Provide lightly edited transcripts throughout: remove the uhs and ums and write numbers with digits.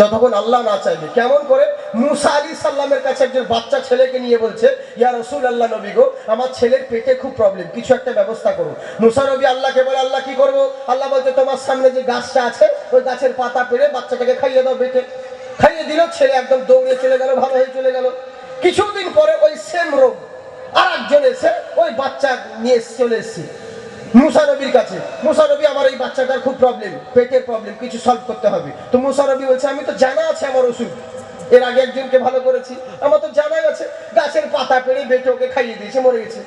যতক্ষণ আল্লাহ না চাইবে। কেমন করে? মুসা আলাইহিস সালামের কাছে একজন বাচ্চা ছেলেকে নিয়ে বলছে, ইয়া রাসূলুল্লাহ, নবী গো, আমার ছেলের পেটে খুব প্রবলেম, কিছু একটা ব্যবস্থা করো। মুসা নবী আল্লাহকে বলে, আল্লাহ কি করবো? আল্লাহ বলছে, তোমার সামনে যে গাছটা আছে ওই গাছের পাতা পেড়ে বাচ্চাটাকে খাইয়ে দাও পেটে। খাইয়ে দিল, ছেলে একদম দৌড়ে চলে গেল, ভালো হয়ে চলে গেল। কিছুদিন পরে ওই সেম রোগ আর একজন এসে ওই বাচ্চা নিয়ে চলে এসছে মুসা নবীর কাছে। মুসা নবী, আমার এই বাচ্চাটার খুব প্রবলেম, পেটের প্রবলেম, কিছু সলভ করতে হবে। তো মুসা নবী বলছে, আমি তো জানা আছে আমার ওষুধ, এর আগে একজনকে ভালো করেছি, আমার তো জানাই আছে। গাছের পাতা পেড়ে বেটে ওকে খাইয়ে দিয়েছে, মরে গেছে,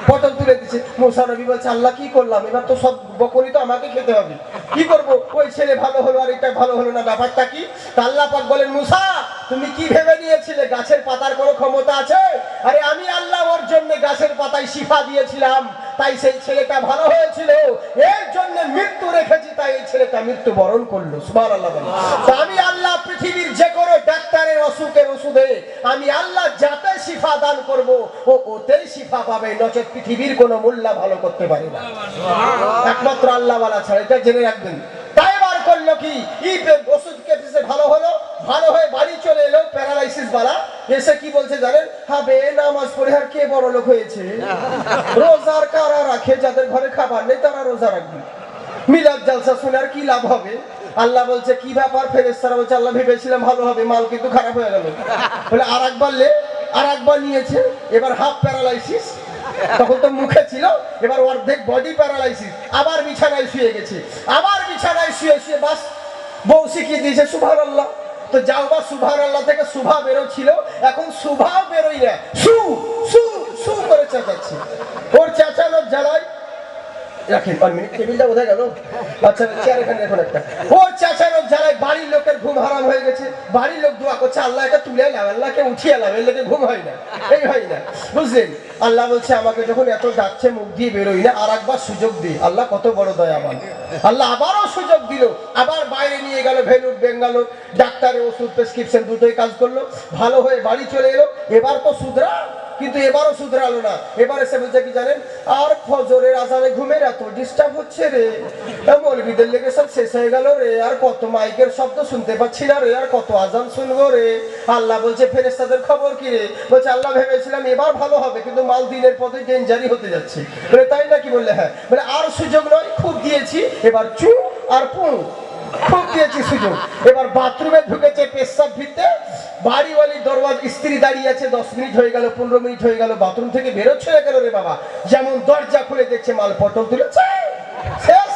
পটল তুলে দিচ্ছে। মুসা নবী বলছে, আল্লাহ কি করলাম, এবার তো সব বকরি তো আমাকে খেতে হবে, কি করব? ওই ছেলে ভালো হলো আর এটা ভালো হলো না, ব্যাপারটা কি? আল্লাহ পাক বলেন, মুসা তুমি কি ভেবে নিয়েছিলে গাছের পাতার কোনো ক্ষমতা আছে? আরে আমি আল্লাহ ওর জন্য গাছের পাতায় শিফা দিয়েছিলাম, তাই সেই ছেলেটা ভালো হয়েছিল। এর জন্য মৃত্যু রেখেছি, তাই এই ছেলেটা মৃত্যু বরণ করলো। সুবহানাল্লাহ। আমি আল্লাহ পৃথিবীর যে কোনো ডাক্তারের অসুখের ওষুধে আমি আল্লাহ যাতে শিফা দান করব ও ওতেই শিফা পাবে, নচেত পৃথিবীর কোনো মোল্লা ভালো করতে পারে না, একমাত্র আল্লাহ ওয়ালা ছাড়া। এটা জেনে রাখবেন। তাই বার করলো কি, ওষুধ খেতে ভালো হলো, ভালো হয়ে বাড়ি চলে এলো প্যারালাইসিস বালা। এসে কি বলছে জানেন? হবে নামাজ পড়ে আর কে বড় লোক হয়েছে? রোজার কারা রাখে, যাদের ঘরে খাবার নেই তারা রোজা রাখবে। মিলাদ জালসা শুনে আর কি লাভ হবে? আল্লাহ বলছে, কি ব্যাপার? ফেরেশতারা বলছে, আল্লাহ ভেবেছিলাম ভালো হবে, মাল কিন্তু খারাপ হয়ে গেল। বলে আর একবার নিয়েছে, এবার হাফ প্যারালাইসিস, তখন তো মুখে ছিল, এবার অর্ধেক বডি প্যারালাইসিস। আবার বিছানায় শুয়ে গেছে, আবার বিছানায় শুয়ে শুয়ে বাস বউ শিখিয়ে দিয়েছে সুবহানাল্লাহ। তো যাও বা সুবহানাল্লাহ থেকে সুভা বেরোচ্ছিল, এখন সুভাও বেরোই না, সু সু সু করে চেঁচাচ্ছে। ওর চেঁচানোর জ্বালায় রাখেন, টেবিলটা কোথায় গেল? আচ্ছা, চেয়ার এখানে এখন একটা। ওর চেঁচানোর জ্বালায় বাড়ির লোকের ঘুম হারাম হয়ে গেছে। বাড়ির লোক দোয়া করছে, আল্লাহ এটা তুলে এলাম, আল্লাহকে উঠিয়ে এলাম, এর লোকে ঘুম হয় না, এই হয় না, বুঝলেন? আল্লাহ বলছে, আমাকে যখন এত ডাকছে মুখ দিয়ে বেরোই না, আর একবার সুযোগ দিই। আল্লাহ কত বড় দয়াবান। আল্লাহ আবারও সুযোগ দিল, আবার বাইরে নিয়ে গেল, ভেলুর বেঙ্গালোর, ডাক্তারের ওষুধ প্রেসক্রিপশন দুটোই কাজ করলো, ভালো হয়ে বাড়ি চলে এলো। এবার তো সুধরা, কিন্তু এবারও শুধরালো না। এবার এসে বলছে কি জানেন? আর ফজরের আজানে ঘুমের এত ডিস্টার্ব হচ্ছে রে, মৌলবীদের লেগে সব শেষ হয়ে গেল রে, আর কত মাইকের শব্দ শুনতে পাচ্ছি না রে, আর কত আজান শুনবো রে। আল্লাহ বলছে, ফেরেশতাদের খবর কি রে? বলছে, আল্লাহ ভেবেছিলাম এবার ভালো হবে, কিন্তু মাল দিনের পথে ডেঞ্জারি হতে যাচ্ছে। বলে, তাই নাকি? বললে, হ্যাঁ। বলে, আর সুযোগ নয়, খুব দিয়েছি, এবার চু আর পু, খুব দিয়েছি সুযোগ। এবার বাথরুমে ঢুকেছে পেশাব ভিড়তে, বাড়িওয়ালি দরওয়াজা, স্ত্রী দাঁড়িয়ে আছে, 10 মিনিট হয়ে গেল, 15 মিনিট হয়ে গেল, বাথরুম থেকে বেরোচ্ছে না কেন রে বাবা? যেমন দরজা খুলে দেখছে মাল পটল তুলেছে, শেষ,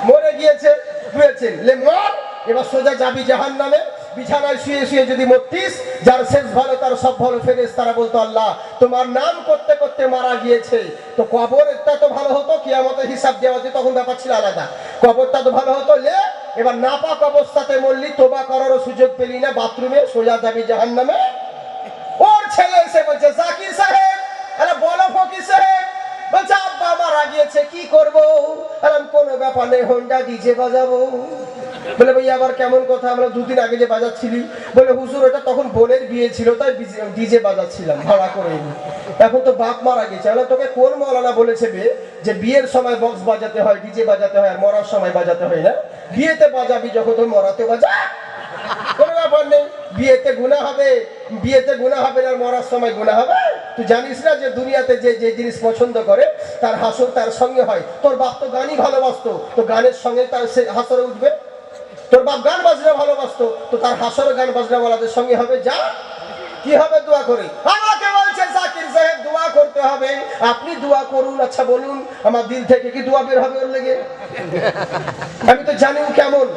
মরে গিয়েছে, বুঝেছেন? লে মর, এবার সোজা যাবি জাহান্নামে। বিছানায় শুয়ে শুয়ে যদি মরতিস, যার শেষ ভালো তার সব ভালো। ফেরেশতারা বলতো, আল্লাহ তোমার নাম করতে করতে মারা গিয়েছে, তো কবরটা তো ভালো হতো, কিয়ামতের হিসাব দেওয়া হতো, তখন ব্যাপার ছিল আলাদা, কবরটা তো ভালো হতো। লে এবার নাপাক অবস্থাতে মরলি, তোবা করারও সুযোগ পেলি না, বাথরুমে সোজা যাবি জাহান্নামে। ওর ছেলে এসে বলছে, জাকির সাহেব, আরে বলো ফকির সাহেব। বলছে, আব্বা মারা গিয়েছে, কি করবো? কোনো ব্যাপার নেই, হোন্ডা ডিজে বাজাবো। বলে, ভাই আবার কেমন কথা? আমরা 2 দিন আগে যে বাজাচ্ছিলি। বলে, হুজুর ওটা তখন বোনের বিয়ে ছিল, তাই ডিজে বাজাচ্ছিলাম ভাড়া করে। এখন তো বাপ মারা গেছে। তোকে কোন মৌলানা বলেছে যে বিয়ের সময় বক্স বাজাতে হয়, ডিজে বাজাতে হয়, আর মরার সময় বাজাতে হয় না? বিয়েতে বাজাবি যখন, তোর মরাতে বাজা, কোনো ব্যাপার নেই। বিয়েতে গুনাহ হবে, বিয়েতে গুনাহ হবে না, মরার সময় গুনাহ হবে। তুই জানিস না যে দুনিয়াতে যে যে জিনিস পছন্দ করে তার হাসর তার সঙ্গে হয়। তোর বাপ তো গানই ভালোবাসতো, তো গানের সঙ্গে তার হাসরে উঠবে। তোর বাপ গান বাজনা ভালোবাসতো, তো তার হাসরে গান বাজনা ওয়ালাদের সঙ্গে হবে। যা কি হবে? দোয়া করে। আমাকে বলছে জাকির সাহেব দোয়া করতে হবে। আপনি দোয়া করুন। আচ্ছা বলুন, আমার দিল থেকে কি দোয়া বের হবে ওর লেগে? আমি তো জানি কেমন,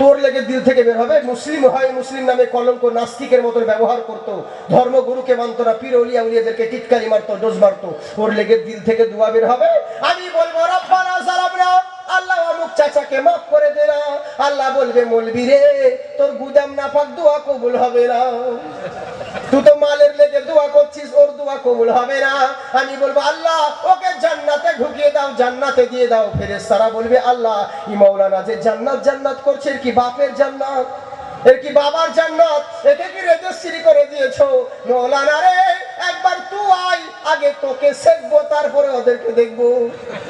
তোর লেগে দিল থেকে বের হবে? মুসলিম হয়, মুসলিম নামে কলঙ্ক নাস্তিকের মতো ব্যবহার করতো, ধর্মগুরুকে মানতো না, পীর ওলিয়া উলিয়াদেরকে টিটকারি মারতো, ডোজ মারতো, ওর লেগে দিল থেকে দোয়া বের হবে? আমি বলবো, রব্বানা যালামনা, আল্লাহ অমুক চাচাকে মাফ করে দে না। আল্লাহ বলবে, মৌলবি রে, তোর গুদাম নাপাক, দোয়া কবুল হবে না। তুই তো মালের লেগে দোয়া করছিস, ওর দোয়া কবুল হবে না। আমি বলবো, আল্লাহ ওকে জান্নাতে ঢুকিয়ে দাও, জান্নাতে দিয়ে দাও। ফেরেশতারা বলবে, আল্লাহ ই মাওলানা যে জান্নাত জান্নাত করছে, এর কি বাপের জান্নাত, এর কি বাবার জান্নাত, একে কি রেজিস্ট্রি করে দিয়েছো? মাওলানা রে, একবার তুই আয়, আগে তোকে শিখবো, তারপরে ওদেরকে দেখবো।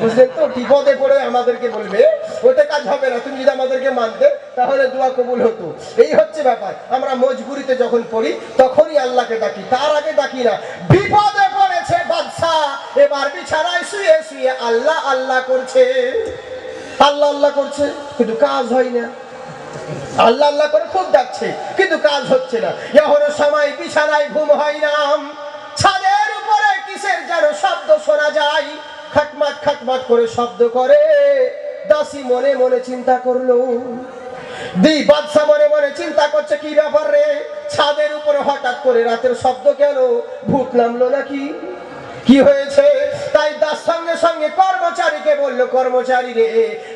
বুঝলেন তো? বিপদে পড়ে আমাদেরকে বলবে, ওটা কাজ হবে না। তুমি যদি আমাদেরকে মানতে, তাহলে দোয়া কবুল হতো। এই হচ্ছে ব্যাপার। আমরা মজবুরিতে যখন পড়ি তখনই আল্লাহকে ডাকি, তার আগে ডাকি না। বিপদে পড়েছে বাদশা, এবার বিছানায় শুয়ে শুয়ে আল্লাহ আল্লাহ করছে, আল্লাহ আল্লাহ করছে, কিন্তু কাজ হয় না। আল্লাহ আল্লাহ করে খুব ডাকছে, কিন্তু কাজ হচ্ছে না। এখনো সময় বিছানায় ঘুম হয় না, ছাদের উপরে কিসের যেন শব্দ শোনা যায়, খাটমাট খাটমাট করে শব্দ করে। দাসী মনে মনে চিন্তা করলো, বাদশা মনে মনে চিন্তা করছে কি ব্যাপার রে, ছাদের উপরে হঠাৎ করে রাতের শব্দ কেন, ভূত নামলো নাকি, কি হয়েছে? তাই দাস সঙ্গে সঙ্গে কর্মচারীকে বললো, কর্মচারী রে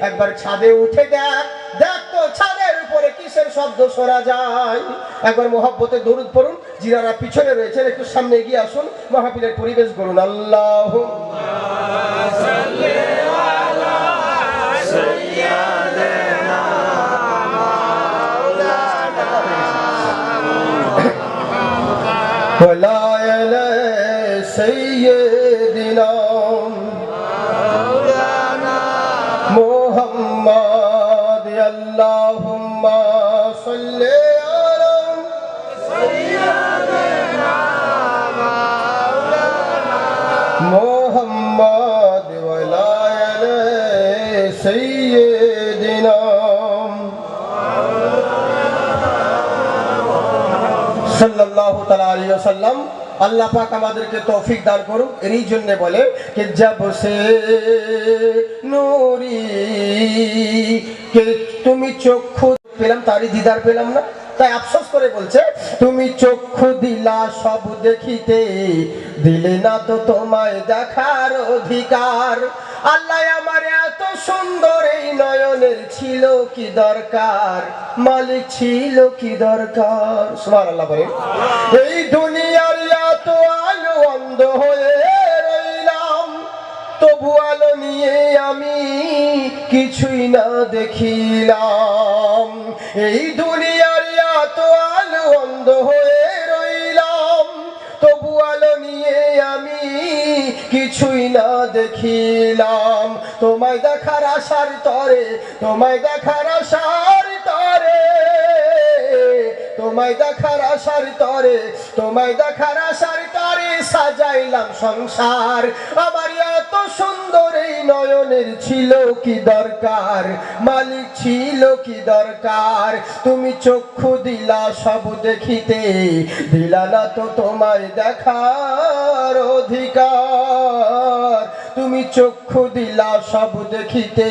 একবার ছাদে উঠে দেখ, দেখ তো ছাদের উপরে কিসের শব্দ শোনা যায়। একবার মহব্বতে দরুদ পড়ুন, যিনারা পিছনে রয়েছেন একটু সামনে এগিয়ে আসুন, মাহফিলের পরিবেশ করুন। আল্লাহ سيدنا محمد اللهم صل على سيدنا محمد وعلى آل سيدنا সাল্লাল্লাহু তাআলা আলাইহি ওয়াসাল্লাম। আল্লাহ পাক আমাদেরকে তৌফিক দান করুক। এরই জন্য বলে कि जब से নূরি কে তুমি চক্ষু পেলাম, তারই দিদার পেলাম না, তাই আফসোস করে বলছে, তুমি চক্ষু দিলা সব দেখিতে, দিলে না তো তোমায় দেখার অধিকার। আল্লাহ আমার এত সুন্দর এই নয়নের ছিল কি দরকার, মালিক ছিল কি দরকার। সুবহানাল্লাহ বলেন। এই দুনিয়ার এত আলো অন্ধ হয়ে রইলাম, তবু আলো নিয়ে আমি কিছুই না দেখিলাম। এই দুনিয়ার এত আলো অন্ধ হয়ে রইলাম, তবু আলো নিয়ে আমি কিছুই না দেখিলাম। তোমায় দেখার আশার তরে, তোমায় দেখার আশার তরে, তোমায় দেখার আশার তরে, তোমায় দেখার আশার তরে সাজাইলাম সংসার। আমার এত সুন্দর এই নয়নের ছিল কি দরকার, মালিক ছিল কি দরকার। তুমি চক্ষু দিলা সব দেখিতে, দিলা না তো তোমায় দেখার অধিকার। তুমি চক্ষু দিলা সব দেখিতে,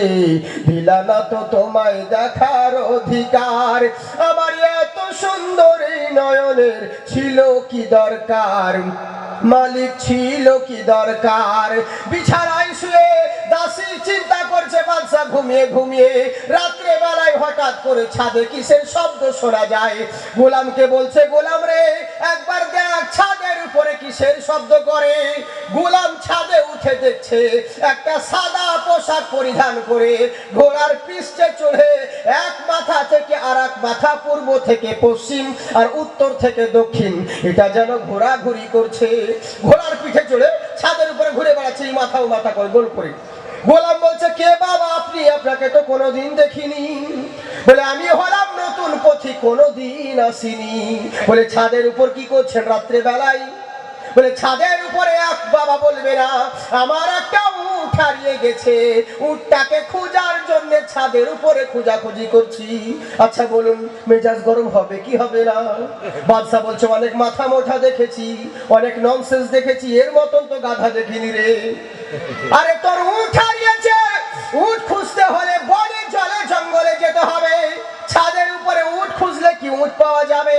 দিলা না তো তোমায় দেখার অধিকার। আমার এত সুন্দর এই নয়নের ছিল কি দরকার, মালিক ছিল কি দরকার। বিছানায় শুয়ে দাসী চিন্তা করছে, বাদশা ঘুমিয়ে ঘুমিয়ে রাত্রে বেলায় হঠাৎ করে ছাদে কিসের শব্দ শোনা যায়। গোলামকে বলছে, গোলাম রে একবার দেখ ছাদের উপরে কিসের শব্দ করে। গোলাম ছাদে উঠে দেখছে একটা সাদা পোশাক পরিধান করে ঘোড়ার পৃষ্ঠে চড়ে এক মাথা থেকে আর এক মাথা, পূর্ব থেকে পশ্চিম আর উত্তর থেকে দক্ষিণ, এটা যেন ঘোরাঘুরি করছে। ঘোড়ার পিঠে চড়ে ছাদের উপরে ঘুরে বেড়াচ্ছে, এই মাথা ও মাথা করে গোল করে। গোলাম বলছে, কে বাবা আপনি? আপনাকে তো কোনোদিন দেখিনি। বলে, আমি হলাম নতুন পথিক, কোনোদিন আসিনি। বলে, ছাদের উপর কি করছেন রাত্রে বেলায়? বলে, ছাদের উপরে এক বাবা বলবে না, আমার একটা উট হারিয়ে গেছে, উটটাকে খোঁজার জন্য ছাদের উপরে খোঁজাখুঁজি করছি। আচ্ছা বলুন, মেজাজ গরম হবে কি হবে না? বাদশা বলছে, অনেক মাথা মোটা দেখেছি, অনেক ননসেন্স দেখেছি, এর মতন তো গাধা দেখিনি রে। আরে তোর উট হারিয়েছে, উট খুঁজতে হলে বনে জলে জঙ্গলে যেতে হবে, ছাদের উপরে উট খুঁজলে কি উট পাওয়া যাবে?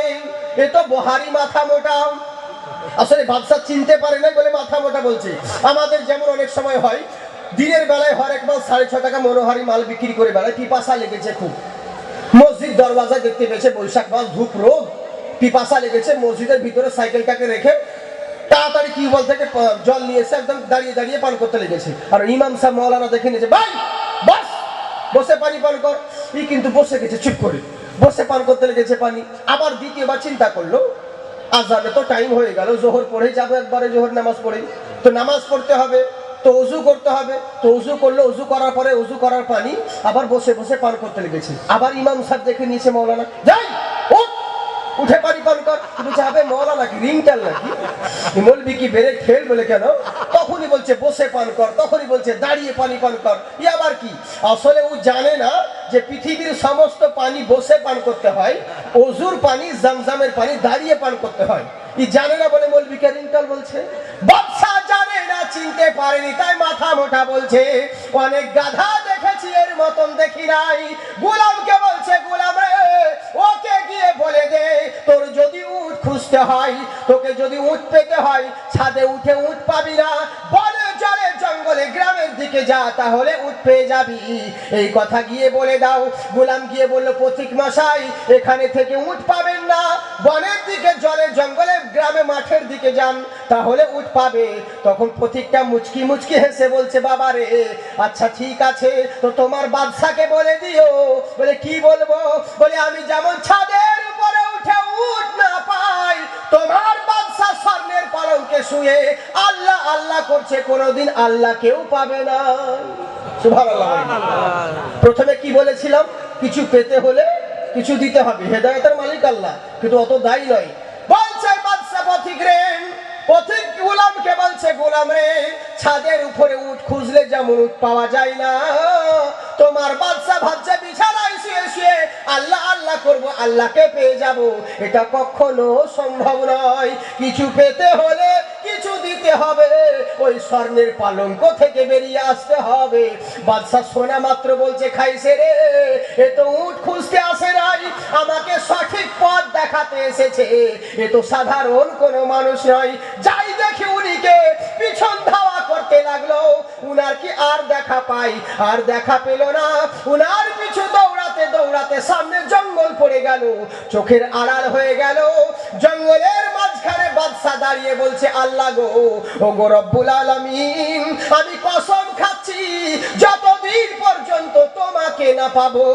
এ তো বহারি মাথা মোটা। আসলে বাদশা চিনতে পারে না বলে মাথা মোটা বলছে। আমাদের যেমন অনেক সময় হয়, দিনের বেলায় হরেক মাল 6.5 টাকা মনোহারি মাল বিক্রি করে বেড়ায়, পিপাসা লেগেছে খুব, মসজিদ দরওয়াজায় দেখতে পেয়েছে বৈশাখ মাস, ধূপ রোদ, পিপাসা লেগেছে, মসজিদের ভিতরে সাইকেলটাকে রেখে তাড়াতাড়ি টিউবওয়েল থেকে জল নিয়ে এসে একদম দাঁড়িয়ে দাঁড়িয়ে পান করতে লেগেছে। আর ইমাম সাহেব মৌলানা দেখে নিয়েছে, ভাই বস, বসে পানি পান কর। ই কিন্তু বসে গেছে চুপ করে, বসে পান করতে লেগেছে পানি। আবার দ্বিতীয়বার চিন্তা করলো, আজানে তো টাইম হয়ে গেল, জোহর পড়ে যাবো, একবারে জোহর নামাজ পড়ে তো নামাজ পড়তে হবে। তো উজু করতে হবে, তো উজু করলো, উজু করার পরে উজু করার পানি আবার বসে বসে পান করতে লেগেছে। আবার ইমাম সাহেব দেখে নিয়েছে, মৌলানা যাই উঠ, উঠে পানি পান কর। বলছে হবে মৌলানা কি রিংটাল নাকি, মৌলবি কি বেড়ে খেল বলে কেন? তখনই বলছে বসে পান কর, তখনই বলছে দাঁড়িয়ে পানি পান কর। ই আবার কি? আসলে ও জানে না যে পৃথিবীর সমস্ত পানি বসে পান করতে হয়, ওজুর পানি জমজমের পানি দাঁড়িয়ে পান করতে হয়। ই জানে না বলে মৌলবিকে রিংটাল বলছে। বাদশা জানে না, চিনতে পারেনি, তাই মাথা মোটা বলছে। অনেক গাধা দেখেছি, এর মতন দেখি নাই। গোলামকে বলছে, গোলাম রে, ওকে গিয়ে বলে দে, তোর যদি উট খুঁজতে হয়, তোকে যদি উট পেতে হয়, ছাদে উঠে উট পাবি না, বনে জলে জঙ্গলে গ্রামের দিকে যা, তাহলে উট পেয়ে যাবি। এই কথা গিয়ে বলে দাও। গোলাম গিয়ে বলল, পথিক মশাই, এখানে থেকে উট পাবেন না, বনের দিকে জলে জঙ্গলে গ্রামে মাঠের দিকে যান, তাহলে উট পাবে। তখন পথিকটা মুচকি মুচকি হেসে বলছে, বাবা রে, আচ্ছা ঠিক আছে, তো তোমার বাদশাকে বলে দিও। বলে কি বলবো? বলে আমি যেমন ছাদের উপরে উঠে উট না পাই, তোমার বাদশা স্বর্ণের পালঙ্কে শুয়ে আল্লাহ আল্লাহ করছে, কোনোদিন আল্লাহ কেউ পাবে না। সুবহানাল্লাহ। প্রথমে কি বলেছিলাম? কিছু পেতে হলে কিছু দিতে হবে, হেদায়েতের মালিক আল্লাহ, কিন্তু অত দায়ী নয়। বলছে বাদশা পথিক রে, পথিক গোলামকে বলছে, গোলাম রে, ছাদের উপরে উট খুঁজলে যেমন উট পাওয়া যায় না, তোমার বাদশা ভাবছে বিছানায় শুয়ে শুয়ে আল্লাহ আল্লাহ করবো, আল্লাহকে পেয়ে যাব, এটা কখনো সম্ভব নয়। কিছু পেতে হলে কিছু দিতে হবে, ওই স্বর্ণের পালঙ্ক থেকে বেরিয়ে আসতে হবে। বাদশা শোনা মাত্র বলছে, খাইছে রে, এ তো উট খুঁজতে আসে নাই, আমাকে সঠিক পথ দেখাতে এসেছে, এ তো সাধারণ কোনো মানুষ নয়। যাই দেখি উনিকে, পিছন ধাওয়া করতে লাগলো। উনার কি আর দেখা পাই? আর দেখা পেল না। উনার পিছু দৌড়াতে দৌড়াতে সামনে জঙ্গল পড়ে গেল, চোখের আড়াল হয়ে গেল। জঙ্গলের মাঝখানে বাদশা দাঁড়িয়ে বলছে, আল্লাহ গো, ও গো রব্বুল আলামিন, আমি কসম খাচ্ছি, যতদিন পর্যন্ত তোমাকে না পাবো,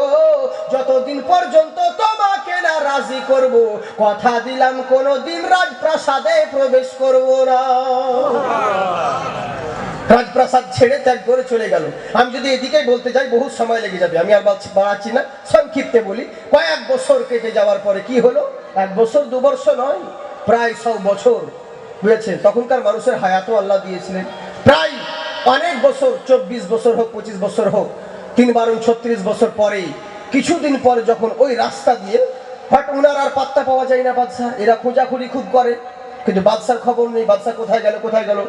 যতদিন পর্যন্ত তোমাকে না রাজি করব, কথা দিলাম কোনোদিন রাজপ্রাসাদে প্রবেশ করব না। রাজপ্রাসাদ ছেড়ে ত্যাগ করে চলে গেল। আমি যদি এদিকেই বলতে যাই বহু সময় লেগে যাবে, আমি আর বাড়াচ্ছি না, সংক্ষিপ্তে বলি। কয়েক বছর কেটে যাওয়ার পরে কি হলো? 1 বছর 2 বছর নয়, প্রায় 100 বছর বুঝেছেন। তখনকার মানুষের হায়াতও আল্লাহ দিয়েছিলেন প্রায় অনেক বছর, 24 বছর হোক, 25 বছর হোক, 3 12 36 বছর পরে, কিছুদিন পরে যখন ওই রাস্তা দিয়ে হঠাৎ উনার আর পাত্তা পাওয়া যায় না বাদশা, এরা খোঁজাখুঁজি খুব করে, কিন্তু বাদশার খবর নেই, বাদশা কোথায় গেল কোথায় গেল।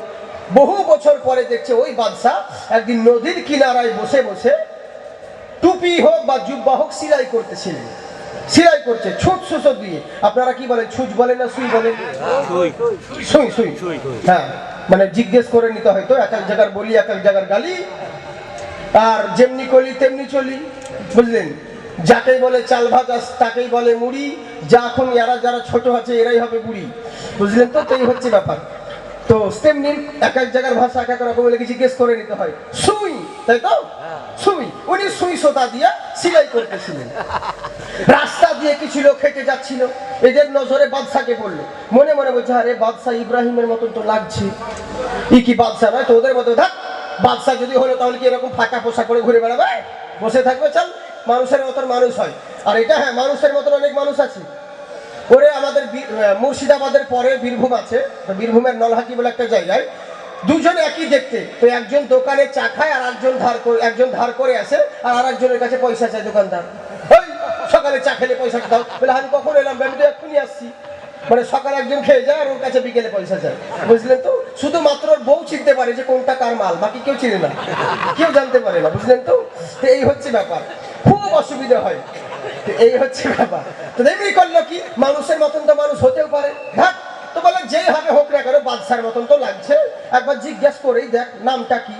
বহু বছর পরে দেখছে ওই বাদশা একদিন নদীর কিনারায় বসে বসে টুপি হোক বা জুব্বা হোক সেলাই করতেছিলেন। সেলাই করছে ছুঁচ সুসো দিয়ে। আপনারা কি বলেন, ছুঁচ বলেন না সুই বলেন? সুই সুই। হ্যাঁ, মানে জিজ্ঞেস করে নিতে হয়তো, এক এক জায়গার বলি এক এক জায়গার গালি, আর যেমনি করি তেমনি চলি, বুঝলেন। যাকেই বলে চাল ভাজা তাকেই বলে মুড়ি, যা এখন এরা যারা ছোট আছে এরাই হবে বুড়ি, বুঝলেন তো। এই হচ্ছে ব্যাপার। তো তেমনি এক এক জায়গার ভাষা এক এক রকম বলে জিজ্ঞেস করে নিতে হয়। সুই, তাই তো, সুই। উনি সুই সোতা দিয়ে সেলাই করতেছিলেন। রাস্তা দিয়ে কিছু লোক হেঁটে যাচ্ছিল, এদের নজরে বাদশাকে পড়লো। মনে মনে বলছে, আরে বাদশা ইব্রাহিমের মতন তো লাগছে, ই কি বাদশা নয় তো ওদের মতো। থাক, বাদশা যদি হলো তাহলে কি এরকম ফাঁকা পোশাক করে ঘুরে বেড়াবে, বসে থাকবে? চল, মানুষের মতন মানুষ হয়। আর এটা হ্যাঁ, মানুষের মতন অনেক মানুষ আছে। ওরে আমাদের মুর্শিদাবাদের পরে বীরভূম আছে, বীরভূমের নলহাটি বলে একটা জায়গায়, দুজন একই দেখতে। তো একজন দোকানে চা খায় আর একজন ধার করে আসে, আর আরেকজনের কাছে পয়সা চায় দোকানদার। ওই সকালে চা খেলে পয়সা দাও, বলে আমি কখন এলাম, আমি তো এক্ষুনি আসছি। মানে সকালে একজন খেয়ে যায় আর ওর কাছে বিকেলে পয়সা চায়, বুঝলেন তো। শুধুমাত্র ওর বউ চিনতে পারে যে কোনটা কার মাল, বাকি কেউ চিনে না, কেউ জানতে পারে না, বুঝলেন তো। এই হচ্ছে ব্যাপার, খুব অসুবিধা হয়। এই হচ্ছে ব্যাপার। তো এমনি করলো কি, মানুষের মতন তো মানুষ হতেও পারে। হ্যাঁ, তো বলে যেই হবে হোক না কেন, বাদশার মতন তো লাগছে, একবার জিজ্ঞেস করেই দেখ নামটা কি।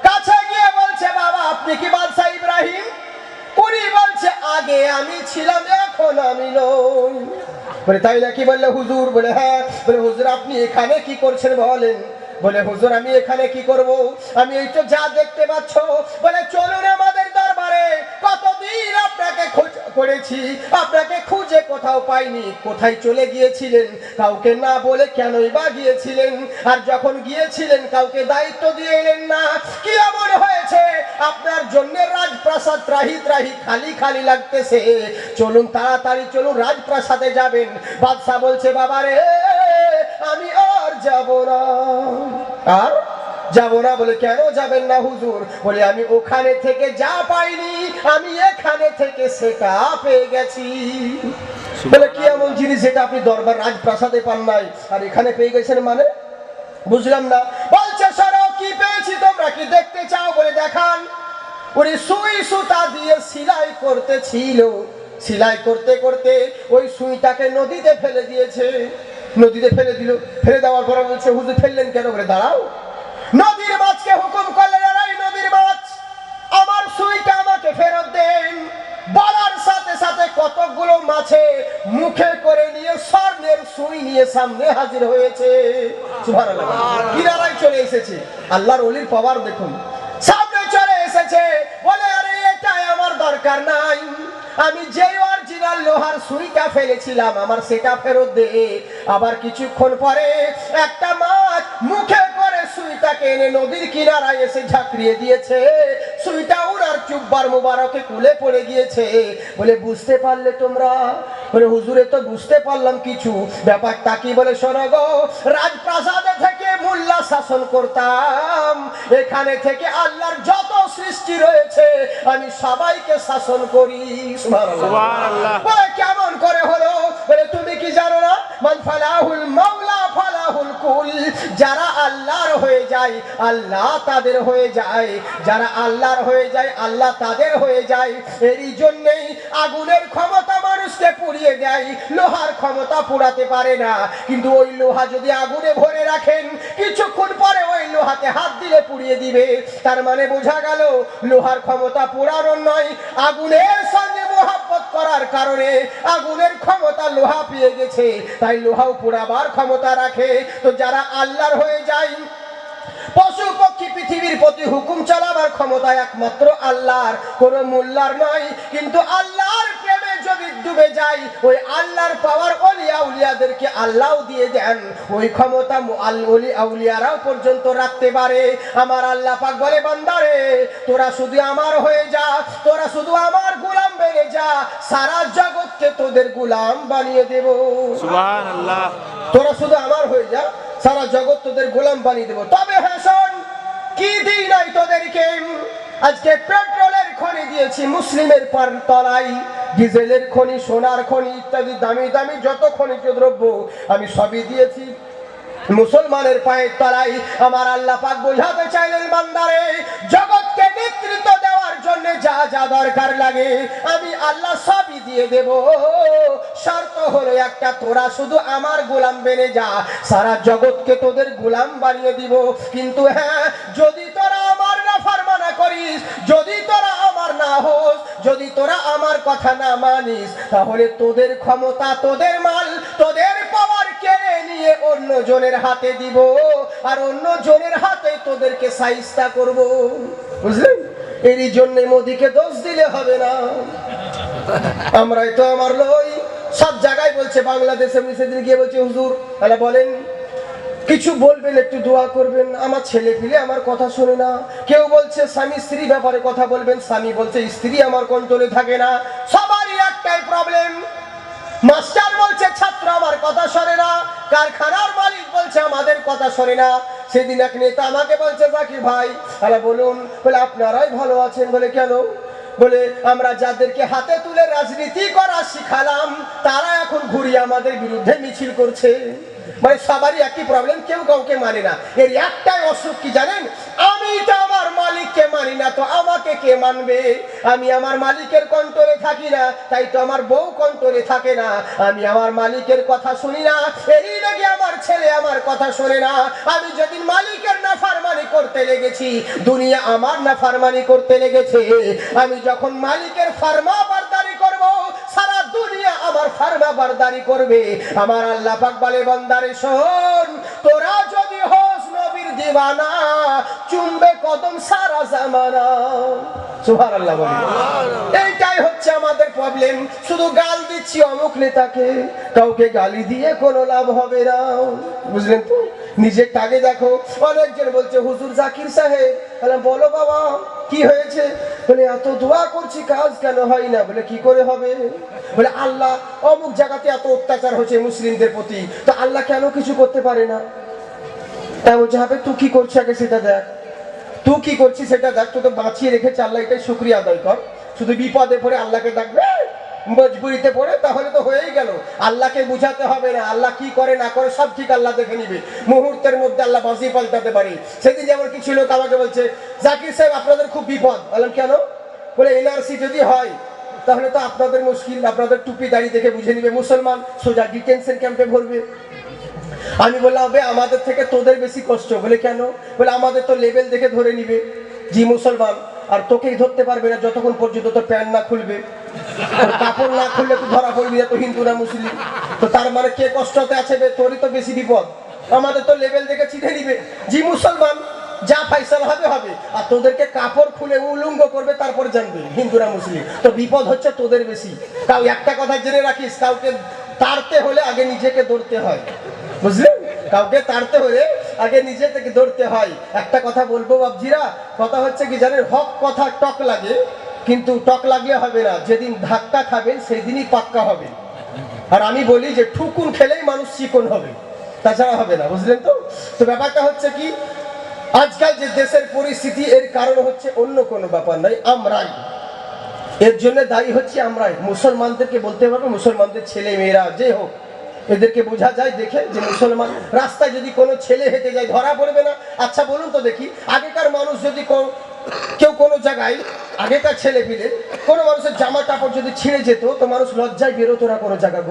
কাছে গিয়ে বলছে, বাবা আপনি কি বাদশা ইব্রাহিম? উনি বলছে, আগে আমি ছিলাম, এখন আমি নই। বলে তাই নাকি? বললে হুজুর। বলে হ্যাঁ। বলে হুজুর আপনি এখানে কি করছেন বলেন? বলে হুজুর আমি এখানে কি করব, আমি এই তো যা দেখতে পাচ্ছ। বলে চলুন আমাদের দরবারে, কতদিন আপনাকে খোঁজ করেছি, আপনাকে খুঁজে কোথাও কোথাও পাইনি। কোথায় চলে গিয়েছিলেন কাউকে না বলে কেনই বা গিয়েছিলেন? আর যখন গিয়েছিলেন কাউকে দায়িত্ব দিয়ে এলেন না। কি এমন হয়েছে আপনার জন্য রাজপ্রাসাদ ত্রাহি ত্রাহি খালি খালি লাগতেছে? চলুন তাড়াতাড়ি চলুন, রাজপ্রাসাদে যাবেন। বাদশা বলছে বাবা রে আমি আর যাব না। আর যাব না? বলে কেন যাবেন না হুজুর? বলে আমি ওখানে থেকে যা পাইনি আমি এখানে থেকে সেটা পেয়ে গেছি। বলে কি এমন জিনিস যেটা আপনি দরবার রাজপ্রাসাদে পান নাই আর এখানে পেয়ে গেছেন? মানে বুঝলাম না। বলছে শোনো কি পেয়েছি, তোমরা কি দেখতে চাও? বলে দেখান। ওরে সুই সুতা দিয়ে সেলাই করতেছিল, সেলাই করতে করতে ওই সুইটাকে নদীতে ফেলে দিয়েছে। নদীতে ফেলে দিল। ফেলে দেওয়ার পর বলছে হুজুর ফেললেন কেন? বলে দাঁড়াও, নদীর মাছকে হুকুম করলেন এই নদীর মাছ আমার সুইটা আমাকে ফেরত দেন। বলার সাথে সাথে কতগুলো মাছে মুখে করে নিয়ে স্বর্ণের সুই নিয়ে সামনে হাজির হয়েছে। সুবহানাল্লাহ, কিনারায় চলে এসেছে। আল্লাহর ওলির পাওয়ার দেখুন, সামনে চলে এসেছে। বলে আরে এটাই আমার দরকার নাই, আমি যে অরিজিনাল লোহার সুইটা ফেলেছিলাম আমার সেটা ফেরত দে। আবার কিছুক্ষণ পরে একটা মাছ মুখে করে সুইটাকে এনে নদীর কিনারায় এসে ঝাঁকড়িয়ে দিয়েছে। সুইটা উনার চুব্বার মুবারকে কুলে পড়ে গিয়েছে। বলে বুঝতে পারলে তোমরা? বলে হুজুরে তো বুঝতে পারলাম কিছু। ব্যাপারটা কি? বলে শোনো গো, রাজপ্রাসাদে থেকে মোল্লা শাসন করতাম, এখানে থেকে আল্লাহর যত সৃষ্টি রয়েছে আমি সবাইকে শাসন করি। সুবহানাল্লাহ। বলে কেমন করে হলো? বলে তুমি কি জানো না মান ফালাহুল মাওলা ফালাহুল কুল, যারা আল্লাহর হয়ে যায় আল্লাহ তাদের হয়ে যায়, যারা আল্লাহর হয়ে যায় আল্লাহ তাদের হয়ে যায়। এরই জন্যই আগুনের ক্ষমতা মানুষকে পুড়িয়ে দেয়, লোহার ক্ষমতা পোড়াতে পারে না। কিন্তু ওই লোহা যদি আগুনে ভরে রাখেন কিছুক্ষণ পরে ওই লোহাতে হাত দিলে পুড়িয়ে দিবে। তার মানে বোঝা গেল লোহার ক্ষমতা পোড়ানোর নয়, আগুনের সঙ্গে মোহাব্বত করার কারণে আগুনের ক্ষমতা লোহা পেয়ে গেছে, তাই লোহাও পোড়াবার ক্ষমতা রাখে। তো যারা আল্লাহর হয়ে যায়, পশু পক্ষী পৃথিবীর প্রতি হুকুম চালাবার ক্ষমতা একমাত্র আল্লাহর, কোন মোল্লার নয়। কিন্তু আল্লাহর প্রেমে যদি ডুবে যায় ওই আল্লাহর পাওয়ার ওলিয়া উলিয়াদেরকে আল্লাহ দিয়ে দেন, ওই ক্ষমতা ওলি আউলিয়ারাও পর্যন্ত রাখতে পারে। আমার আল্লাহ পাক বলে বান্দারে তোরা শুধু আমার হয়ে যা, তোরা শুধু আমার গোলাম বেনে যা, সারা জগৎকে তোদের গোলাম বানিয়ে দেব। সুবহানাল্লাহ। তোরা শুধু আমার হয়ে যা, সারা জগৎ তোদের গোলাম বানিয়ে দেব। তবে হ্যাঁ শোন, কি দিই নাই তোদেরকে? আজকে পেট্রোলের খনি দিয়েছি মুসলিমের তলায়, ডিজেলের খনি, সোনার খনি ইত্যাদি দামি দামি যত খনিজ দ্রব্য আমি সবই দিয়েছি মুসলমানের পায়ের তলায়। আমার আল্লাহ পাক বোঝাতে চাইলেন বান্দারে জগৎকে নেতৃত্ব দেওয়ার জন্য যা যা দরকার লাগে আমি আল্লাহ সবই দিয়ে দেব। শর্ত হলো একটা, তোরা শুধু আমার গোলাম বেনে যা, সারা জগৎকে তোদের গোলাম বানিয়ে দিব। কিন্তু হ্যাঁ, যদি তোরা আমার নাফরমানা করিস, যদি তোরা আমার না হোস, যদি তোরা আমার কথা না মানিস, তাহলে তোদের ক্ষমতা, তোদের মাল, তোদের পাওয়ার কেড়ে নিয়ে অন্য জনের হাতে দিব, আর অন্য জনের হাতে তোদেরকে শায়েস্তা করব। বুঝলেন? এরই জন্য মোদিকে দোষ দিলে হবে না। আমরাই তো আমার লই সব জায়গায় বলছে, বাংলাদেশে সেদিন গিয়ে বলছে হুজুর তাহলে বলেন কিছু বলবেন, একটু দোয়া করবেন, আমার ছেলে পিলে আমার কথা শোনে না। কেউ বলছে স্বামী স্ত্রী ব্যাপারে কথা বলবেন, স্বামী বলছে স্ত্রী আমার কন্ট্রোলে থাকে না। সবারই একটাই প্রবলেম। মাস্টার বলছে ছাত্র আমার কথা শোনে না, কারখানার মালিক বলছে আমাদের কথা শোনে না। সেদিন এক নেতা আমাকে বলছে জাকির ভাই তাহলে বলুন, বলে আপনারাই ভালো আছেন। বলে কেন? বলে আমরা যাদেরকে হাতে তুলে রাজনীতি করা শিখালাম তারা এখন ঘুরিয়ে আমাদের বিরুদ্ধে মিছিল করছে। মানে সবারই একই প্রবলেম, কেউ কাউকে মানে না। এর একটাই অসুখ কি জানেন? আমি তো আমার মালিককে মানি না, তো আমাকে কে মানবে? আমি আমার মালিকের কন্ট্রোলে থাকি না, তাই তো আমার বউ কন্ট্রোলে থাকে না। আমি আমার মালিকের কথা শুনি না, এই নাকি আমার ছেলে আমার কথা শোনে না। আমি যেদিন মালিকের নাফরমানি করতে লেগেছি দুনিয়া আমার নাফরমানি করতে লেগেছে। আমি যখন মালিকের ফরমাবরদারি করব সারা দুনিয়া আমার ফরমাবরদারি করবে। আমার আল্লাহ পাক বলে বান্দারে শোন, তোরা যদি হোস নবীর দিওয়ানা চুমবে কদম সারা জামানা। সুবহানাল্লাহ বলেন। এইটাই হচ্ছে আমাদের প্রবলেম, শুধু গাল দিচ্ছি অমুক নেতাকে, কাউকে গালি দিয়ে কোনো লাভ হবে না, বুঝলেন তো? নিজের টাকে দেখো। অনেকজন বলছে হুজুর জাকির সাহেব, বলো বাবা কি হয়েছে? বলে এত দোয়া করছি কাজ কেন হয় না? বলে কি করে হবে? বলে আল্লাহ অমুক জায়গাতে এত অত্যাচার হচ্ছে মুসলিমদের প্রতি, তো আল্লাহ কেন কিছু করতে পারে না? তাই বলছে হবে তুই কি করছিস আগে সেটা দেখ, তুই কি করছিস সেটা দেখ, তোকে বাঁচিয়ে রেখেছে আল্লাহ, এটাই শুকরিয়া আদায় কর। শুধু বিপদে পড়ে আল্লাহকে ডাকবে, মজবুরিতে পড়ে, তাহলে তো হয়েই গেল। আল্লাহকে বুঝাতে হবে না, আল্লাহ কি করে না করে সব ঠিক আল্লাহ দেখে নিবে, মুহূর্তের মধ্যে আল্লাহ বাজি পাল্টাতে পারে। সেদিন যেমন কিছু লোক আমাকে বলছে জাকির সাহেব আপনাদের খুব বিপদ। বললাম কেন? বলে এনআরসি যদি হয় তাহলে তো আপনাদের মুশকিল, আপনাদের টুপি দাড়ি দেখে বুঝে নিবে মুসলমান, সোজা ডিটেনশন ক্যাম্পে ভরবে। আমি বললাম আমাদের থেকে তোদের বেশি কষ্ট। বলে কেন? বলে আমাদের তো লেভেল দেখে ধরে নিবে জি মুসলমান, আর তোকেই ধরতে পারবে না যতক্ষণ পর্যন্ত তোর প্যান্ট না খুলবে, কাপড় না খুললে তুই ধরা পড়বি না, তো হিন্দু না মুসলিম। তো তার মানে কে কষ্টতে আছে? তোরই তো বেশি বিপদ। আমাদের তো লেভেল দেখে চিঠে নিবে জি মুসলমান, যা ফাইসাল হবে হবে, আর তোদেরকে কাপড় খুলে উলঙ্গ করবে তারপরে জানবে হিন্দুরা মুসলিম। তো বিপদ হচ্ছে তোদের বেশি। তাও একটা কথা জেনে রাখিস, কাউকে তাড়তে হলে আগে নিজেকে দৌড়তে হয়, বুঝলেন? কাউকে তাড়তে হলে আগে নিজে থেকে দৌড়তে হয়। একটা কথা বলবো বাবজিরা, কথা হচ্ছে কি জানেন, হক কথা টক লাগে, কিন্তু টক লাগলে হবে না, যেদিন ধাক্কা খাবেন সেই দিনই পাক্কা হবে। আর আমি বলি যে ঠুকুন খেলেই মানুষ চিকন হবে, তাছাড়া হবে না, বুঝলেন তো? তো ব্যাপারটা হচ্ছে কি, আজকাল যে দেশের পরিস্থিতি, এর কারণ হচ্ছে অন্য কোনো ব্যাপার নয়, আমরাই। এর জন্য দায়ী হচ্ছে আমরাই। মুসলমানদেরকে বলতে পারবো, মুসলমানদের ছেলে মেয়েরা যে হোক, এদেরকে বোঝা যায় দেখে যে মুসলমান। রাস্তায় যদি কোনো ছেলে হেঁটে যায় ধরা পড়বে না? আচ্ছা বলুন তো দেখি, আগেকার মানুষ যদি কেউ কোনো জায়গায়, আগেকার ছেলে পিলে কোনো মানুষের জামা কাপড় যদি ছিঁড়ে যেত, তো মানুষ লজ্জায় বেরোতো না কোনো জায়গা,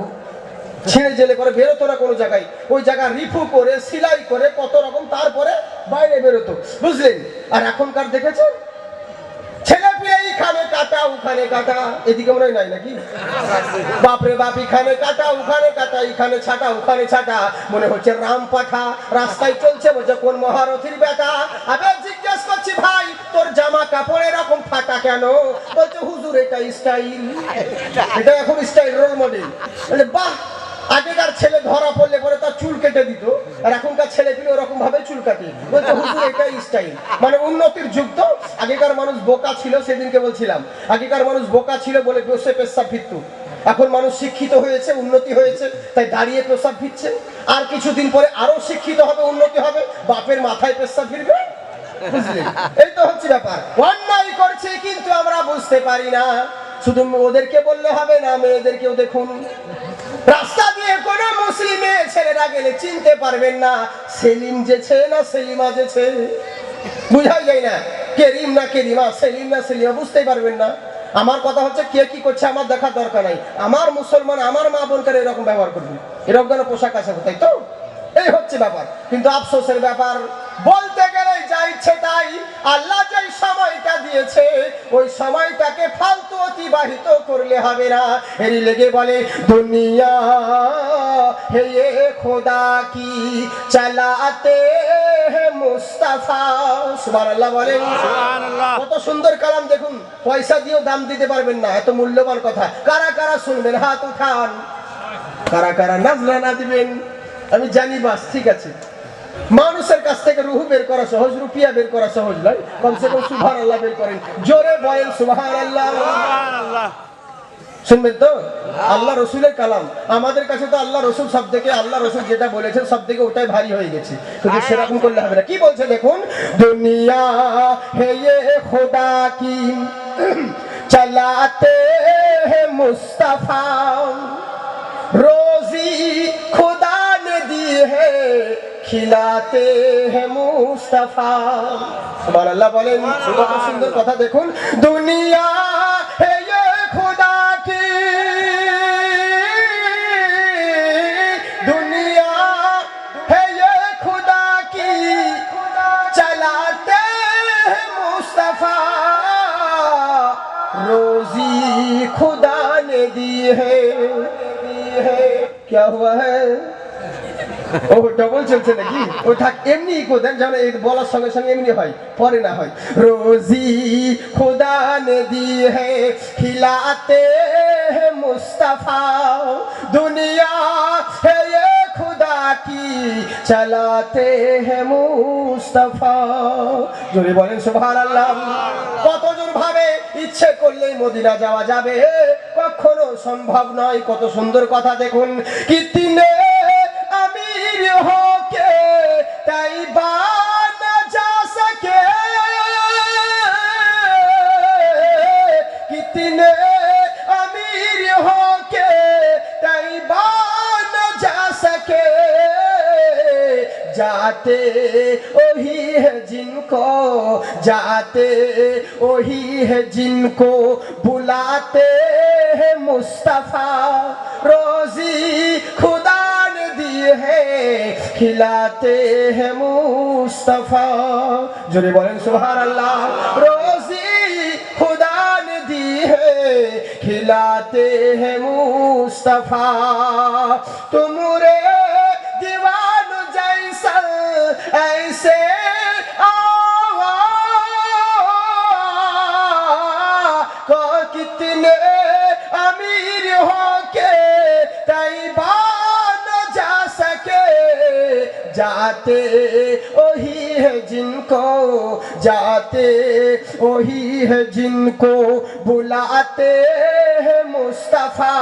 ছিঁড়ে জেলে করে বেরোতো না কোনো জায়গায়, ওই জায়গা রিফু করে সিলাই করে কত রকম, তারপরে বাইরে বেরোতো, বুঝলেন? আর এখনকার দেখেছেন ছেলে পিলে এখানে কাটা ওখানে কাটা, এদিকে মনে হয় নাই নাকি? বাপরে বাপ, এখানে কাটা ওখানে কাটা, এখানে ছাটা ওখানে ছাটা, মনে হচ্ছে রাম পাঠা রাস্তায় চলছে, বলছে কোন মহারথীর বেটা। আবে জিজ্ঞেস করছি ভাই তোর জামা কাপড় এরকম ফাটা কেন? বলছে হুজুর এটা স্টাইল, এটা এখন স্টাইল, রোল মডেল। বলে বাহ, আগেকার ছেলে ধরা পড়লে পরে তার চুল কেটে দিত, আর এখনকার ছেলে পিলে ওরকম ভাবে চুল কাটে, বলতে হুজুর এটাই স্টাইল। মানে উন্নতির যুগ তো। আগেকার মানুষ বোকা ছিল, সেদিনকে বলছিলাম, আগেকার মানুষ বোকা ছিল বলে বসে পেশাব ফিরত। এখন মানুষ শিক্ষিত হয়েছে, উন্নতি হয়েছে, তাই দাঁড়িয়ে পেশাব ফিরছে। আর কিছুদিন পরে আরো শিক্ষিত হবে, উন্নতি হবে, বাপের মাথায় পেশাব ফিরবে, বুঝলেন? এই তো হচ্ছে ব্যাপার। অন্যায় করছে কিন্তু আমরা বুঝতে পারি না। শুধু ওদেরকে বললে হবে না, মেয়েদেরকেও দেখুন, রাস্তা দিয়ে কোন মুসলিম ছেলেরা গেলে চিনতে পারবেন না সেলিম যেছে না সেলিমা যেছে, বুঝাই যায় না কেরিম না কেরিমা, সেলিম না সেলিমা, বুঝতেই পারবেন না। আমার কথা হচ্ছে কে কি করছে আমার দেখার দরকার নাই, আমার মুসলমান আমার মা বোনকে এরকম ব্যবহার করবে, এরকম যেন পোশাক আছে, তাই তো? এই হচ্ছে ব্যাপার। কিন্তু আফসোসের ব্যাপার, বলতে গেলে যা ইচ্ছে তাই, আল্লাহ যেই সময়টা দিয়েছে ওই সময়টাকে ফালতু অতিবাহিত করলে হবে না। এরই লেগে বলে দুনিয়া হে ये खुदा की চালাতে হে মুস্তাফা, সুবহানাল্লাহ বলেন। কত সুন্দর কালাম দেখুন, পয়সা দিয়েও দাম দিতে পারবেন না, এত মূল্যবান কথা। কারা কারা শুনবেন হাত উঠান, কারা কারা নাজরানা দিবেন? আমি জানি, বাস ঠিক আছে। মানুষের কাছ থেকে রুহু বের করা সহজ, রুপিয়া বের করা সহজ নয়, কমসে কম সুবহানাল্লাহ বের করেন, জোরে বলেন সুবহানাল্লাহ। শুনবেন তো? আল্লাহ রসুলের কালাম, আমাদের কাছে তো আল্লাহ রসুল সব থেকে, আল্লাহ রসুল যেটা বলেছেন সব থেকে ওটাই ভারী হয়ে গেছে, কিন্তু সেরকম করলে হবে না। কি বলছে দেখুন, দুনিয়া হে ये खुदा की चलाते हैं मुस्तफा, रोजी खुदा ने दी है खिलाते हैं मुस्तफा। सुबहानाल्लाह बोलें। কত সুন্দর কথা দেখুন, দুনিয়া হে ये खुदा की, दुनिया है ये खुदा की चलाते हैं मुस्तफा, रोजी खुदा ने दी है। क्या हुआ है? ও ডবল চলছে নাকি? ও থাক, এমনি ইকো দেন, যেন এই বলার সঙ্গে সঙ্গে এমনি হয়, পরে না হয়। রোজি খুদা নে দি হে খিলাতে হে মুস্তাফা, দুনিয়া হে ये खुदा की चलाते हैं मुस्तफा। জোরে বলেন সুবহানাল্লাহ। কতজন ভাবে ইচ্ছে করলেই মদিনা যাওয়া যাবে, কখনো সম্ভব নয়। কত সুন্দর কথা দেখুন, কিতনে আমির হোকে তাইবা না যা সকে, कितने अमीर हो के तैबा न जा सके, जाते वही है जिनको, जाते वही है जिनको बुलाते हैं मुस्तफा, रोजी खुदा ने दी है खिलाते हैं मुस्तफा। जोरे बोलें सुभान अल्लाह। रोजी खुदा ने दी है खिलाते हैं मुस्तफा, तुमरे दीवान जैसा ऐसे को कितने अमीर हो के तैबा न जा सके, जाते वही है जिनको, जाते वही है जिनको बुलाते हैं मुस्तफा,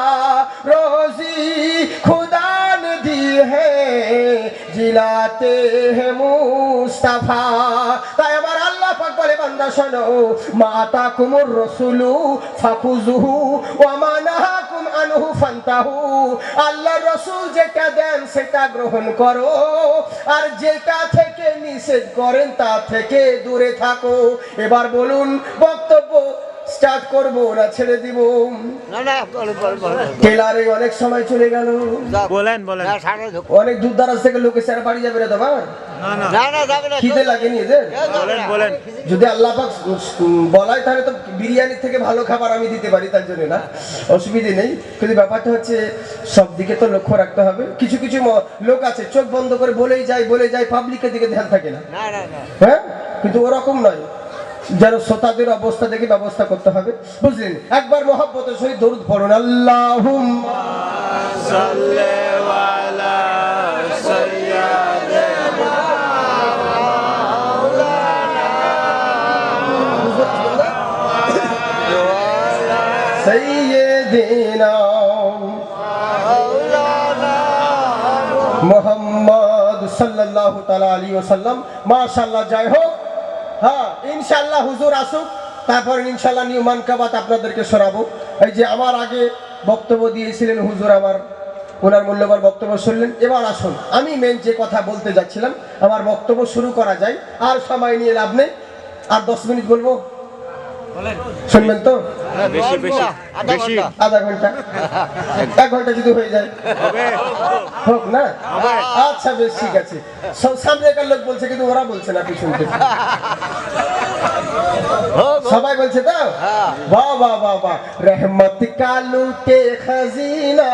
रोजी खुदा ने दी है जिलाते हैं मुस्तफा। তাই আমার আল্লাহ পাক বলে, বান্দা শোনো, মাতা কুমুর রসুলু ফাকুজুহু ওয়া মা নাহাকুম আনহু ফান্তাহু, আল্লাহর রাসূল যেটা দেন সেটা গ্রহণ করো, আর যেটা থেকে নিষেধ করেন তা থেকে দূরে থাকো। এবার বলুন, বক্তব্য স্টার্ট করবো না ছেড়ে দিব? না না, টেলারে অনেক সময় চলে গেল, বলেন বলেন। অনেক দূর দারাজ থেকে লোক এসে আর বাড়ি যাবে রে তোমার, না না না না, যাবে না। খিদে লাগেনি এদের? বলেন বলেন। যদি আল্লাহ পাক বলায় তাহলে তো বিরিয়ানির থেকে ভালো খাবার আমি দিতে পারি, তার জন্য না, অসুবিধে নেই। কিন্তু ব্যাপারটা হচ্ছে সব দিকে তো লক্ষ্য রাখতে হবে। কিছু কিছু লোক আছে চোখ বন্ধ করে বলেই যায়, পাবলিকের দিকে ধ্যান থাকে না। না না না, হ্যাঁ, কিন্তু ওরকম নয়, যেন শ্রোতাদের অবস্থা দেখে ব্যবস্থা করতে হবে, বুঝলেন? একবার মহব্বতের সহিত দরুদ পড়ুন, আল্লাহুম্মা সাল্লি আলা সাইয়্যিদিনা সাইয়্যিদিনা মুহাম্মদ সাল্লাল্লাহু তাআলা আলাইহি ওয়াসাল্লাম। মাশাআল্লাহ, জয় হোক। হ্যাঁ, ইনশাআল্লাহ হুজুর আসুক, তারপর ইনশাআল্লাহ নিউ মানকাবাত আপনাদেরকে শোনাবো। এই যে আমার আগে বক্তব্য দিয়েছিলেন হুজুর, আমার ওনার মূল্যবান বক্তব্য শুনলেন। এবার আসুন, আমি মেন যে কথা বলতে যাচ্ছিলাম, আমার বক্তব্য শুরু করা যায়, আর সময় নিয়ে লাভ নেই। আর 10 মিনিট বলবো, শুনবেন তো? বেশি বেশি বেশি আধা ঘন্টা, 1 ঘন্টা যদি হয়ে যায় হবে, হোক না? আচ্ছা বেশ, ঠিক আছে। সব সামনেকার লোক বলছে, কিন্তু ওরা বলছে না পিছন থেকে। সবাই বলছে তো? বাহ বাহ বাহ বাহ। রহমত কা লুটে খজিনা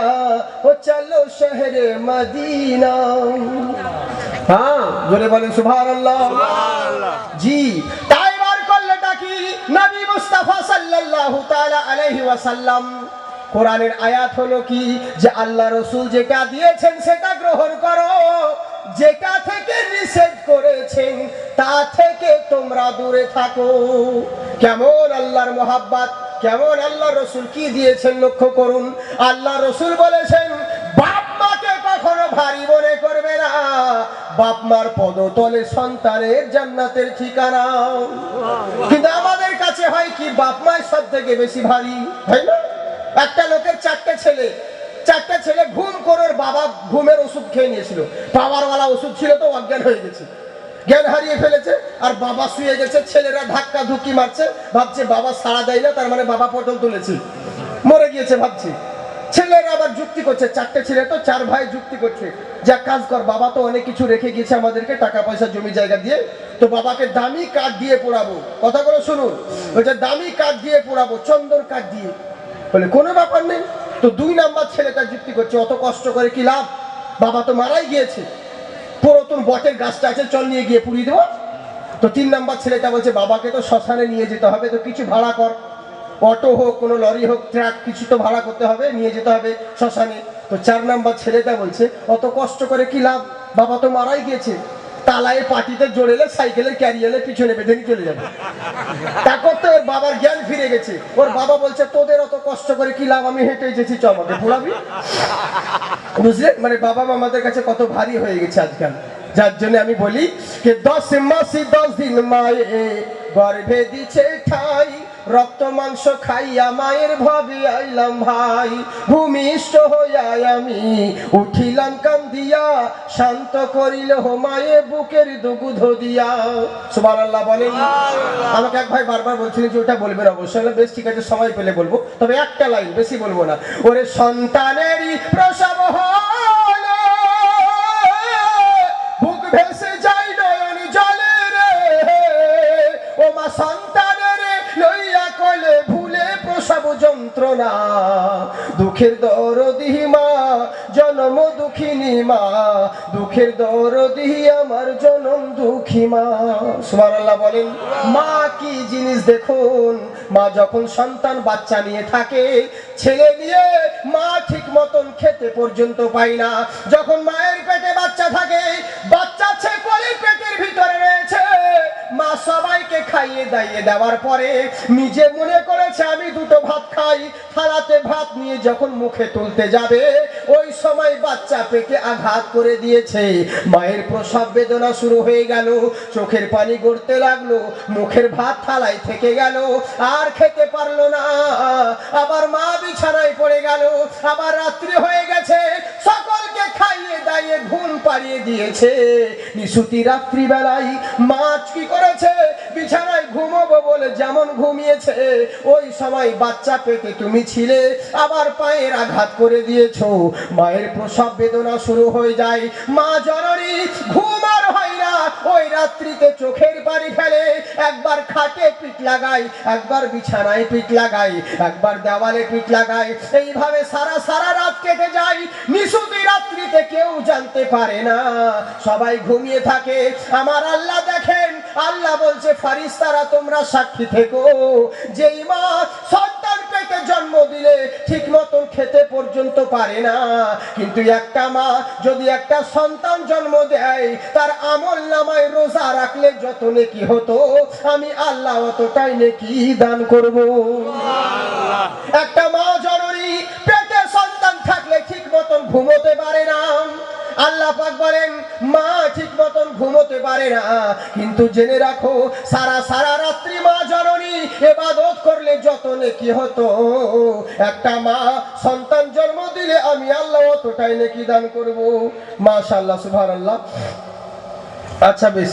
ও চলো শহরে মদিনা। হ্যাঁ, জোরে বলেন সুবহানাল্লাহ। জি, তাই বার করলেটা কি? নবী মুস্তাফা সাল্লাল্লাহু তাআলা আলাইহি ওয়াসাল্লাম। কোরআনের আয়াত হলো কি, যে আল্লাহ রাসূল যেটা দিয়েছেন সেটা গ্রহণ করো, যেটা থেকে নিষেধ করেছেন তা থেকে তোমরা দূরে থাকো। কেমন আল্লাহর মহাব্বত, কেমন আল্লাহ রাসূল কি দিয়েছেন লক্ষ্য করুন। আল্লাহ রাসূল বলেছেন, বাপ মাকে কখনো ভারী মনে করবে না, বাপ মার পদতলে সন্তানের জান্নাতের ঠিকানা। কিন্তু আমাদের কাছে হয় কি, বাপ মায়ের সব থেকে বেশি ভারী, তাই না? একটা লোকের 4টে ছেলে ঘুম করে, বাবা ঘুমের ওষুধ খেয়ে নিয়েছিল, পাওয়ারওয়ালা ওষুধ ছিল তো অজ্ঞান হয়ে গেছে, জ্ঞান হারিয়ে ফেলেছে, আর বাবা শুয়ে গেছে। ছেলেরা ধাক্কা ধুকি মারছে, ভাবছে বাবা সাড়া দেয় না, তার মানে বাবা পটল তুলেছে, মরে গিয়েছে ভাবছে। ছেলেরা আবার যুক্তি করছে, 4টে ছেলে তো, 4 ভাই যুক্তি করছে, যা কাজ কর, বাবা তো অনেক কিছু রেখে গিয়েছে আমাদেরকে, টাকা পয়সা জমি জায়গা দিয়ে, তো বাবাকে দামি কাঠ দিয়ে পোড়াবো। কথাগুলো শুনুন, বলছে দামি কাঠ দিয়ে পোড়াবো, চন্দন কাঠ দিয়ে। বলে কোনো ব্যাপার নেই। তো 2 নাম্বার ছেলেটা যুক্তি করছে, অত কষ্ট করে কি লাভ, বাবা তো মারাই গিয়েছে, পুরাতন বটের গাছটা আছে, চল নিয়ে গিয়ে পুড়িয়ে দেবো। তো 3 নাম্বার ছেলেটা বলছে বাবাকে তো শ্মশানে নিয়ে যেতে হবে, তো কিছু ভাড়া কর, অটো হোক, কোনো লরি হোক, ট্রাক, কিছু তো ভাড়া করতে হবে, নিয়ে যেতে হবে শ্মশানে। তো 4 নাম্বার ছেলেটা বলছে অত কষ্ট করে কি লাভ, বাবা তো মারাই গিয়েছে, তালায় পাটিতে জোড়েলে সাইকেলের ক্যারিয়ালে পিছনে বেঁধে নিয়ে চলে যাবে। তারপর তো ওর বাবার জ্ঞান ফিরে গেছে। ওর বাবা বলছে তোদের অত কষ্ট করে কি লাভ, আমি হেঁটে এসেছি, চ আমাকে পোড়াবি। বুঝলেন, মানে বাবা আমাদের কাছে কত ভারী হয়ে গেছে আজকাল। যার জন্য আমি বলি যে 10 মাসে 10 দিন মায়ে গর্ভে দিছে ঠাই, রক্ত মাংস খাইয়া মায়ের ভাবে আইলাম ভাই, ভূমিষ্ঠ হইয়া আমি উঠিলাম কান্দিয়া, শান্ত করিল মায়ে বুকের দুগ্ধ দিয়া। সুবহানাল্লাহ বলেন। আমাকে এক ভাই বারবার বলছিলেন যে ওটা বলবেন অবশ্যই, বেশ ঠিক আছে সময় পেলে বলবো, তবে একটা লাইন, বেশি বলবো না। ওরে সন্তানেরই প্রসব হলো, বুক ভেসে যাই নয়ন জলে রে, ও মা সন্তানের লইয়া কোলে ভুলে প্রসব যন্ত্রণা, দুঃখের দরদি মা জনম দুঃখিনী মা, দুঃখের দরদি আমার জনম দুঃখী মা। সুবহানাল্লাহ বলেন। মা কি জিনিস দেখুন, মা যখন সন্তান বাচ্চা নিয়ে থাকে, ছেলে নিয়ে মা ঠিক মতন খেতে পর্যন্ত পায় না। যখন মায়ের পেটে বাচ্চা থাকে, বাচ্চা ছেলে পেটের ভিতরে রয়েছে, মা সবাইকে খাইয়ে দাইয়ে দেওয়ার পরে নিজে মনে করেছে আমি দুটো ভাত খাই, থালাতে ভাত নিয়ে যখন মুখে তুলতে যাবে, ওই সময় বাচ্চা পেটে আঘাত করে দিয়েছে। মায়ের প্রসব বেদনা শুরু হয়ে গেল, চোখের পানি গড়তে লাগলো, মুখের ভাত থালায় থেকে গেল, আর খেতে পারলো না। আবার মা বিছানায় পড়ে গেল, আবার রাত্রি হয়ে গেছে, সকলকে খাইয়ে দাইয়ে ঘুম পাড়িয়ে দিয়েছে। নিশুতি রাত্রি বেলায় মা কি করেছে, বিছানায় ঘুমাবো বলে যেমন ঘুমিয়েছে, ওই সময় বাচ্চা পেটে তুমি ছিলে, আবার পায়ের আঘাত করে দিয়েছো। মায়ের প্রসব বেদনা শুরু হয়ে যায়, মা জননী ঘুম আর হয় না, ওই রাত্রিতে চোখের পানি ফেলে, একবার খাটে পিঠ লাগাই, একবার বিছানায় পিঠ লাগাই, একবার দেওয়ালে পিঠ লাগাই, এইভাবে সারা রাত কেটে যায়। নিশুতি রাত্রিতে কেউ জানতে পারে না, সবাই ঘুমিয়ে থাকে। আমার আল্লাহ দেখেন, আল্লাহ বলছে ফারিস্তারা তোমরা সাক্ষী থেকো, যেই মা সন্তান পেটে জন্ম দিলে ঠিক মতন খেতে পর্যন্ত পারে না, কিন্তু একটা মা যদি একটা সন্তান জন্ম দেয়, তার আমল নামায় রোজা রাখলে যত নেকি হতো, আমি আল্লাহ অতটাই নেকি দান করব। একটা মা জননী পেটে সন্তান থাকলে ঠিক মতন ঘুমোতে পারে না। আল্লাহ পাক বলেন মা ঠিক মতন ঘুমোতে পারে না, কিন্তু জেনে রাখো সারা রাত্রি মা জননী ইবাদত করলে যত নেকি হতো, একটা মা সন্তান জন্ম দিলে আমি আল্লাহ অতটাই নেকি দান করব। মাশাআল্লাহ, সুবহানাল্লাহ। আচ্ছা বেশ,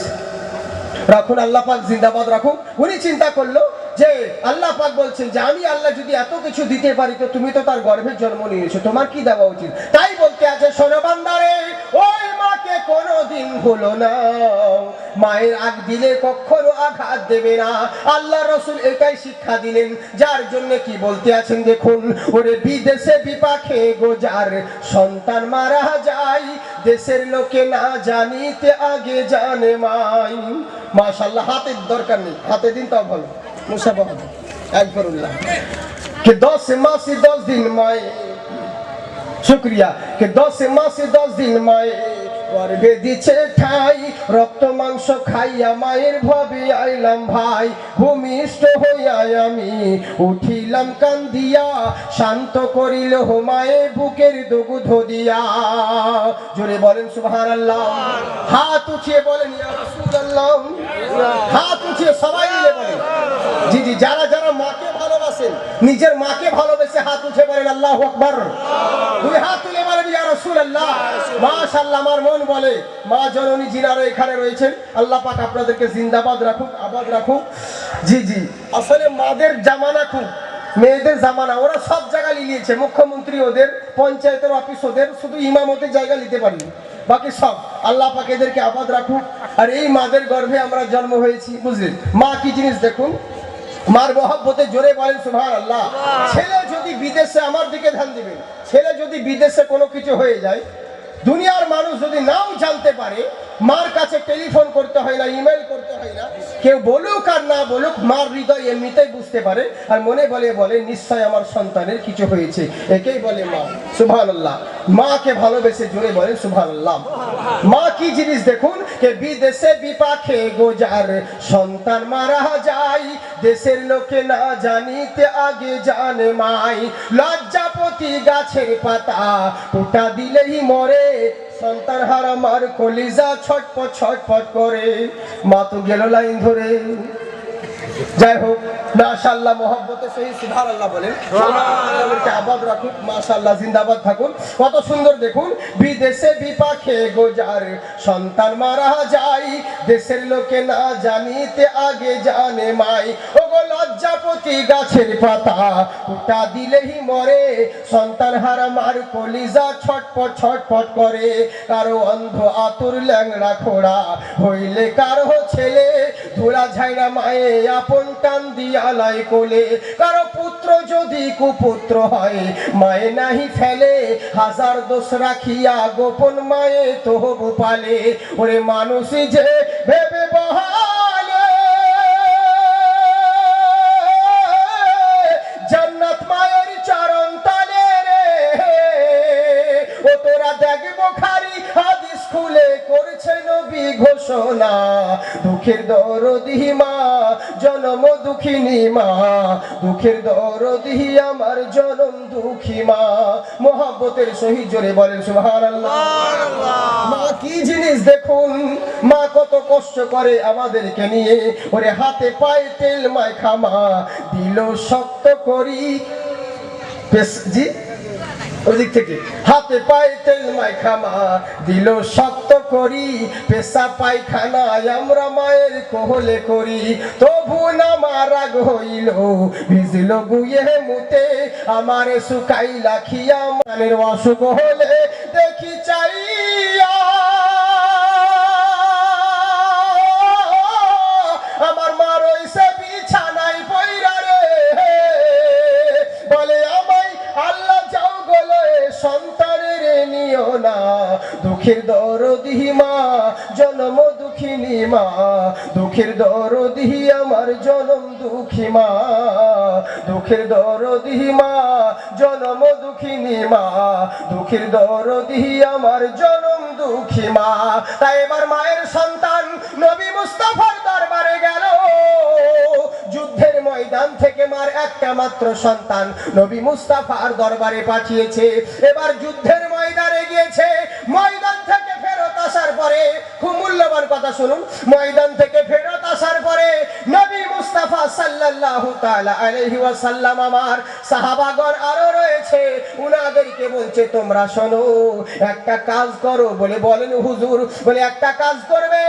রাখুন, আল্লাহ পাক জিন্দাবাদ রাখুন। উনি চিন্তা করলো যে আল্লাহ পাক বলছেন যে আমি আল্লাহ যদি এত কিছু দিতে পারি, তো তুমি তো তার গর্ভে জন্ম নিয়েছো, তোমার কি দেওয়া উচিত। তাই বলতে আছে, শোনো বান্দারে, ওই মাকে কোনোদিন ভুলো না, মায়ের আগ দিলে কখনো আঘাত দেবে না। আল্লাহ রাসূল এটাই শিক্ষা দিলেন, যার জন্য কি বলতে আছেন দেখুন, ওরে বিদেশে বিপাকে গোজার সন্তান মারা যায়, দেশের লোকে না জানিতে আগে জানে মাই। মাশাআল্লাহ, হাতের দরকার নেই, হাতে দিন তাও ভালো। মুসাফা আকবরুল্লাহ कि 10 মাসে 10 দিন মায়ে, শুকরিয়া, कि 10 মাসে 10 দিন মায়ে গর্ভে দিছে ঠাই, রক্ত মাংস খাইয়া মায়ের ভাবে আইলাম ভাই, ভূমিষ্ঠ হইয়া আমি উঠিলাম কান্দিয়া, শান্ত করিল মায়ে বুকের দুগ্ধ দিয়া। জোরে বলেন সুবহানাল্লাহ। হাত উঠিয়ে বলেন ইয়া রাসূলুল্লাহ। হাত উঠিয়ে সবাই মিলে বলেন। জি জি, যারা যারা মাকে ভালোবাসেন, নিজের মাকে ভালোবেসে হাত উঠে বলেন আল্লাহু আকবার। দুই হাত তুলে বলেন ইয়া রাসূলুল্লাহ। মাশাআল্লাহ, আমার মন বলে মা জননী যিনারা এখানে রয়েছেন, আল্লাহ পাক আপনাদেরকে জিন্দাবাদ রাখুক, আবাদ রাখুক। জি জি, আসলে মাদের জামানা খুব, মেয়েদের জামানা, ওরা সব জায়গা নিয়েছে, মুখ্যমন্ত্রী ওদের, পঞ্চায়েতের অফিস ওদের, শুধু ইমামতের জায়গা নিতে পারেনি, বাকি সব। আল্লাহ পাক এদেরকে আবাদ রাখুক। আর এই মাদের গর্ভে আমরা জন্ম হয়েছি, বুঝলেন। মা কি জিনিস দেখুন, মার মহব্বতে জোরে বলেন সুবহানাল্লাহ। ছেলে যদি বিদেশে, আমার দিকে ধ্যান দিবেন, ছেলে যদি বিদেশে কোনো কিছু হয়ে যায়, দুনিয়ার মানুষ যদি নাও জানতে পারে, মার কাছে টেলিফোন করতে হয় না, ইমেল করতে হয় না, কেউ বলুক আর না বলুক, মার হৃদয় এমনিতেই বুঝতে পারে আর মনে বলে নিশ্চয় আমার সন্তানের কিছু হয়েছে, একেই বলে মা। সুবহানাল্লাহ। মাকে ভালোবেসে জোরে বলেন সুবহানাল্লাহ। মা কি জিনিস দেখুন, কে বিদেশে বিপাকে গোজার সন্তান মারা যায়, দেশের লোকে না জানিতে আগে জানে মাই, লজ্জাপতি গাছের পাতা ওটা দিলেই মরে, সন্তান হারা মার কলিজা ছটপট ছটপট করে। মা তো গেল লাইন ধরে। যাই হোক, মাশাআল্লাহ, মহব্বতে সহিত সুবহানাল্লাহ বলেন। আমাদেরকে আবাদ রাখুন, মাশাআল্লাহ, জিন্দাবাদ থাকুন। কত সুন্দর দেখুন, বিদেশে বিপাকে গোজার সন্তান মারা যায়, দেশের লোকে না জানিতে আগে জানে মাই, ওগো লজ্জাপতি গাছের পাতা ওটা দিলেই মরে, সন্তান হারা মার কলিজা ছটপট ছটপট করে। কারো অন্ধ আতুর ল্যাংড়া খোড়া হইলে কারো ছেলে, ধুলা ঝাইরা মায়ে আপন টান দিয়ালাই কোলে, কারো পুত্র যদি কুপুত্র হয় মায়ে নাহি ফেলে, হাজার দোষ রাখিয়া গোপন মায়ে তবু পালে। ওরে মানুষই যে ভেবে বহালে, জান্নাত মায়ের চরণ তলে রে, ও তোরা দেখবো খারি হাদিস খুলে করছে নবী ঘোষণা, দুঃখের দরদি মা জনম দুঃখিনী মা, দুঃখের দরদি আমার জনম দুঃখী মা। মোহাব্বতের সহিত জোরে বলেন সুবহানাল্লাহ। মা কি জিনিস দেখুন, মা কত কষ্ট করে আমাদেরকে নিয়ে, ওরে হাতে পায়ে তেল মাখা মা দিল শক্ত করি, জি ওদিক থেকে হাতে পায়ে তেল মাখা মা দিল শক্ত করি, পেশা পায়খানায় আমরা মায়ের কোহলে করি, তবু না মা রাগ হইল ভিজল গুয়ে মুতে, আমারে শুকাই লাখিয়া মানের অসুখ হলে দেখি চাইয়া, আমার মা রইছে বিছানায় পইরা রে, বলে আমায় আল্লাহ যাও গলে সন্তানের নিও না, দুঃখের দরদি মা জনম দুঃখিনী মা, দুঃখের দরদি আমার জনম দুঃখী মা, দুঃখের দরদি মা জনম দুঃখিনী মা, দুঃখের দরদি আমার জনম দুঃখী মা। তাই এবার মায়ের সন্তান নবী মুস্তাফার দরবারে গেল, যুদ্ধের ময়দান থেকে মার একটা মাত্র সন্তান নবী মুস্তাফার দরবারে পাঠিয়েছে। এবার যুদ্ধের ময়দানে গিয়েছে, ময়দান থেকে ফেরত আসার পরে খুব মূল্যবান কথা শুনুন, ময়দান থেকে ফেরত আসার পরে নবী মুস্তাফা সাল্লাল্লাহু তাআলা আলাইহি ওয়াসাল্লাম আমার সাহাবাগণ আরো রয়েছে, উনাদেরকে বলছে তোমরা শোনো, একটা কাজ করো। বলেন হুজুর, বলে একটা কাজ করবে,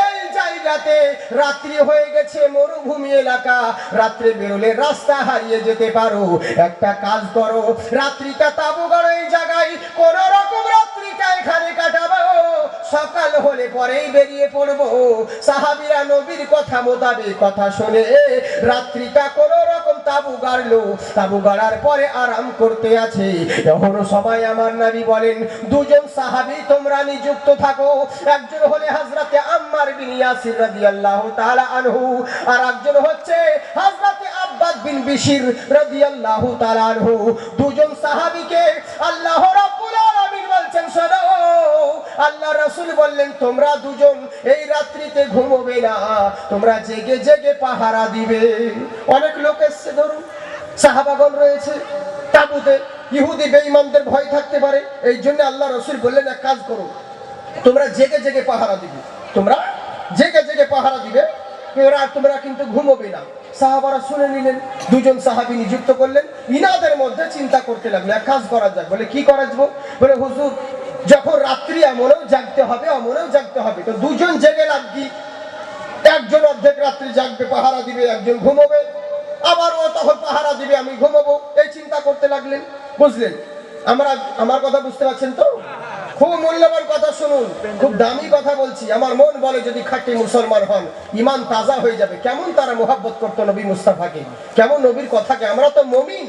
এই জায়গাতে রাত্রি হয়ে গেছে, মরুভূমি এলাকা, রাত্রে বেরোলে রাস্তা হারিয়ে যেতে পারো, একটা কাজ করো, রাত্রিটা তাবু গাড়ো এই জায়গায়, কোন রকম রাত্রিটা এখানে কাটাবো, সকাল হলে পরেই বেরিয়ে পড়বো। সাহাবীরা নবীর কথা মোতাবেক কথা শুনে রাত্রিটা কোন রকম তাবু গাড়লো, তাবু গাড়ার পরে আরাম করতে আছে। এখন সবাই আমার নবী বলেন, দুজন সাহাবী তোমরা নিযুক্ত থাকো, একজন হলে হযরতে আম্মার বিন ইয়াসির রাদিয়াল্লাহু তাআলা আনহু, আর একজন হচ্ছে হযরতে আব্বাদ বিন বিশির রাদিয়াল্লাহু তাআলা আনহু। দুজন সাহাবীকে আল্লাহ রাব্বুল আলামিন বলছেন শোনো, আল্লাহ রাসূল বললেন তোমরা দুজন এই রাত্রিতে ঘুমোবে না, তোমরা জেগে জেগে পাহারা দিবে। অনেক লোক এসছে, ধরুন সাহাবাগণ রয়েছে তাঁবুতে, ইহুদি বেঈমানদের ভয় থাকতে পারে, এই জন্য আল্লাহ রাসূল বললেন এক কাজ করো, তোমরা জেগে জেগে পাহারা দিবে, তোমরা জেগে জেগে পাহারা দিবে, তোমরা কিন্তু ঘুমোবে না। সাহাবারা শুনে নিলেন, দুজন সাহাবী নিযুক্ত করলেন, ইনাদের মধ্যে চিন্তা করতে লাগলো এক কাজ করা যাক। বলে কি করা যাবে? বলে হুজুর যখন রাত্রি এমনও জাগতে হবে অমনেও জাগতে হবে, তো দুজন জেগে লাগবি, একজন অর্ধেক রাত্রি জাগবে পাহারা দিবে, একজন ঘুমোবে, আবার ও তখন পাহারা দিবে, আমি ঘুমোবো, এই চিন্তা করতে লাগলেন। বুঝলেন? আমার কথা বুঝতে পারছেন তো? খুব মূল্যবান কথা শুনুন, খুব দামি কথা বলছি। আমার মন বলে যদি খাঁটি মুসলমান হন, ঈমান তাজা হয়ে যাবে। কেমন তারা মুহাব্বত করতো নবী মুস্তাফাকে, কেমন নবীর কথাকে। আমরা তো মুমিন,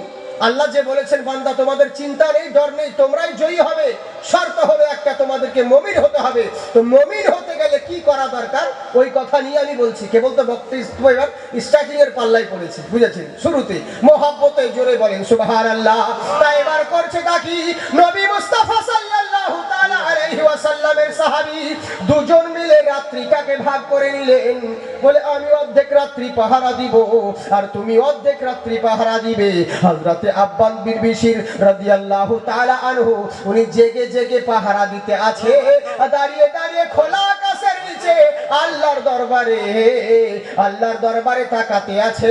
আল্লাহ যে বলেছেন বান্দা তোমাদের চিন্তা নেই, ডর নেই, তোমরাই জয়ী হবে, শর্ত হবে একটা, তোমাদেরকে মুমিন হতে হবে। তো মুমিন হতে গেলে কি করা দরকার ওই কথা নিয়ে আমি বলছি। কেবল তো বক্তব্য এবার স্টার্টিং এর পাল্লাই পড়েছি, বুঝেছেন? শুরুতে মোহাব্বতে জোরে বলেন সুবহানাল্লাহ। তাই এবার করছে কি নবী মুস্তাফা সাল্লাল্লাহু তাআলা আলাইহি ওয়াসাল্লামের সাহাবী দুজন মিলে রাত্রিটাকে ভাগ করে নিলেন। বলে আমি অর্ধেক রাত্রি পাহারা দিব আর তুমি অর্ধেক রাত্রি পাহারা দিবে। হযরতে আব্বাস বিন বিশির রাদিয়াল্লাহু তাআলা আনহু উনি জেগে জেগে পাহারা দিতে আছে, দাঁড়িয়ে দাঁড়িয়ে খোলা আকাশের নিচে আল্লাহর দরবারে তাকাতে আছে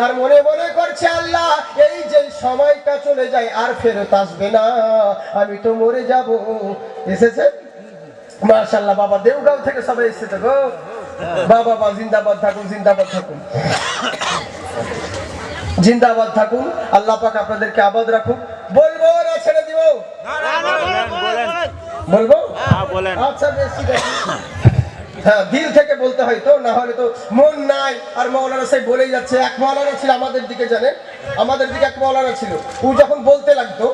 আর মনে মনে করছে আল্লাহ এই যে সময়টা চলে যায় আর ফেরত আসবে না, আমি তো মরে যাব। এসেছে মাশাআল্লাহ, বাবা দেওগাঁও থেকে সবাই এসেছে গো। বাবা জিন্দাবাদ থাকুন, জিন্দাবাদ থাকুন, জিন্দাবাদ থাকুন। আল্লাহ পাক আপনাদেরকে আবাদ রাখুন। বলবো না ছেড়ে দিব? বলবো? আচ্ছা বেশি দেখি, হ্যাঁ দিল থেকে বলতে হয় তো, না হলে তো মন নাই। আর মাওলানা সাহেব বলেই যাচ্ছে। এক মাওলানা ছিল আমাদের দিকে, জানেন আমাদের দিকে এক মাওলানা ছিল, ও যখন বলতে লাগতো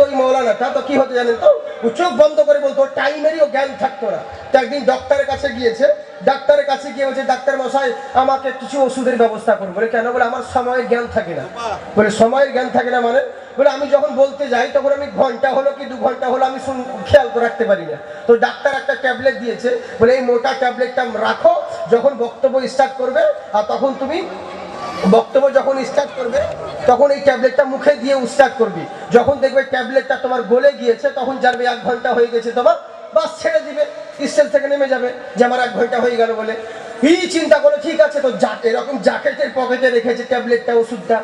ওই মাওলানাটা, তো কি হতো জানেন তো, ও চোখ বন্ধ করে বলতো, টাইমেরও জ্ঞান থাকতো না। তো একদিন ডাক্তারের কাছে গিয়েছে, ডাক্তারের কাছে গিয়ে বলছে ডাক্তার মশাই আমাকে কিছু ওষুধের ব্যবস্থা করুন। বলে কেন? বলে আমার সময়ের জ্ঞান থাকে না। বলে সময়ের জ্ঞান থাকে না মানে? বলে আমি যখন বলতে যাই তখন আমি ঘন্টা হলো কি 2 ঘন্টা হলো আমি খেয়াল করে রাখতে পারি না। তো ডাক্তার একটা ট্যাবলেট দিয়েছে, বলে এই মোটা ট্যাবলেটটা রাখো, যখন বক্তব্য স্টার্ট করবে আর তখন তুমি বক্তব্য যখন স্টার্ট করবে তখন এই ট্যাবলেটটা মুখে দিয়ে স্টার্ট করবি। যখন দেখবে ট্যাবলেটটা তোমার গলে গিয়েছে তখন জানবে 1 ঘন্টা হয়ে গেছে তোমার, বাস ছেড়ে দিবে, স্টেজ থেকে নেমে যাবে যে আমার 1 ঘন্টা হয়ে গেল বলে। এই চিন্তা করে ঠিক আছে, তো এরকম জ্যাকেটের পকেটে রেখেছে ট্যাবলেটটা, ওষুধটা।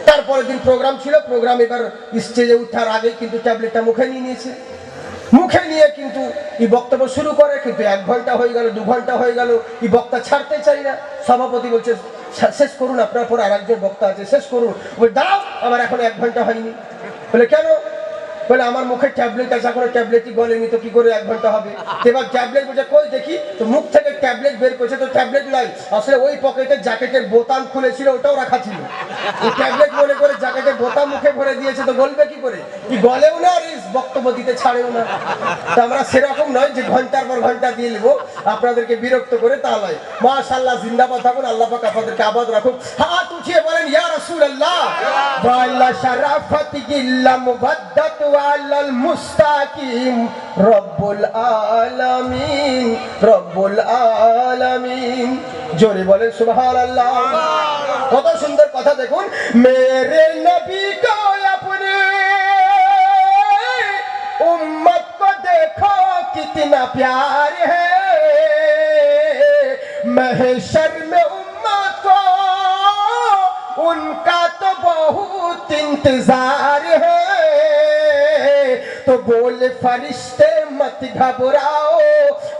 তারপরের দিন প্রোগ্রাম ছিল, প্রোগ্রাম এবার স্টেজে উঠার আগে কিন্তু ট্যাবলেটটা মুখে নিয়ে নিয়েছে। মুখে নিয়ে কিন্তু এই বক্তব্য শুরু করে, কিন্তু 1 ঘন্টা হয়ে গেল, 2 ঘন্টা হয়ে গেল, এই বক্তা ছাড়তে চাই না। সভাপতি বলছে শেষ করুন, আপনার পর আরেকজন বক্তা আছে, শেষ করুন। বলে দাঁড়াও, আমার এখন 1 ঘন্টা হয়নি। বলে কেন? বলে আমার মুখে ট্যাবলেট আছে, এখন ট্যাবলেটই গলেনি, তো কি করে 1 ঘন্টা হবে? এবার ট্যাবলেট বলছে কই দেখি, তো মুখ থেকে ট্যাবলেট বের করছে, তো ট্যাবলেট নাই, আসলে ওই পকেটের জ্যাকেটের বোতাম খুলেছিল, ওটাও রাখা ছিল। ওই ট্যাবলেট মনে করে জ্যাকেটের বোতাম মুখে ভরে দিয়েছে, তো গলবে কি করে? কি গলেও না আর বক্তব্য দিতে ছাড়েও না। তো আমরা সেরকম নয় যে ঘন্টার পর ঘন্টা দিয়ে নেবো আপনাদেরকে বিরক্ত করে, তা নয়। মাশাআল্লাহ, জিন্দাবাদ থাকুন, আল্লাহ পাক আপনাদেরকে আবাদ রাখুন। হাত উঠিয়ে বলেন ইয়া রাসূলুল্লাহ, ওয়াল্লাহ শারাফাতি গিল্লা মুবাদ্দাত ওয়ালাল মুস্তাকিম রব্বুল আলামিন, রব্বুল আলামিন। জোরে বলেন সুবহানাল্লাহ। কত সুন্দর কথা দেখুন, মেরে নবী কো আপনে उम्मत को देखो कितना प्यार है, महशर में उम्मत को उनका तो बहुत इंतजार है। तो बोले फरिश्ते मत घबराओ,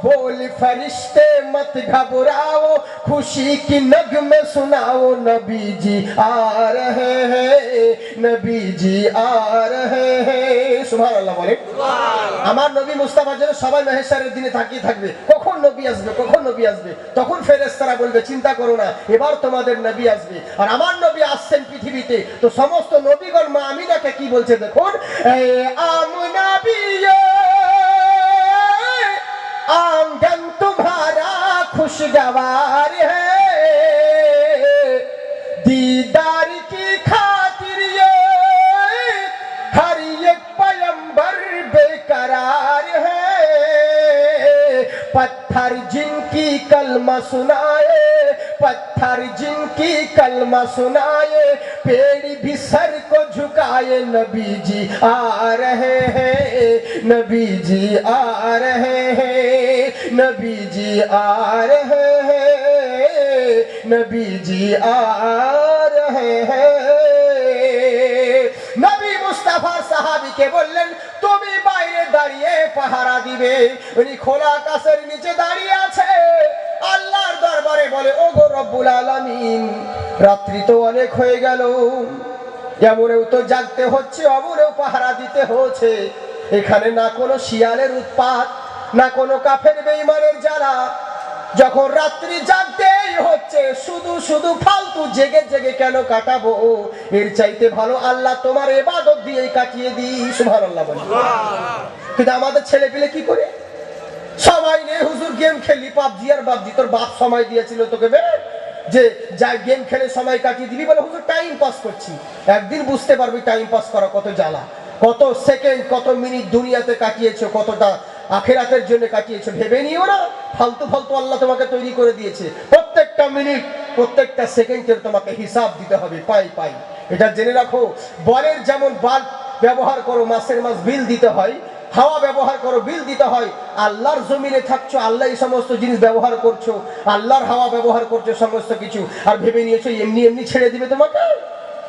बोले फरिश्ते मत घबराओ, खुशी की नगमे सुनाओ, नबी जी आ रहे हैं, नबी जी आ रहे हैं। সুবহানাল্লাহ বলেন। আমার নবী মুস্তাফার জন্য সবাই মেহেশারের দিনে তাকিয়ে থাকবে, কখন নবী আসবে, কখন নবী আসবে। তখন ফেরেশতারা বলবে চিন্তা করো না, এবার তোমাদের নবী আসবে। আর আমার নবী আসছেন পৃথিবীতে, তো সমস্ত নবীগণ মা আমিনাকে কি বলছে দেখুন, এ আমনা বিয়ে आंगन तुम्हारा खुशगवार है, दीदार की खातिर ये हर एक पैगंबर बेकरार है। पत्थर जिनकी कलमा सुनाए, पत्थर जिनकी कलमा सुनाए, पेड़ भी सर को झुकाए, नबी जी आ रहे हैं, नबी जी आ रहे हैं, नबी जी आ रहे हैं, नबी जी आ रहे हैं। नबी मुस्ताफा साहाबी के बोलলেন তুমি বাইরে দাঁড়িয়ে পাহারা দিবে। উনি খোলা আকাশের নিচে দাঁড়িয়ে আছে, আল্লাহর দরবারে বলে ওগো রব্বুল আলামিন, রাত্রি তো অনেক হয়ে গেল, এমনেও তো জাগতে হচ্ছে, অমনেও পাহারা দিতে হচ্ছে। এখানে না কোনো শিয়ালের উৎপাত, না কোনো কাফের বেঈমানের জ্বালা। যখন রাত্রি জাগতেই এটাই হচ্ছে, শুধু শুধু ফালতু জেগে জেগে কেন কাটাবো, এর চাইতে ভালো আল্লাহ তোমার ইবাদত দিয়ে কাটিয়ে দিই। সুবহানাল্লাহ বলে। কিন্তু আমাদের ছেলে পেলে কি করে, সময় নেই হুজুর, গেম খেলি, পাবজি আর পাবজি। তোর বাপ সময় দিয়েছিল তোকে যে যা গেম খেলে সময় কাটিয়ে দিবি? বলে হুজুর টাইম পাস করছি। একদিন বুঝতে পারবি টাইম পাস করা কত জ্বালা, কত সেকেন্ড কত মিনিট দুনিয়াতে কাটিয়েছো, কতটা আখিরাতের জন্য কাটিয়েছো ভেবে নিও না। ফালতু ফালতু আল্লাহ তোমাকে তৈরি করে দিয়েছে, প্রত্যেকটা মিনিট প্রত্যেকটা সেকেন্ডের তোমাকে হিসাব দিতে হবে পাই পাই। এটা জেনে রাখো, বলের যেমন বাল্ব ব্যবহার করো মাসের মাস বিল দিতে হয়, হাওয়া ব্যবহার করো বিল দিতে হয়। আল্লাহর জমিনে থাকছো, আল্লাহ এই সমস্ত জিনিস ব্যবহার করছো, আল্লাহর হাওয়া ব্যবহার করছো সমস্ত কিছু, আর ভেবে নিয়েছো এমনি এমনি ছেড়ে দিবে তোমাকে?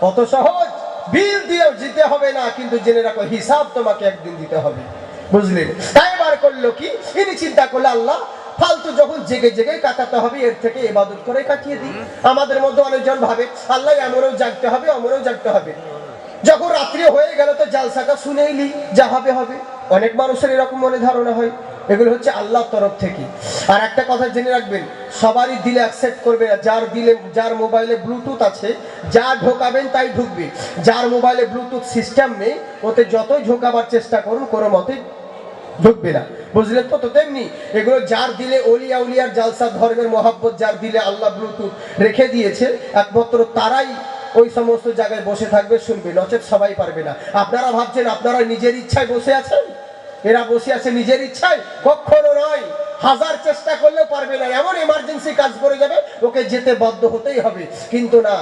অত সহজ। বিল দিয়েও দিতে হবে না, কিন্তু জেনে রাখো হিসাব তোমাকে একদিন দিতে হবে। বুঝলেন? তাই এবার করলো কি, ইনি চিন্তা করলে আল্লাহ ফালতু যখন জেগে জেগে কাটাতে হবে, এর থেকে ইবাদত করে কাটিয়ে দিই। আমাদের মধ্যে অনেকজন ভাবে আল্লাহ এমনও জাগতে হবে অমনও জাগতে হবে, যখন রাত্রি হয়ে গেল তো জালসাটা শুনেই নি, যা হবে হবে। অনেক মানুষের এরকম মনে ধারণা হয়, এগুলো হচ্ছে আল্লাহর তরফ থেকে। আর একটা কথা জেনে রাখবেন, সবারই দিলে অ্যাকসেপ্ট করবে না। যার দিলে, যার মোবাইলে ব্লুটুথ আছে, যা ঢোকাবেন তাই ঢুকবে। যার মোবাইলে ব্লুটুথ সিস্টেম নেই, ওতে যতই ঢোকাবার চেষ্টা করুন কোনো মতে ঢুকবে না। বুঝলেন তো? তো তেমনি এগুলো যার দিলে অলিয়া উলিয়ার জালসা ধর্মের মহাব্বত, যার দিলে আল্লাহ ব্লুটুথ রেখে দিয়েছে, একমাত্র তারাই ওই সমস্ত জায়গায় বসে থাকবে, শুনবে, নচেত সবাই পারবে না। আপনারা ভাবছেন আপনারা নিজের ইচ্ছায় বসে আছেন? এরা বসে আছে নিজের ইচ্ছায়? কখনো নয়। হাজার চেষ্টা করলেও পারবে না। এমন এমার্জেন্সি কাজ করে যাবে, ওকে যেতে বাধ্য হতেই হবে। কিন্তু না,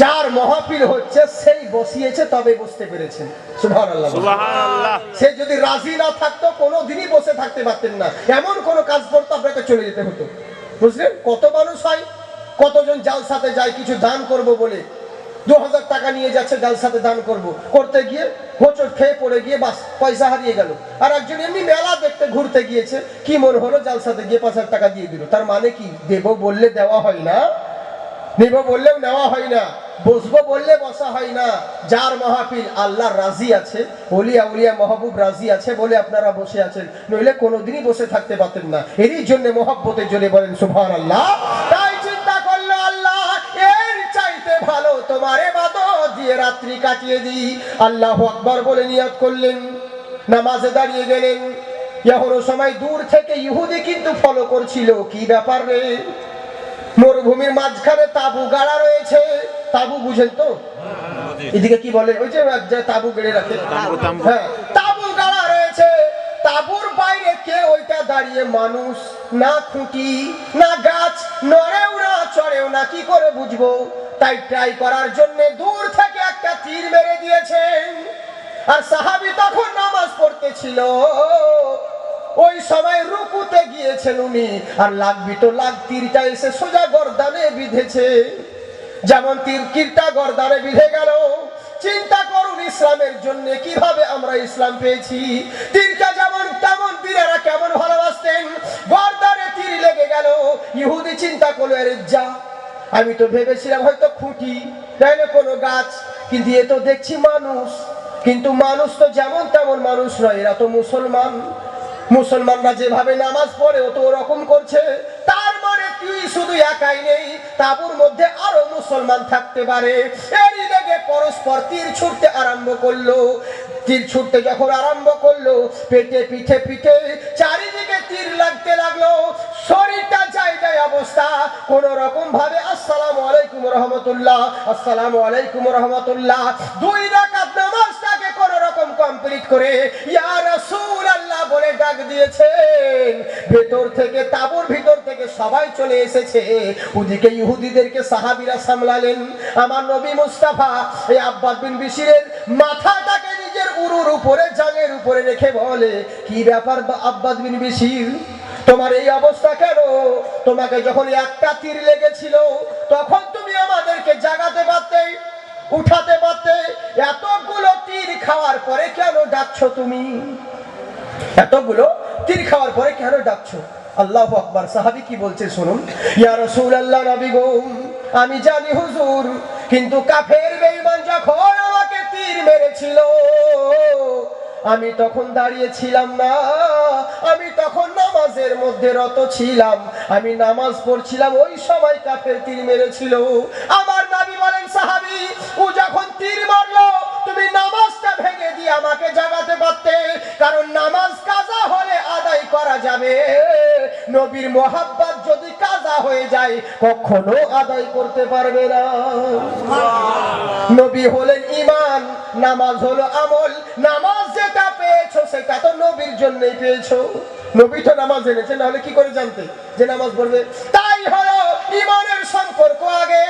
যার মহাপিল হচ্ছে সেই বসিয়েছে, তবে বসতে পেরেছেন। সুবহানাল্লাহ। সুবহানাল্লাহ। সে যদি রাজি না থাকতো কোনোদিনই বসে থাকতে পারতেন না। এমন কোন কাজ করতো আপনাকে চলে যেতে হতো। বুঝলেন? কত মানুষ হয়, কতজন জালসাতে যায় কিছু দান করব বলে, 2000 টাকা নিয়ে যাচ্ছে জালসাতে দান করব, করতে গিয়ে হোঁচট খেয়ে পড়ে গিয়ে বাস পয়সা হারিয়ে গেল। আর একজন এমনি মেলা দেখতে ঘুরতে গিয়েছে, কি মনে হলো জালসাতে গিয়ে 5000 টাকা দিয়ে দিল। তার মানে কি, দেব বললে দেওয়া হয় না, নেব বললেও নেওয়া হয় না, বসবো বললে বসা হয় না। যার মাহফিল আল্লাহ রাজি আছে, ওলিয়া উলিয়া মাহবুব রাজি আছে বলে আপনারা বসে আছেন, নইলে কোনোদিনই বসে থাকতে পারতেন না। এরই জন্য মহব্বতে জ্বলে বলেন সুবহানাল্লাহ। তাই চিন্তা করলো আল্লাহ এর চাইতে ভালো তোমার ইবাদত দিয়ে রাত্রি কাটিয়ে দিই। আল্লাহু আকবার বলে নিয়ত করলেন, নামাজে দাঁড়িয়ে গেলেন। এখনো সময় দূর থেকে ইহুদি কিন্তু ফলো করছিল, কি ব্যাপার রে, মরুভূমির মাঝখানে তাবু গাড়া রয়েছে। তাবু বুঝেন তো? এদিকে কি বলে, ওই যে তাবু গেড়ে রাখে, হ্যাঁ, তাবু গাড়া রয়েছে। তাবুর বাইরে কে ওইটা দাঁড়িয়ে মানুষ, না খুঁটি না গাছ, নড়েও না চড়েও না, কি করে বুঝবো? তাই ট্রাই করার জন্য দূর থেকে একটা তীর মেরে দিয়েছেন। আর সাহাবী তখন নামাজ পড়তেছিল, ওই সময় রুকুতে গিয়েছেন উনি, আর লাগবি তো লাগ, তীরটা এসে সোজা গর্দানে বিঁধেছে। যেমন তীরটা গর্দানে বিঁধে গেল, চিন্তা করুন ইসলামের জন্য কিভাবে আমরা ইসলাম পেয়েছি। তীরটা যেমন তেমন বীরেরা কেমন ভালোবাসতেন। গর্দানে তীর লেগে গেল, ইহুদি চিন্তা করলো, আরে যা, আমি তো ভেবেছিলাম হয়তো খুঁটি তাইলে কোনো গাছ, কিন্তু এ তো দেখছি মানুষ। কিন্তু মানুষ তো যেমন তেমন মানুষ নয়, এরা তো মুসলমান। মুসলমানরা যেভাবে নামাজ পড়ে ও তো ওরকম করছে। তার মানে তুই শুধু একাই নেই, তাবুর মধ্যে আরো মুসলমান থাকতে পারে। এরই লেগে পরস্পর তীর ছুটতে আরম্ভ করলো। তীর ছুটতে যখন আরম্ভ করলো, পেটে পিঠে পিঠে চারিদিকে তীর লাগতে লাগলো। শরীরটা জায়গায় অবস্থা, কোন রকম ভাবে আসসালামু আলাইকুম রহমতুল্লাহ, আসসালামু আলাইকুম রহমতুল্লাহ, 2 রাকাত নামাজটাকে কোন রকম কমপ্লিট করে ইয়া রাসূলুল্লাহ বলে ডাক দিয়েছেন। ভেতর থেকে, তাবুর ভিতর থেকে সবাই চলে এসেছে। ওদিকে ইহুদিদেরকে সাহাবীরা সামলালেন। আমার নবী মুস্তাফা এই আব্বাদ বিন বিশিরের মাথাটাকে নিজের উরুর উপরে, জাঙের উপরে রেখে বলে, কি ব্যাপার আব্বাদ বিন বিশির, তোমার এই অবস্থা কেন? তোমাকে যখন একটা তীর লেগেছিল তখন তুমি আমাদেরকে জাগাতে পারতে, উঠাতে পারতে, এতগুলো তীর খাওয়ার পরে কেন ডাকছো তুমি? এতগুলো তীর খাওয়ার পরে কেন ডাকছো? আল্লাহু আকবার। সাহাবী কি বলছে শুনুন, ইয়া রাসূলুল্লাহ, নবী গো, আমি জানি হুজুর, কিন্তু কাফের বেঈমান যখন আমাকে তীর মেরেছিল আমি তখন দাঁড়িয়ে ছিলাম না, আমি তখন নামাজের মধ্যে রত ছিলাম। আমি নামাজ পড়ছিলাম, ওই সময় কাফের তীর মেরেছিল। আমার নবী বলেন, সাহাবী, ও যখন তীর মারলো তুমি নামাজটা ভেঙে দিয়ে আমাকে জাগাতে পারতে, কারণ নামাজ কাজা হলে আদায় করা যাবে, নবীর মোহাব্বত যদি কাজা হয়ে যায় কখনো আদায় করতে পারবে না। নবী হলেন ঈমান, নামাজ হলো আমল। নামাজ যেটা পেয়েছো সেটা তো নবীর জন্যই পেয়েছো। নবী তো নামাজ এনেছে, নাহলে কি করে জানতে যে নামাজ পড়বে? তাই হলো ঈমানের সম্পর্ক আগে।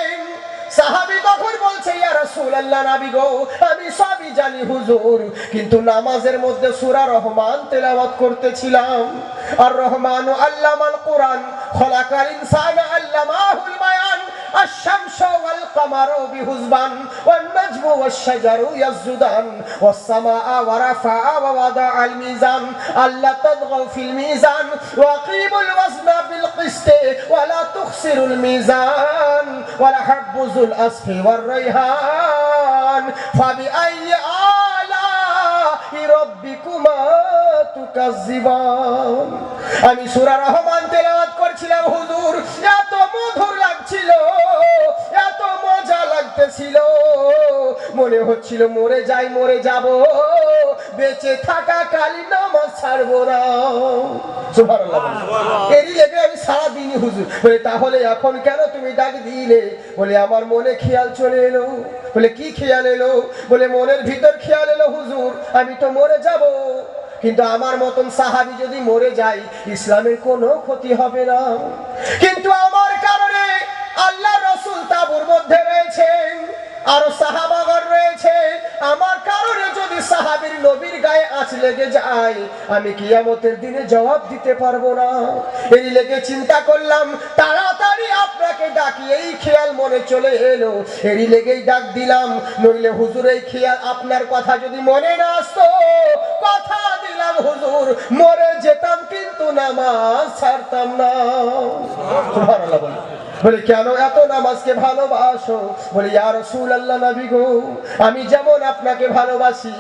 সাহাবী তখন বলছে, ইয়া রাসূলুল্লাহ, নবী গো, আমি সবই জানি হুজুর, কিন্তু নামাজের মধ্যে সূরা রহমান তেলাওয়াত করতেছিলাম। আর রহমানু আল্লামাল কুরআন, খলাকাল ইনসানা আল্লামাহুল বায়ান, আশ-শামসু ওয়াল কামারু বিহুসবান, ওয়ান নাজমু ওয়াশ-শাজারু ইয়াসজুদান, ওয়াস-সামাআ ওয়া রাফা'a ওয়া ওয়াদা'আল মিজান, আল্লা তাদগাউ ফিল মিজান ওয়া আকিমুল ওয়াজনা বিল কিসতি ওয়া লা তুখসিরুল মিজান ওয়া লা হাব্বুল আসফি ওয়ার রাইহান ফাবিআইয়ি আলা'i রাব্বিকুমা তুকাজ্জিবান। আমি সূরা রহমান তেলাওয়াত করছিলাম হুজুর, এত মধুর লাগছিল, এত মজা লাগতেছিল, মনে হচ্ছিল মরে যাই, মরে যাব, বেঁচে থাকা কালী নামাজ ছাড়বো না। সুবহানাল্লাহ। এরই লেগে আমি সারাদিনই হুজুর বলে, তাহলে এখন কেন তুমি ডাক দিলে? বলে, আমার মনে খেয়াল চলে এলো। বলে, কি খেয়াল এলো? বলে, মনের ভিতর খেয়াল এলো হুজুর, আমি তো মরে যাব, কিন্তু আমার মতন সাহাবী যদি মরে যায় ইসলামের কোনো ক্ষতি হবে না, কিন্তু আমার কারণে আল্লাহ রাসূল তাবুর মধ্যে রয়েছেন, আর সাহাবাগণ রয়েছে, আমার কারণে যদি সাহাবীর নবীর গায়ে আঁচ লেগে যায় আমি কিয়ামতের দিনে জবাব দিতে পারবো না। এই লেগে চিন্তা করলাম তাড়াতাড়ি আপনাকে ডাকি, এই খেয়াল মনে চলে এলো, এরই লেগেই ডাক দিলাম। নইলে হুজুর এই খেয়াল আপনার কথা যদি মনে না আসতো, কথা দিলাম হুজুর মরে যেতাম কিন্তু নামাজ ছাড়তাম না। সুবহানাল্লাহ। বলে, কেন এত নামাজকে ভালোবাসো? বলে, ইয়া রাসূলুল্লাহ, নবী গো, আমি যেমন আপনাকে ভালোবাসি,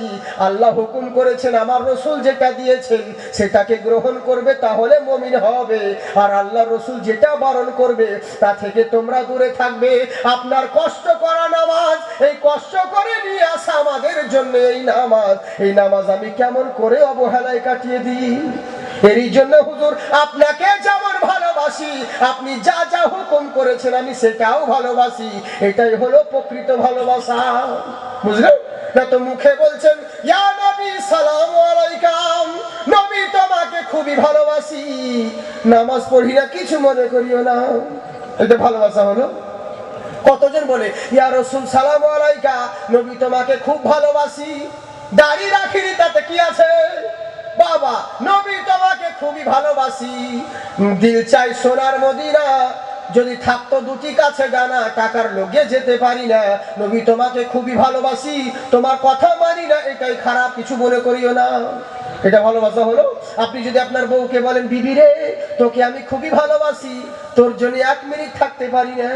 আল্লাহ হুকুম করেছেন আমার রাসূল যেটা দিয়েছেন সেটাকে গ্রহণ করবে তাহলে মুমিন হবে, আর আল্লাহ রাসূল যেটা বারণ করবে তা থেকে তোমরা দূরে থাকবে। আপনার কষ্ট করা নামাজ, এই কষ্ট করে নিয়ে আসা আমাদের জন্য এই নামাজ আমি কেমন করে অবহেলায় কাটিয়ে দিই? এরই জন্য হুজুর আপনাকে যেমন ভালোবাসি, আপনি যা যা হুকুম করেছেন আমি সেটাও ভালোবাসি, এটাই হলো প্রকৃত ভালোবাসা। বুঝলেন না? তো মুখে বলছেন ইয়া নবী সালামু আলাইকুম, নবী তোমাকে খুবই ভালোবাসি, নামাজ পড়ি না কিছু মনে করিও না, এটা ভালোবাসা হলো? কতজন বলে ইয়া রাসূল সালামু আলাইকা, নবী তোমাকে খুব ভালোবাসি, দাড়ি রাখিনি তাতে কি আছে? বাবা, নবী তোমাকে খুবই ভালোবাসি, দিল চাই সোনার মদিনা, যদি থাকতো দুটি কাছে ডানা, টাকার লোভে যেতে পারি না, নবী তোমাকে খুবই ভালোবাসি, তোমার কথা মানি না, এটাই খারাপ, কিছু মনে করিও না। এটা ভালোবাসা হলো? আপনি যদি আপনার বউকে বলেন, বিবি রে তোকে আমি খুবই ভালোবাসি, তোর জন্য 1 মিনিট থাকতে পারি না,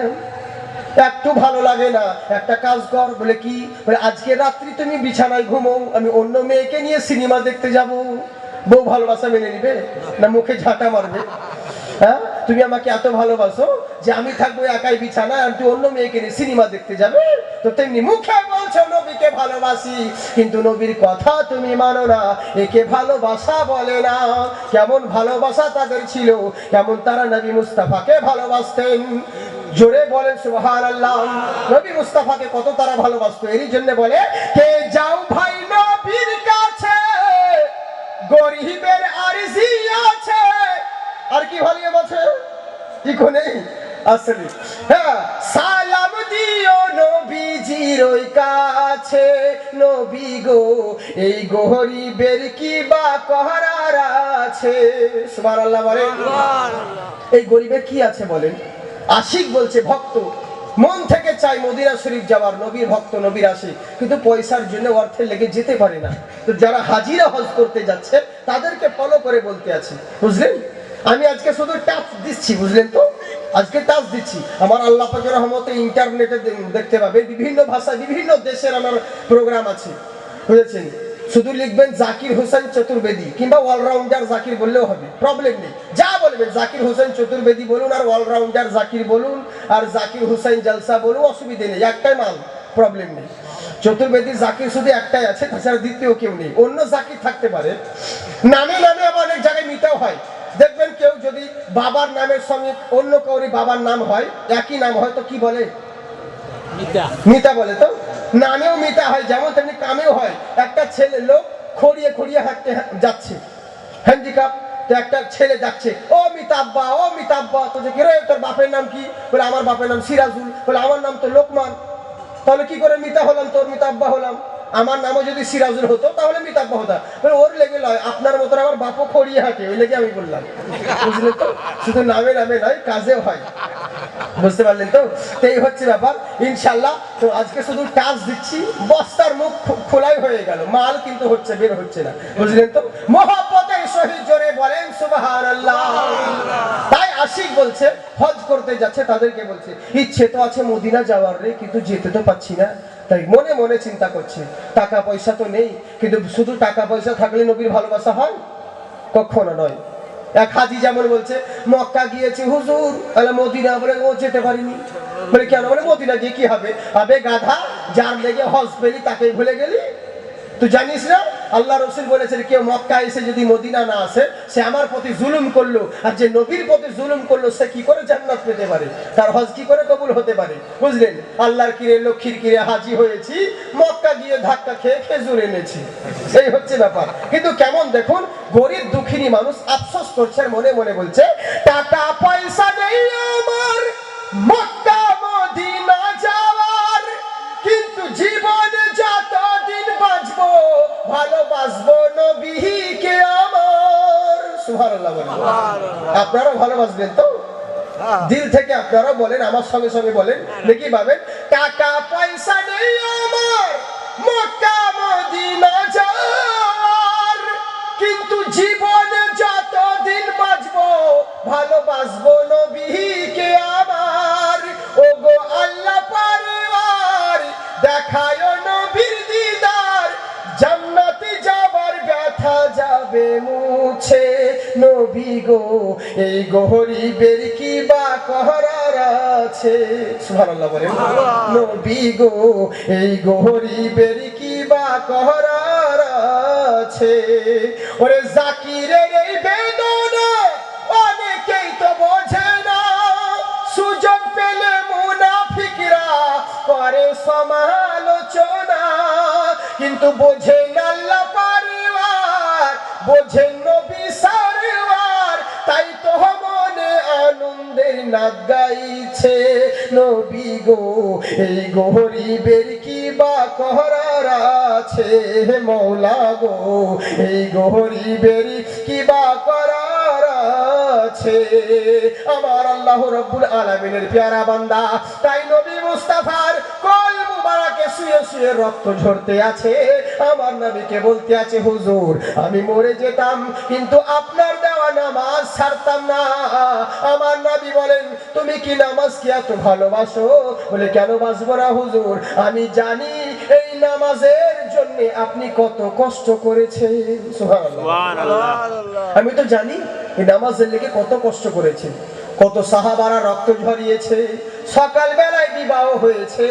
একটু ভালো লাগে না, একটা কাজ কর। বলে, কি? বলে, আজকে রাত্রি তুমি বিছানায় ঘুমো, আমি অন্য মেয়েকে নিয়ে সিনেমা দেখতে যাব। বউ ভালোবাসা মেনে নিবে না মুখে ঝাঁটা মারবে? হ্যাঁ, তুমি আমাকে এত ভালোবাসো যে আমি থাকবো একাই বিছানায় আর তুই অন্য মেয়েকে নিয়ে সিনেমা দেখতে যাবে? তো তেমনি মুখে বলছো নবীকে ভালোবাসি, কিন্তু নবীর কথা তুমি মানো না, একে ভালোবাসা বলে না। কেমন ভালোবাসা তাদের ছিল, কেমন তারা নবী মুস্তাফাকে ভালোবাসতেন। জোরে বলেন সুবহানাল্লাহ। নবী মুস্তাফাকে কত তারা ভালোবাসতো, এরই জন্য বলে, কে যাও ভাই নবীর কাছে, গরিবের আরজি আছে। আর কি ভালিয়ে বলছে ইকো নেই আসলে। হ্যাঁ, সালাম দিও নবীজির ওই কাছে, নবী গো এই গরিবের কি বা করার আছে? সুবহানাল্লাহ বলেন। এই গরিবের কি আছে বলেন? আশিক বলছে, ভক্ত মন থেকে চাই মদিনা শরীফ যাওয়ার, নবীর ভক্ত, নবীর আশিক, কিন্তু পয়সার জন্য অর্থের লেগে যেতে পারে না। তো যারা হাজিরা হজ করতে যাচ্ছে তাদেরকে ফলো করে বলতে আছে, বুঝলেন? আমি আজকে শুধু টাচ দিচ্ছি, বুঝলেন তো? আজকে টাচ দিচ্ছি, আমার আল্লাহ পাকের রহমতে ইন্টারনেটে দেখতে পাবে, বিভিন্ন ভাষায় বিভিন্ন দেশের আমার প্রোগ্রাম আছে, বুঝেছেন? শুধু লিখবেন জাকির হোসেন চতুর্বেদী কিংবা অলরাউন্ডার জাকির বললেও হবে, প্রবলেম নেই। যা বলবেন জাকির হোসেন চতুর্বেদী বলুন, আর অলরাউন্ডার জাকির বলুন, আর জাকির হোসেন জলসা বলুন, অসুবিধে নেই, একটাই মাল, প্রবলেম নেই। চতুর্বেদী জাকির শুধু একটাই আছে, তাছাড়া দ্বিতীয় কেউ নেই। অন্য জাকির থাকতে পারে, নামে নামে আবার অনেক জায়গায় মিটাও হয়। দেখবেন কেউ যদি বাবার নামের সঙ্গে অন্য কাউরি বাবার নাম হয়, একই নাম হয়, তো কি বলে? মিতা বলে। তো নামেও মিতা হয়, যেমন তেমনি কামেও হয়। একটা ছেলে লোক খড়িয়ে খড়িয়ে হাঁটতে যাচ্ছে, হ্যান্ডিক্যাপ, তো একটা ছেলে যাচ্ছে, ও মিতাব্বা, ও মিতাব্বা। তো যে রে তোর বাপের নাম কি? বলে আমার বাপের নাম সিরাজুল। বলে আমার নাম তো লোকমান। তাহলে কি করে মিতা হলাম, তোর মিতাব্বা হলাম? আমার নামও যদি সিরাজুল হতো তাহলে মিতাব্বা হতাম। বলে ওর লেগে লয়, আপনার মতন আমার বাপও খড়িয়ে হাঁটে, ওই লেগে আমি বললাম। বুঝলে তো, শুধু নামে নামে নয়, কাজেও হয়। বুঝতে পারলেন তো? এই হচ্ছে ব্যাপার। ইনশাল্লাহ তো আজকে শুধু টাচ দিচ্ছি, বস্তার মুখ খোলাই হয়ে গেল, মাল কিন্তু হচ্ছে, বের হচ্ছে না। বুঝলেন তো? মহব্বতের সহিত জোরে বলেন সুবহানাল্লাহ। তাই আশিক বলছে, হজ করতে যাচ্ছে, তাদেরকে বলছে ইচ্ছে তো আছে মদিনা যাওয়ার রে, কিন্তু যেতে তো পাচ্ছি না। তাই মনে মনে চিন্তা করছে, টাকা পয়সা তো নেই, কিন্তু শুধু টাকা পয়সা থাকলে নবীর ভালোবাসা হয়? কখনো নয়। এক হাজি যেমন বলছে, মক্কা গিয়েছি হুজুর, আরে মদিনা, বলে ও যেতে পারিনি। বলে কেন? বলে মদিনা গিয়ে কি হবে? আবে গাধা, যার লেগে হজ পেলি তাকেই ভুলে গেলি? তুই জানিস না আল্লাহ রসুল বলেছেন, কেউ মক্কা এসে যদি মদিনা না আসে, সে আমার প্রতি জুলুম করলো, আর যে নবীর প্রতি জুলুম করলো সে কি করে জান্নাত পেতে পারে? তার হজ কি করে কবুল হতে পারে? বুঝলেন? আল্লাহর কিরে, লক্ষ্মীর কিরে হাজি হয়েছি, মক্কা গিয়ে ধাক্কা খেয়ে খেজুর এনেছি, এই হচ্ছে ব্যাপার। কিন্তু কেমন দেখুন, গরিব দুঃখিনী মানুষ আফসোস করছে, মনে মনে বলছে টাকা পয়সা নেই আমার মক্কা মদিনা যাওয়ার, কিন্তু জীবনে যতদিন বাঁচবো ভালোবাসবো নবীকে আমার। সুবহানাল্লাহ বলেন। আপনারা ভালোবাসবেন তো? দিল থেকে আপনারা বলেন, আমার সঙ্গে সঙ্গে বলেন দেখি পাবেন। টাকা পয়সা নেই আমার মক্কা মদিনা যাওয়ার, কিন্তু জীবনে যতদিন বাঁচবো ভালোবাসবো নবীকে আমার। ওগো আল্লাহ পরওয়ার, দেখায় নবীর দিদার, জান্নাতে যাবার ব্যথা যাবে মুছে। নবী গো, এই গরিবের কি বা করার আছে? সুবহানাল্লাহ বলেন। নবী গো, এই গরিবের কি বা করার আছে? ওরে জাকিরের এই বেদনা অনেকেই তো বোঝে না, সুযোগ পেলে মুনাফিকরা করে সমালোচনা, কিন্তু বোঝেন আল্লাহ পরওয়ার, বোঝেন নবী সরওয়ার, তাই তো মনে আনন্দের নাচ গাইছে। নবী গো, এই গরিবের কি বা করার আছে? মওলা গো, এই গরিবের কি বা করার আছে? আমার আল্লাহ রাব্বুল আলামিনের প্যারা বান্দা, তাই নবী মুস্তাফার কোল মুবারকে শুয়ে শুয়ে রক্ত ঝরতে আছে। আমার নবীকে বলতে আছে, হুজুর আমি মরে যেতাম কিন্তু আপনার দেওয়া নামাজ ছাড়তাম না। আমার নবী বলেন, তুমি কি নামাজকে এত ভালোবাসো? বলে কেন বাসবো না হুজুর, আমি জানি এই নামাজের জন্য আপনি কত কষ্ট করেছেন। সুবহানাল্লাহ। আমি তো জানি এই নামাজের লেগে কত কষ্ট করেছে, কত সাহাবারা রক্ত ঝরিয়েছে, সকাল বেলায় বিবাহ হয়েছে,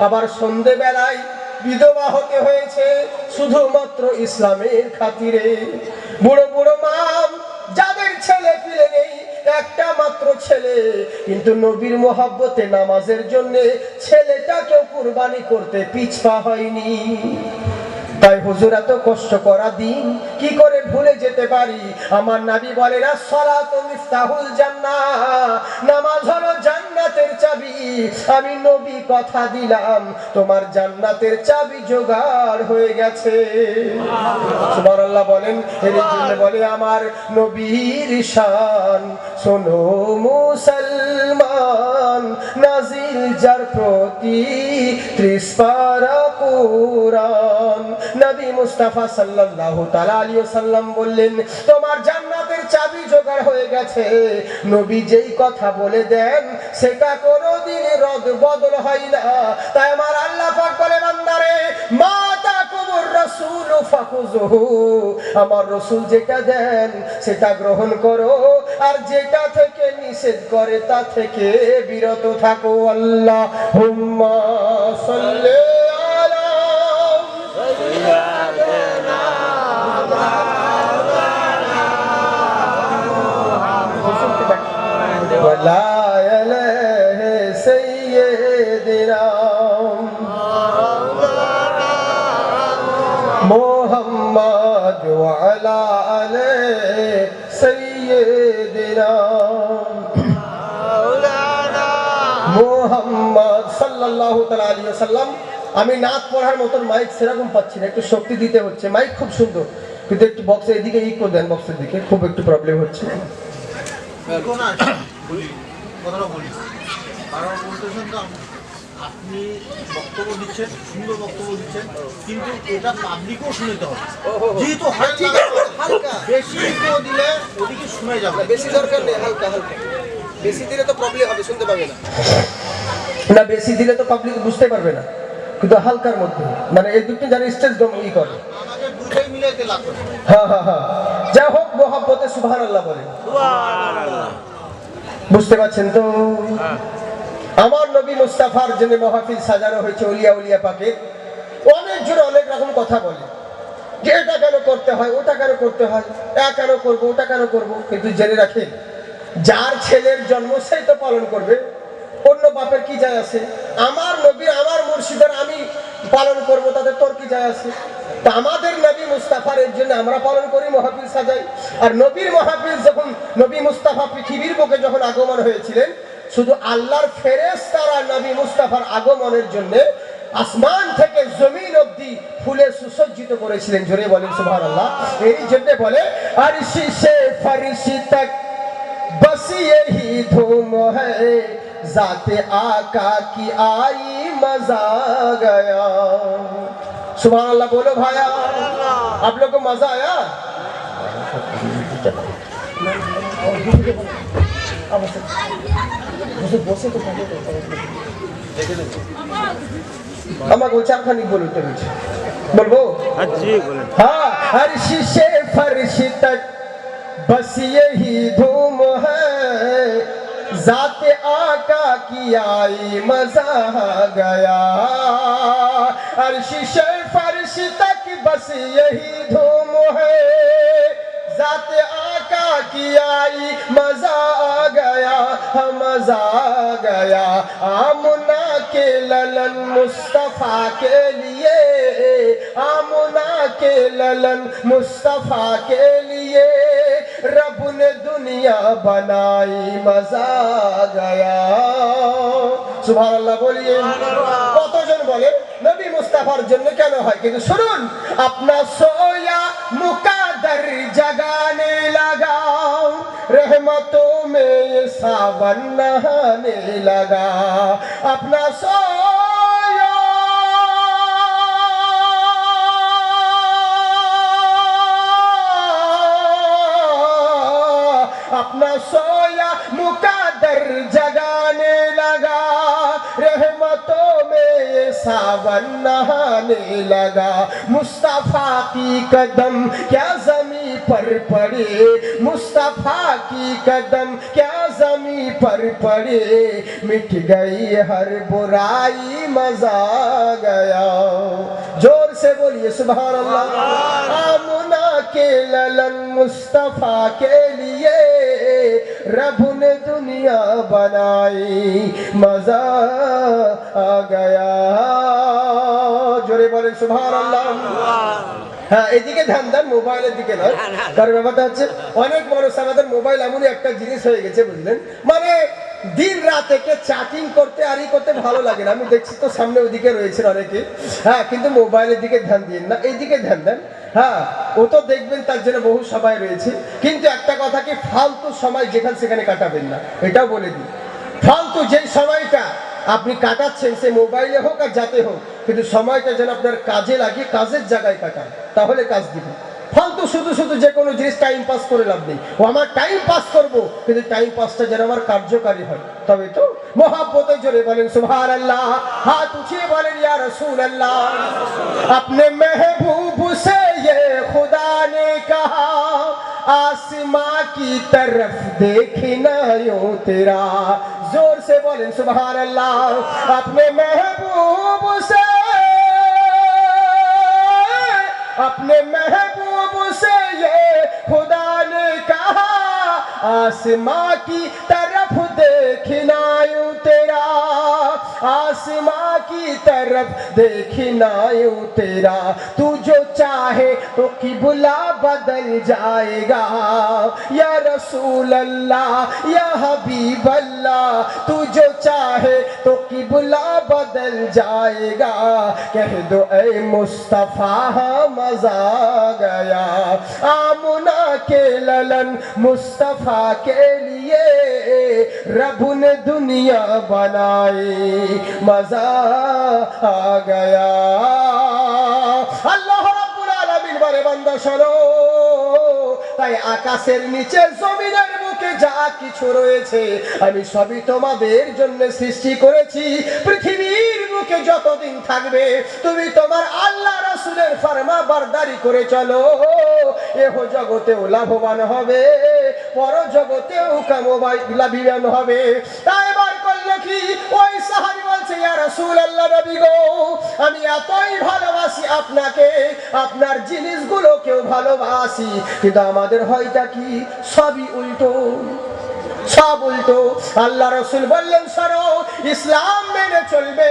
আবার সন্ধে বেলায় বিধবা হতে হয়েছে, শুধুমাত্র ইসলামের খাতিরে। বুড়ো বুড়ো মা যাদের ছেলে পিলে নেই, একটা মাত্র ছেলে, কিন্তু নবীর মহব্বতে নামাজের জন্য ছেলেটাকেও কুরবানি করতে পিছপা হয়নি। তাই হুজুর এত কষ্ট করা দিন কি করে ভুলে যেতে পারি? আমার নবী বলেন, আসসালাতু মিফতাহুল জান্নাহ, নামাজ হলো জান্নাতের চাবি। আমি নবী কথা দিলাম, তোমার জান্নাতের চাবি জোগাড় হয়ে গেছে। সুবহানাল্লাহ বলেন। এর জন্য বলে আমার নবীর শান শোনো মুসলমান, নাজিল যার প্রতি 30 পারা কুরআন। নবী মুস্তাফা সাল্লাল্লাহু তাআলা আলাইহি ওয়াসাল্লাম বললেন, তোমার জান্নাতের চাবি জোগাড় হয়ে গেছে। নবী যেই কথা বলে দেন সেটা কোনোদিন রদ বদল হয় না। তাই আমার আল্লাহ পাক বলে, বান্দারে মা তাকুমুর রাসূলু ফাখুযুহু, আমার রাসূল যেটা দেন সেটা গ্রহণ করো, আর যেটা থেকে নিষেধ করে তা থেকে বিরত থাকো। আল্লাহুম্মা সাল্লি আলা ওয়ালা আলাইহি সাইয়্যিদিনা মুহাম্মদ ওয়া আলা আলিহি সাইয়্যিদিনা মুহাম্মদ সাল্লাল্লাহু তাআলা আলাইহি ওয়াসাল্লাম। আমি নাচ পড়ার মতন মাইক সেরকম পাচ্ছি না, একটু শক্তি দিতে হচ্ছে। মাইক খুব সুন্দর, কিন্তু একটু বক্সের এদিকে ইকো দেন, বক্সের দিকে খুব একটু প্রবলেম হচ্ছে। কথাটা বলি, কারণ বলতেছেন তো আপনি বক্তব্য দিচ্ছেন, সুন্দর বক্তব্য দিচ্ছেন, কিন্তু এটা পাবলিকও শুনতে হবে। যেহেতু হালকা বেশি দিলে ওদিকে শুনে যাবে, বেশি দরকার নেই, হালকা হালকা। বেশি দিলে তো প্রবলেম হবে, শুনতে পাবে না। না, বেশি দিলে তো পাবলিক বুঝতে পারবে না, কিন্তু হালকার মধ্যে, মানে এই দুটো যারা স্টেজ ই করে, আমাকে দুটোই মিলাইতে লাগবে। হ্যাঁ হ্যাঁ হ্যাঁ, যা হোক মোহাব্বতে সুবহানাল্লাহ বলে। বুঝতে পারছেন তো? আমার নবী মুস্তাফার জন্য মাহফিল সাজানো হয়েছে ওলিয়া উলিয়া পাকের। অনেকজন অনেক রকম কথা বলে যে এটা কেন করতে হয়, ওটা কেন করতে হয়, এটা কেন করবো, ওটা কেন করবো। কিন্তু জেনে রাখেন, যার ছেলের জন্ম সেই তো পালন করবে, অন্য বাপের কি যায় আছে? আমার নবী আমার মুর্শিদের আমি পালন করব, তাদের তোর কি যায় আছে? তা আমাদের নবী মুস্তাফার এর জন্য আমরা পালন করি, মাহফিল সাজাই। আর নবীর মাহফিল যখন নবী মুস্তাফা পৃথিবীর বুকে যখন আগমন হয়েছিলেন, শুধু আল্লাহর ফেরেশতারা নবী মুস্তাফার আগমনের জন্য আসমান থেকে জমিন অবধি ফুলে সুসজ্জিত করেছিলেন। জোরে বলেন সুবহানাল্লাহ। এই জন্য বলে আরশি সে ফরশি তক बस यही धूम है, जाते आका की आई मजा गया। सुभान अल्लाह बोलो भाया, आप लोग को मजा आया? আমাকে চারখানি বলুন তো, বলবো? জি বলেন। हाँ, हर शीशे फर्श तक बस यही धूम है, जाते आका की आई मजा गया। हर शीशे फर्श तक बस यही धूम है, जाते आका की आई मजा गया, मजा गया। आमुना के ललन मुस्तफा के लिए, आमुना के ललन मुस्तफा के लिए रब ने दुनिया बनाई, मजा गया। সুবহানাল্লাহ বলিয়ে। কতজন বলে নবী মুস্তাফার জন্য কেন হয়, কিন্তু শুনুন, আপনা সোয়া মুকাদ্দার জাগানে लगा, रहमतों में ये सावन नहाने लगा। अपना सोया अपना सोया मुकाद्दर जगाने लगा, रहमतों में ये सावन नहाने लगा। मुस्तफा की कदम क्या जमी पर पड़े, मुस्तफा की कदम क्या जमी पर पड़े, मिट गई हर बुराई, मजा गया। जोर से बोलिए सुभान अल्लाह। आमुना के ललन मुस्तफा के लिए रब ने दुनिया बनाई, मजा आ गया। जोरे बोले सुभान अल्लाह। হ্যাঁ, এদিকে ধ্যান দেন, মোবাইলের দিকে নয়। কারণ ব্যাপারটা হচ্ছে অনেক মানুষ আমাদের মোবাইল এমনই একটা জিনিস হয়ে গেছে, বুঝলেন, মানে দিন রাত একে চ্যাটিং করতে আর করতে ভালো লাগে না। আমি দেখছি তো সামনে ওদিকে রয়েছেন অনেকে, হ্যাঁ, কিন্তু মোবাইলের দিকে ধ্যান দিন না, এইদিকে ধ্যান দেন। হ্যাঁ, ও তো দেখবেন তার জন্য বহু সময় রয়েছে, কিন্তু একটা কথা কি, ফালতু সময় যেখানে সেখানে কাটাবেন না, এটাও বলে দিই। ফালতু যেই সময়টা আপনি কাটাচ্ছেন, সে মোবাইলে হোক আর যাতে হোক, কিন্তু সময়টা যেন আপনার কাজে লাগে, কাজের জায়গায় কাটান, তাহলে কাজ দিবে। ফালতু ফালতু শুধু শুধু যে কোনো জিনিস টাইম পাস করে লাভ নেই। ও আমার টাইম পাস করবো, কিন্তু টাইম পাসটা যেন আমার কার্যকারী হয়, তবে তো। মোহাব্বতে জোরে বলেন সুবহানাল্লাহ, হাত উঠিয়ে বলেন ইয়া রাসূলুল্লাহ। अपने महबूब से ये खुदा ने कहा, आसमां की तरफ देखना यूं तेरा। जोर से बोलें सुभान अल्लाह। अपने महबूब से, अपने महबूब से ये खुदा ने कहा, आसमां की तरफ देखना यूं तेरा, आसमां की तरफ देखना यूं तेरा। तू जो चाहे तो किबला बदल जाएगा, या रसूल अल्लाह या हबीब अल्लाह। तू जो चाहे तो किबला बदल जाएगा, कह दो ऐ मुस्तफा मजा गया। आमुना के ललन मुस्तफा के लिए रब ने दुनिया बनाई, मजा आ गया। আল্লাহ রাব্বুল আলামিন বলে, বান্দা শোনো, তাই আকাশের নিচে জমিনের বুকে যা কিছু রয়েছে আমি সবই তোমাদের জন্য সৃষ্টি করেছি। পৃথিবীর বুকে যতদিন থাকবে তুমি তোমার আল্লাহ রাসূলের ফরমা বারদারি করে চলো, এহ জগতেও লাভবান হবে, পর জগতেও লাভবান হবে। তাই এবার করলে কি, ওই সাহাবী বলছে ইয়া রাসূলুল্লাহ, নবী গো, আমি এতই ভালোবাসি আপনাকে, আপনার জিনিসগুলোকেও ভালোবাসি, কিন্তু আমাদের হয়টা কি, সবই উল্টো, সব উল্টো। আল্লাহ রাসূল বললেন, শোনো, ইসলাম মেনে চলবে,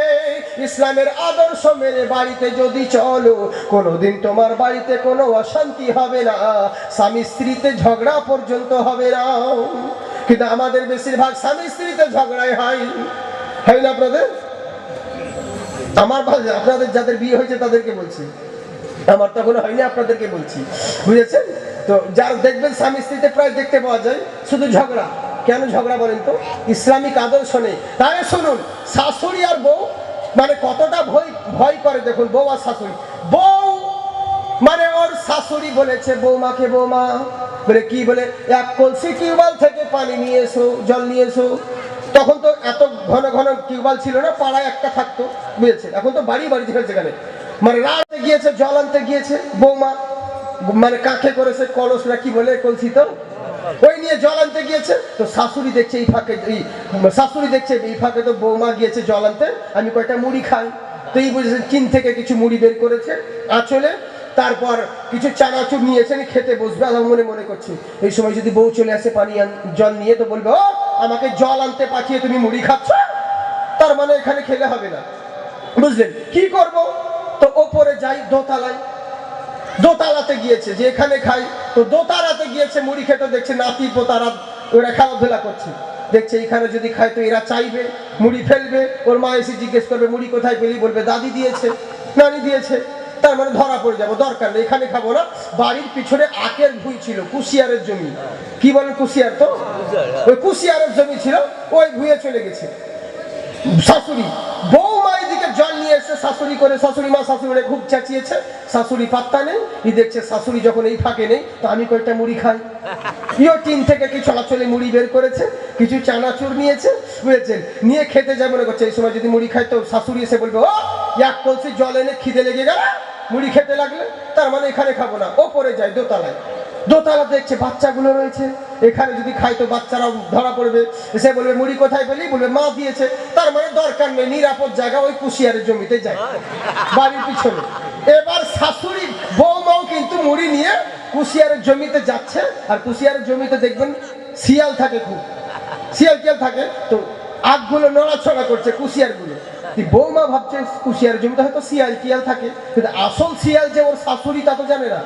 ইসলামের আদর্শ মেনে বাড়িতে যদি চলো, কোনোদিন তোমার বাড়িতে কোনো অশান্তি হবে না, স্বামী স্ত্রীতে ঝগড়া পর্যন্ত হবে না। কিন্তু আমাদের বেশিরভাগ স্বামী স্ত্রীতে ঝগড়াই হয়, হয় না আপনাদের? আমার আপনাদের যাদের বিয়ে হয়েছে তাদেরকে বলছি, আমার তখন হয়নি, আপনাদেরকে বলছি, বুঝেছেন তো? যার দেখবেন স্বামী স্ত্রীতে প্রায় দেখতে পাওয়া যায় শুধু ঝগড়া। কেন ঝগড়া বলেন তো? ইসলামিক আদর্শ নেই। তাহলে শুনুন, শাশুড়ি আর বউ মানে কতটা ভয় করে দেখুন। বউ আর শাশুড়ি, বউ মানে ওর শাশুড়ি বলেছে বৌমাকে, বৌমা বলে কি বলে, এক কলসি টিউবওয়েল থেকে পানি নিয়ে এসো, জল নিয়ে এসো। তখন তো এত ঘন ঘন টিউবওয়েল ছিল না, পাড়ায় একটা থাকতো, বুঝেছেন? এখন তো বাড়ি বাড়ি যেখানে, মানে রাতে গিয়েছে জল আনতে গিয়েছে বৌমা, মানে কাকে করেছে কলস না কি বলে, কলসি তো, ওই নিয়ে জল আনতে গিয়েছে। তো শাশুড়ি দেখছে এই ফাঁকে, শাশুড়ি দেখছে এই ফাঁকে তো বৌমা গিয়েছে জল আনতে, আমি কয়টা মুড়ি খাই। তো এই বুঝেছেন, চীন থেকে কিছু মুড়ি বের করেছে আঁচলে, তারপর কিছু চানাচুর নিয়েছেন, খেতে বসবে। আমার মনে মনে করছে এই সময় যদি বউ চলে আসে পানি জল নিয়ে, তো বলবে, ও আমাকে জল আনতে পাঠিয়ে তুমি মুড়ি খাচ্ছ, তার মানে এখানে খেলে হবে না, বুঝলেন? কি করব? তো ওপরে যাই, দোতলায়, দোতলাতে গিয়েছে যে এখানে খাই, তো দোতলাতে গিয়েছে মুড়ি খেতে, দেখছে নাতি পোতারা ওরা খেলাধুলা করছে, দেখছে এখানে যদি খায় তো এরা চাইবে, মুড়ি ফেলবে। ওর মা এসে জিজ্ঞেস করবে মুড়ি কোথায় পেলি, বলবে দাদি দিয়েছে, নানি দিয়েছে, তার মানে ধরা পড়ে যাবো, দরকার নেই, এখানে খাবো না। বাড়ির পিছনে আখের ভুঁই ছিল, কুশিয়ারের জমি, কি বলেন কুশিয়ার, তো ওই কুশিয়ারের জমি ছিল, ওই ভুঁয়ে চলে গেছে শাশুড়ি। বৌমা এদিকে জল নিয়ে এসে শাশুড়ি করে, শাশুড়ি মা শাশুড়ি খুব চেঁচিয়েছে, শাশুড়ি পাত্তা নেই। ই দেখছে শাশুড়ি যখন এই ফাঁকে নেই, তো আমি কয়েকটা মুড়ি খাই। ইও টিন থেকে কি চলাচলে মুড়ি বের করেছে, কিছু চানাচুর নিয়েছে, বুঝেছেন? নিয়ে খেতে যায় মনে করছে এই সময় যদি মুড়ি খায় তো শাশুড়ি এসে বলবে, ও এক কলসি জল এনে খিদে লেগে গেল, মুড়ি খেতে লাগলে, তার মানে এখানে খাবো না। ওপরে যায় দোতলায়, দোতলা দেখছে বাচ্চাগুলো রয়েছে, এখানে যদি খাই তো বাচ্চারাও ধরা পড়বে, এসে বলবে মুড়ি কোথায় পেলি, বলবে মা দিয়েছে, তার মানে দরকার নেই, নিরাপদ জায়গা ওই কুশিয়ারের জমিতে যায়, বাড়ির পিছনে। এবার শাশুড়ি বৌমাও কিন্তু মুড়ি নিয়ে কুশিয়ারের জমিতে যাচ্ছে, আর কুশিয়ারের জমিতে দেখবেন শিয়াল থাকে, খুব শিয়াল টিয়াল থাকে, তো আগগুলো নড়াছড়া করছে কুশিয়ারগুলো। বৌমা ভাবছে কুশিয়ার জমিতে হয়তো শিয়াল টিয়াল থাকে, কিন্তু আসল শিয়াল যে ওর শাশুড়ি তা তো জানে না,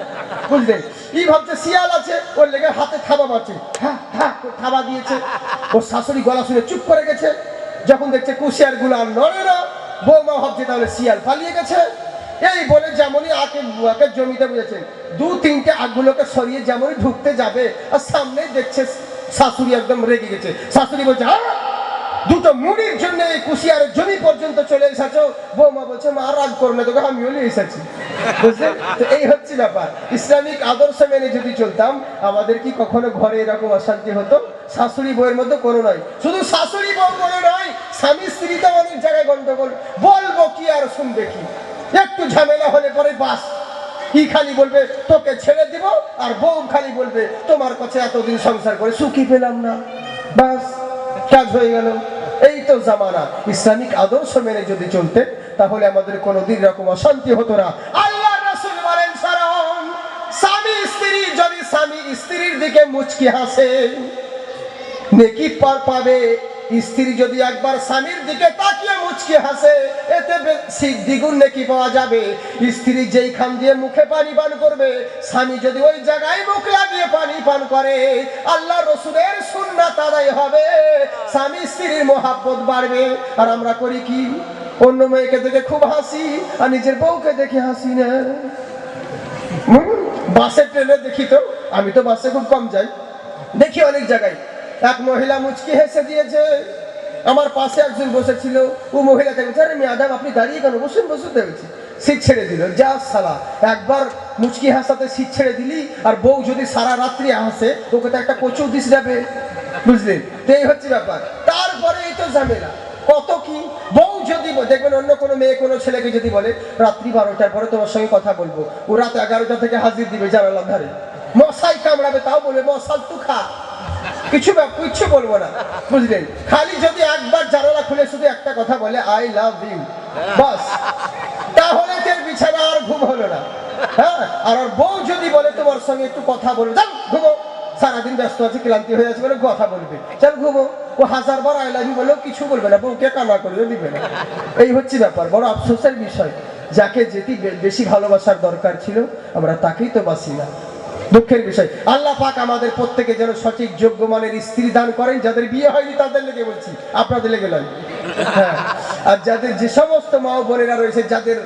বুঝলেন? এই ভাবছে শিয়াল আছে, ওর লেগে হাতে থাবা মারছে, হ্যাঁ হ্যাঁ থাবা দিয়েছে। ওর শাশুড়ি গলা শুনে চুপ করে গেছে। যখন দেখছে কুশিয়ার গুলো আর নড়ে না, বৌমা ভাবছে তাহলে শিয়াল পালিয়ে গেছে। এই বলে যেমনই আখের জমিতে, বুঝেছেন, দু তিনটে আগগুলোকে সরিয়ে যেমনই ঢুকতে যাবে, আর সামনে দেখছে শাশুড়ি একদম রেগে গেছে। শাশুড়ি বলছে, হ্যাঁ দুটো মুড়ির জন্য এই কুশিয়ারের জমি পর্যন্ত চলে এসেছো? বৌমা বলছে, মা রাগ করো না, তোকে আমিও নিয়ে এসেছি। বুঝলেন? তো এই হচ্ছে ব্যাপার। ইসলামিক আদর্শ মেনে যদি চলতাম, আমাদের কি কখনো ঘরে এরকম অশান্তি হতো? শাশুড়ি বউয়ের মধ্যে কোনো নয়, শুধু শাশুড়ি বউ কোনো নয়, স্বামী স্ত্রীতে অনেক জায়গায় গন্ডগোল। বলবো কি আর শুনবে কি? একটু ঝামেলা হলে পরে বাস, কি খালি বলবে তোকে ছেড়ে দিব, আর বউ খালি বলবে তোমার কাছে এতদিন সংসার করে সুখী পেলাম না, বাস কাজ হয়ে গেল। এই তো জামানা। ইসলামিক আদর্শ মেনে যদি চলতে, তাহলে আমাদের কোনোদিন এরকম অশান্তি হতো না। আল্লাহ রাসূল বলেন, সারাম স্বামী স্ত্রী যদি স্বামী স্ত্রীর দিকে মুচকি হাসে নেকি পাবে, স্ত্রী যদি একবার স্বামীর দিকে তাকিয়ে মুচকি হাসে, এতে দ্বিগুণ নেকি পাওয়া যাবে। স্ত্রী যেই খান দিয়ে মুখে পানি পান করবে, স্বামী যদি ওই জায়গায় মুখ লাগিয়ে পানি পান করে, আল্লাহ রসুলের সুন্নাত আদায় হবে, স্বামী স্ত্রীর মহাব্বত বাড়বে। আর আমরা করি কি? অন্য মেয়েকে দেখে খুব হাসি, আর নিজের বউকে দেখে হাসি না। বাসে ট্রেনে দেখি, তো আমি তো বাসে খুব কম যাই, দেখি অনেক জায়গায় এক মহিলা মুচকি হেসে দিয়েছে, আমার পাশে একজন বসেছিল, ও মহিলাকে বলছে, আরে ম্যাডাম আপনি দাঁড়িয়ে কেন, বসুন বসুন দেখছি। সিট ছেড়ে দিল। যা সালা, একবার মুচকি হাসাতে সিট ছেড়ে দিলি, আর বউ যদি সারা রাত্রি হাসে, তোকে তো একটা কচু দিস যাবে, বুঝলেন? তো এই হচ্ছে ব্যাপার। তারপরে এই তো ঝামেলা কত কি। বউ যদি দেখবেন অন্য কোনো মেয়ে কোনো ছেলেকে যদি বলে রাত্রি 12টার পরে তোমার সঙ্গে কথা বলবো, ও রাত 11টা থেকে হাজির দিবে জানালার ধারে, মশাই কামড়াবে, তাও বলবে মশাল তু খা, কিছু বলবো না, বুঝলেন? খালি যদি একবার জানালা খুলে শুধু একটা কথা বলে আই লাভ ইউ, বাস, তাহলে তোর বিছানা আর ঘুম হলো না। হ্যাঁ, আর বউ যদি বলে তোমার সঙ্গে একটু কথা বলবো, যাও ঘুমো, সারাদিন ব্যস্ত আছে, ক্লান্তি হয়ে আছে বলে কথা বলবে, চল ঘুমো। ও 1000বার আই লাভ ইউ বলেও কিছু বলবে না, বউকে কান্না করেও দিবে না। এই হচ্ছে ব্যাপার। বড় আফসোসের বিষয়, যাকে যেটি বেশি ভালোবাসার দরকার ছিল, আমরা তাকেই তো বাসি না। দুঃখের বিষয়। আল্লাহ পাক আমাদের প্রত্যেকে যেন সঠিক যোগ্য মানের স্ত্রী দান করেন। যাদের বিয়ে হয়নি তাদের লেগে বলছি, আপনাদের লেগে নয়। হ্যাঁ, আর যাদের যে সমস্ত মা ও বোনেরা রয়েছে, যাদের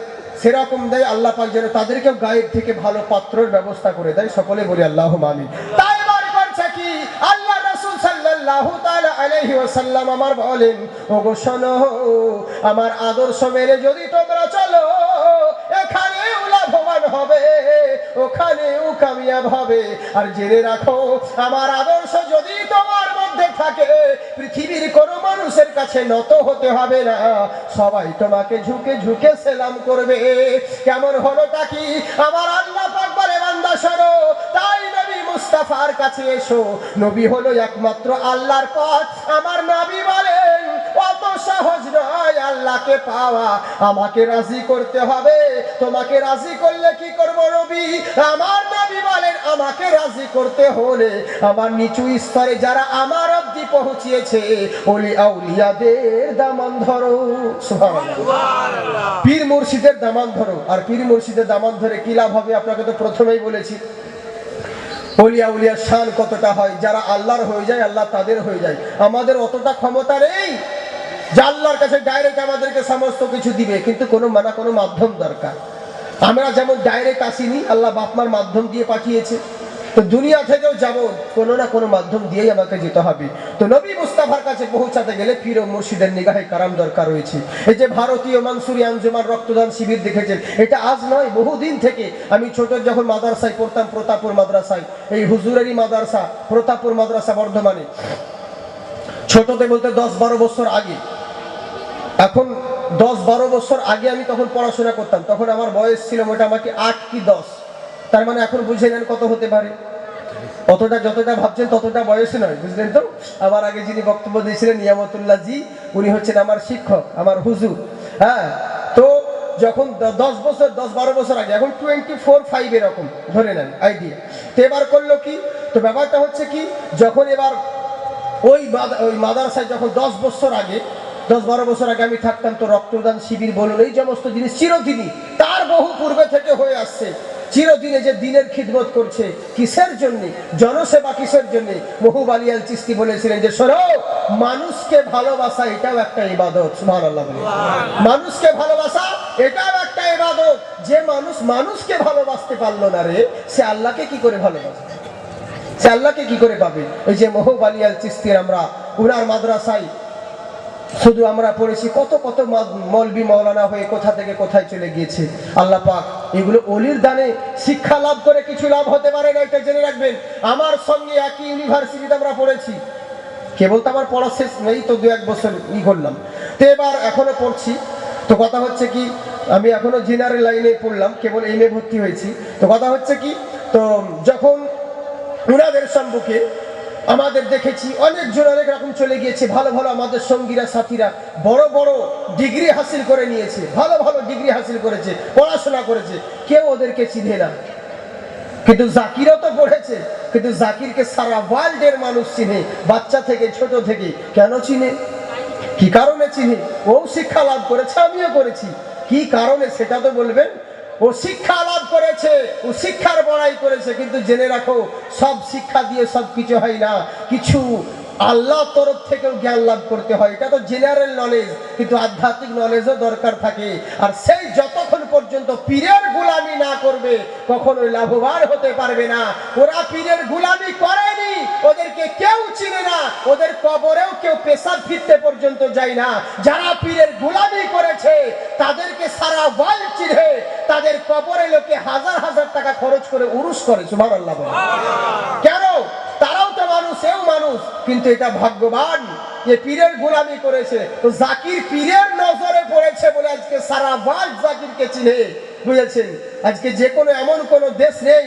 সেরকম দেয়, আল্লাহ পাক যেন তাদেরকেও গায়ের থেকে ভালো পাত্রের ব্যবস্থা করে দেয়। সকলে বলি আল্লাহুম্মা আমিন। তাই বার করছে কি, আল্লাহ রাসূল সাল্লাল্লাহু তাআলা আলাইহি ওয়াসাল্লাম আমার বলেন, ওগো শোনো, আমার আদর্শ মেনে যদি তোমরা চলো, এখানেও লাভবান হবে, ওখানেও কামিয়াব হবে। আর জেনে রাখো, আমার আদর্শ যদি তোমার মধ্যে থাকে, পৃথিবীর কোনো মানুষের কাছে নত হতে হবে না, সবাই তোমাকে ঝুঁকে ঝুঁকে সেলাম করবে। কেমন হলোটা কি? আমার আল্লাহ পাক বলে, বান্দা শোনো, তাই নবী মুস্তাফার কাছে এসো। নবী হলো একমাত্র আল্লাহর পথ। আমার নবী বলেন, অত সহজ নয় আল্লাহকে পাওয়া, আমাকে রাজি করতে হবে। তোমাকে রাজি করলে কি করবো নবী? আমার নবী বলেন, আমাকে রাজি করতে হলে আমার নিচু স্তরে যারা আমার অবধি পৌঁছিয়েছে, ওলি আউলিয়াদের দামান ধরো। সুবহানাল্লাহ। পীর মুর্শিদের দামান ধরো। আর পীর মুর্শিদের দামান ধরে কি লাভ হবে? আপনাকে তো প্রথমেই বলেছি, ওলি আউলিয়ার শান কতটা হয়। যারা আল্লাহর হয়ে যায়, আল্লাহ তাদের হয়ে যায়। আমাদের অতটা ক্ষমতা নেই যে আল্লাহর কাছে ডাইরেক্ট আমাদেরকে সমস্ত কিছু দিবে, কিন্তু কোনো মাধ্যম দরকার। আমরা যেমন ডাইরেক্ট আসিনি, আল্লাহ বাপমার মাধ্যম দিয়ে পাঠিয়েছে, তো দুনিয়া থেকেও যাব, কোনো না কোনো মাধ্যম দিয়েই আমাকে যেতে হবে। তো নবী মুস্তাফার কাছে পৌঁছাতে গেলে পীর ও মুর্শিদের নিগাহে কারাম দরকার রয়েছে। এই যে ভারতীয় মানসুরি আঞ্জুমান রক্তদান শিবির দেখেছেন, এটা আজ নয়, বহুদিন থেকে। আমি ছোট যখন মাদ্রাসায় পড়তাম, প্রতাপুর মাদ্রাসায়, এই হুজুরেরই মাদ্রাসা, প্রতাপুর মাদ্রাসা বর্ধমানে, ছোটতে বলতে 10-12 বছর আগে, এখন 10-12 বছর আগে আমি তখন পড়াশোনা করতাম, তখন আমার বয়স ছিল মোটামুটি 8 কি 10। তার মানে এখন বুঝে নেন কত হতে পারে। অতটা যতটা ভাবছেন ততটা বয়স নয়, বুঝলেন তো? আমার আগে যিনি বক্তব্য দিয়েছিলেন নিয়ামতুল্লাহ জি, উনি হচ্ছেন আমার শিক্ষক, আমার হুজুর। হ্যাঁ, তো যখন 10-12 বছর আগে, এখন 24-5 এরকম ধরে নেন আইডিয়া। তো এবার করলো কি, তো ব্যাপারটা হচ্ছে কি, যখন এবার ওই মাদ্রাসায় যখন 10-12 বছর আগে আমি থাকতাম, তো রক্তদান শিবির বলুন, এই সমস্ত জিনিস চিরদিনই, তার বহু পূর্বে থেকে হয়ে আসছে। চিরদিনে যে দিনের খিদমত করছে, কিসের জন্য? জনসেবা। কিসের জন্য? মহুব আলী আল চিশতি বলেছিলেন যে, শোনো, মানুষকে ভালোবাসা এটাও একটা ইবাদত। সুবহানাল্লাহ। মানুষকে ভালোবাসা এটাও একটা ইবাদত। যে মানুষ মানুষকে ভালোবাসতে পারলো না রে, সে আল্লাহকে কি করে ভালোবাসে? সে আল্লাহকে কি করে পাবে? ওই যে মহুব আলী আল চিশতির, আমরা উনার মাদ্রাসায় শুধু আমরা পড়েছি, কত কত মৌলবি মৌলানা হয়ে কোথা থেকে কোথায় চলে গিয়েছে। আল্লাহ পাক এগুলো অলির দানে শিক্ষা লাভ করে কিছু লাভ হতে পারে না, এটা জেনে রাখবেন। আমার সঙ্গে একই ইউনিভার্সিটিতে আমরা পড়েছি, কেবল তো আমার পড়া শেষ নেই, তো 2-1 বছর করলাম, তো এবার এখনো পড়ছি। তো কথা হচ্ছে কি, আমি এখনো জেনারেল লাইনে পড়লাম, কেবল এমএ ভর্তি হয়েছি। তো কথা হচ্ছে কি, তো যখন ওনাদের সম্মুখে আমাদের দেখেছি অনেকজন অনেক রকম চলে গিয়েছে, ভালো ভালো আমাদের সঙ্গীরা সাথীরা বড় বড় ডিগ্রি হাসিল করে নিয়েছে, ভালো ভালো ডিগ্রি হাসিল করেছে, পড়াশোনা করেছে, কেউ ওদেরকে চিনে না। কিন্তু জাকিরও তো পড়েছে, কিন্তু জাকিরকে সারা ওয়ার্ল্ডের মানুষ চিনে, বাচ্চা থেকে ছোট থেকে। কেন চিনে? কি কারণে চিনে? ও শিক্ষা লাভ করেছে, আমিও করেছি, কি কারণে সেটা তো বলবেন। ও শিক্ষা লাভ করেছে, ও শিক্ষার বড়াই করেছে, কিন্তু জেনে রাখো সব শিক্ষা দিয়ে সব কিছু হয় না, কিছু আল্লাহর তরফ থেকেও জ্ঞান লাভ করতে হয়। এটা তো জেনারেল নলেজ, কিন্তু আধ্যাত্মিক নলেজও দরকার থাকে। আর সেই যতক্ষণ পর্যন্ত পীরের গোলামি না করবে কখনোই লাভবান হতে পারবে না। ওরা পীরের গোলামি করেনি, ওদেরকে কেউ চিনে না, ওদের কবরেও কেউ পেশাব ফিরতে পর্যন্ত যায় না। যারা পীরের গোলামি করেছে তাদেরকে সারা ওয়ার্ল্ড চিনে, তাদের কবরে লোকে হাজার হাজার টাকা খরচ করে উরুস করে। সুবহানাল্লাহ বলে। কেন? তারাও তো মানুষ, এও মানুষ, কিন্তু এটা ভাগ্যবান যে পীরের গোলামি করেছে। তো জাকির পীরের নজরে পড়েছে বলে আজকে সারা ওয়ার্ল্ড জাকিরকে চিনে, বুঝেছেন? আজকে যে কোনো এমন কোনো দেশ নেই,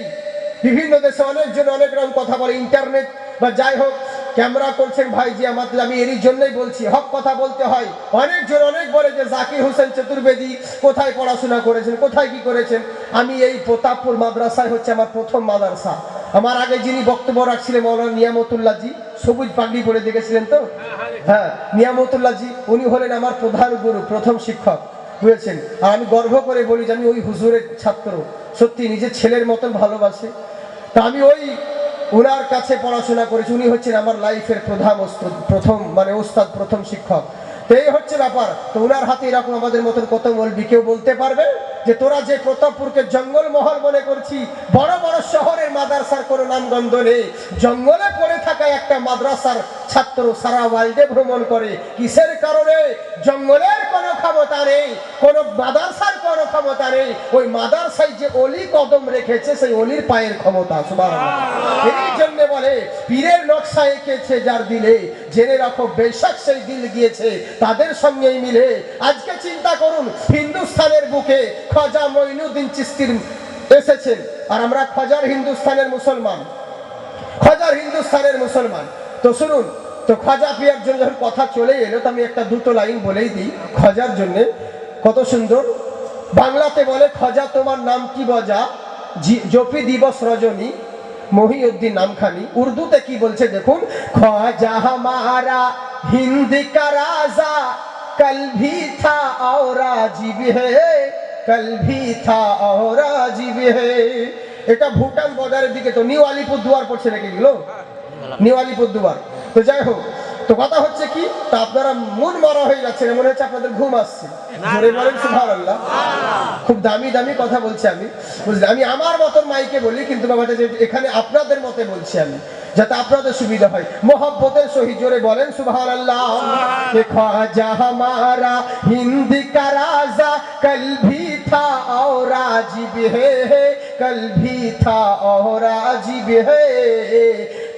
বিভিন্ন দেশে অনেকজন অনেক রকম কথা বলে, ইন্টারনেট বা যাই হোক, ক্যামেরা করছেন ভাই জি আমাদের, আমি এরই জন্যই বলছি, হক কথা বলতে হয়। অনেকজন অনেক বলে যে জাকির হোসেন চতুর্বেদী কোথায় পড়াশোনা করেছেন, কোথায় কি করেছেন। আমি এই প্রতাপপুর মাদ্রাসায় হচ্ছে আমার প্রথম মাদ্রাসা। আমার আগে যিনি বক্তব্য রাখছিলেন মৌলানা নিয়ামতুল্লাহ জি, সবুজ পাগড়ি পরে দেখেছিলেন তো, হ্যাঁ নিয়ামতুল্লাহ জি, উনি হলেন আমার প্রধান গুরু, প্রথম শিক্ষক, বুঝেছেন। আর আমি গর্ব করে বলি যে আমি ওই হুজুরের ছাত্র, সত্যি নিজের ছেলের মতন ভালোবাসে। তা আমি ওই ওনার কাছে পড়াশোনা করেছি, উনি হচ্ছেন আমার লাইফের প্রথম মানে ওস্তাদ, প্রথম শিক্ষক। তো এই হচ্ছে ব্যাপার। তো ওনার হাতে এরকম আমাদের মতন কত মৌলবি, কেউ বলতে পারবে যে তোরা যে প্রতাপপুরকে জঙ্গল মহল মনে করছি, বড় বড় শহরের মাদ্রাসার কোনো নামগন্ধ নেই। জঙ্গলে পড়ে থাকা একটা মাদ্রাসার ছাত্র সারা ওয়ার্ল্ডে ভ্রমণ করে, কিসের কারণে? জঙ্গলের কোনো ক্ষমতা নেই, কোনো মাদ্রাসার কোনো ক্ষমতা নেই, ওই মাদ্রাসায় যে অলি কদম রেখেছে সেই অলির পায়ের ক্ষমতা। সুবহানাল্লাহ। এই জন্য বলে পীরের নকশা এঁকেছে যার দিলে, জেনে রাখো বেশক সেই দিল গিয়েছে তাদের সঙ্গেই মিলে। আজকে চিন্তা করুন, হিন্দুস্তানের বুকে খাজা মঈনুদ্দিন চিশতির এসেছেন, আর আমরা খাজার হিন্দুস্তানের মুসলমান, খাজার হিন্দুস্তানের মুসলমান। তো শুনুন, তো খাজা পিয়ার জন্য যখন কথা চলে এলো, তো আমি একটা দুটো লাইন বলেই দিই খাজার জন্য। কত সুন্দর বাংলাতে বলে, খাজা তোমার নাম কি বজা, জপি দিবস রজনী মহিউদ্দিন নামখানি। উর্দুতে কি বলছে দেখুন, খাজা হামারা হিন্দ কা রাজা कल भी था और आज भी है, कल भी था और आज भी है। এটা ভুটান বর্ডারের দিকে, তো নিউ আলিপুর দুয়ার পড়ছে নাকি এগুলো, নিউ আলিপুর দুয়ার। তো যাই হোক, তো কথা হচ্ছে কি, তা আপনারা মন মারা হয়ে যাচ্ছে, মনে হচ্ছে আপনাদের ঘুম আসছে, জোরে বলেন সুবহানাল্লাহ। খুব দামি দামি কথা বলছি আমি, বুঝলেন? আমি আমার মতন মাইকে বলি, কিন্তু বাবাটা যে এখানে আপনাদের মতে বলছি আমি, যাতে আপনাদের সুবিধা হয়। মোহব্বতের সহিত জোরে বলেন সুবহানাল্লাহ। কে খাজা হামারা হিন্দ কা রাজা কল ভি থা और आज भी है, कल भी था और आज भी है।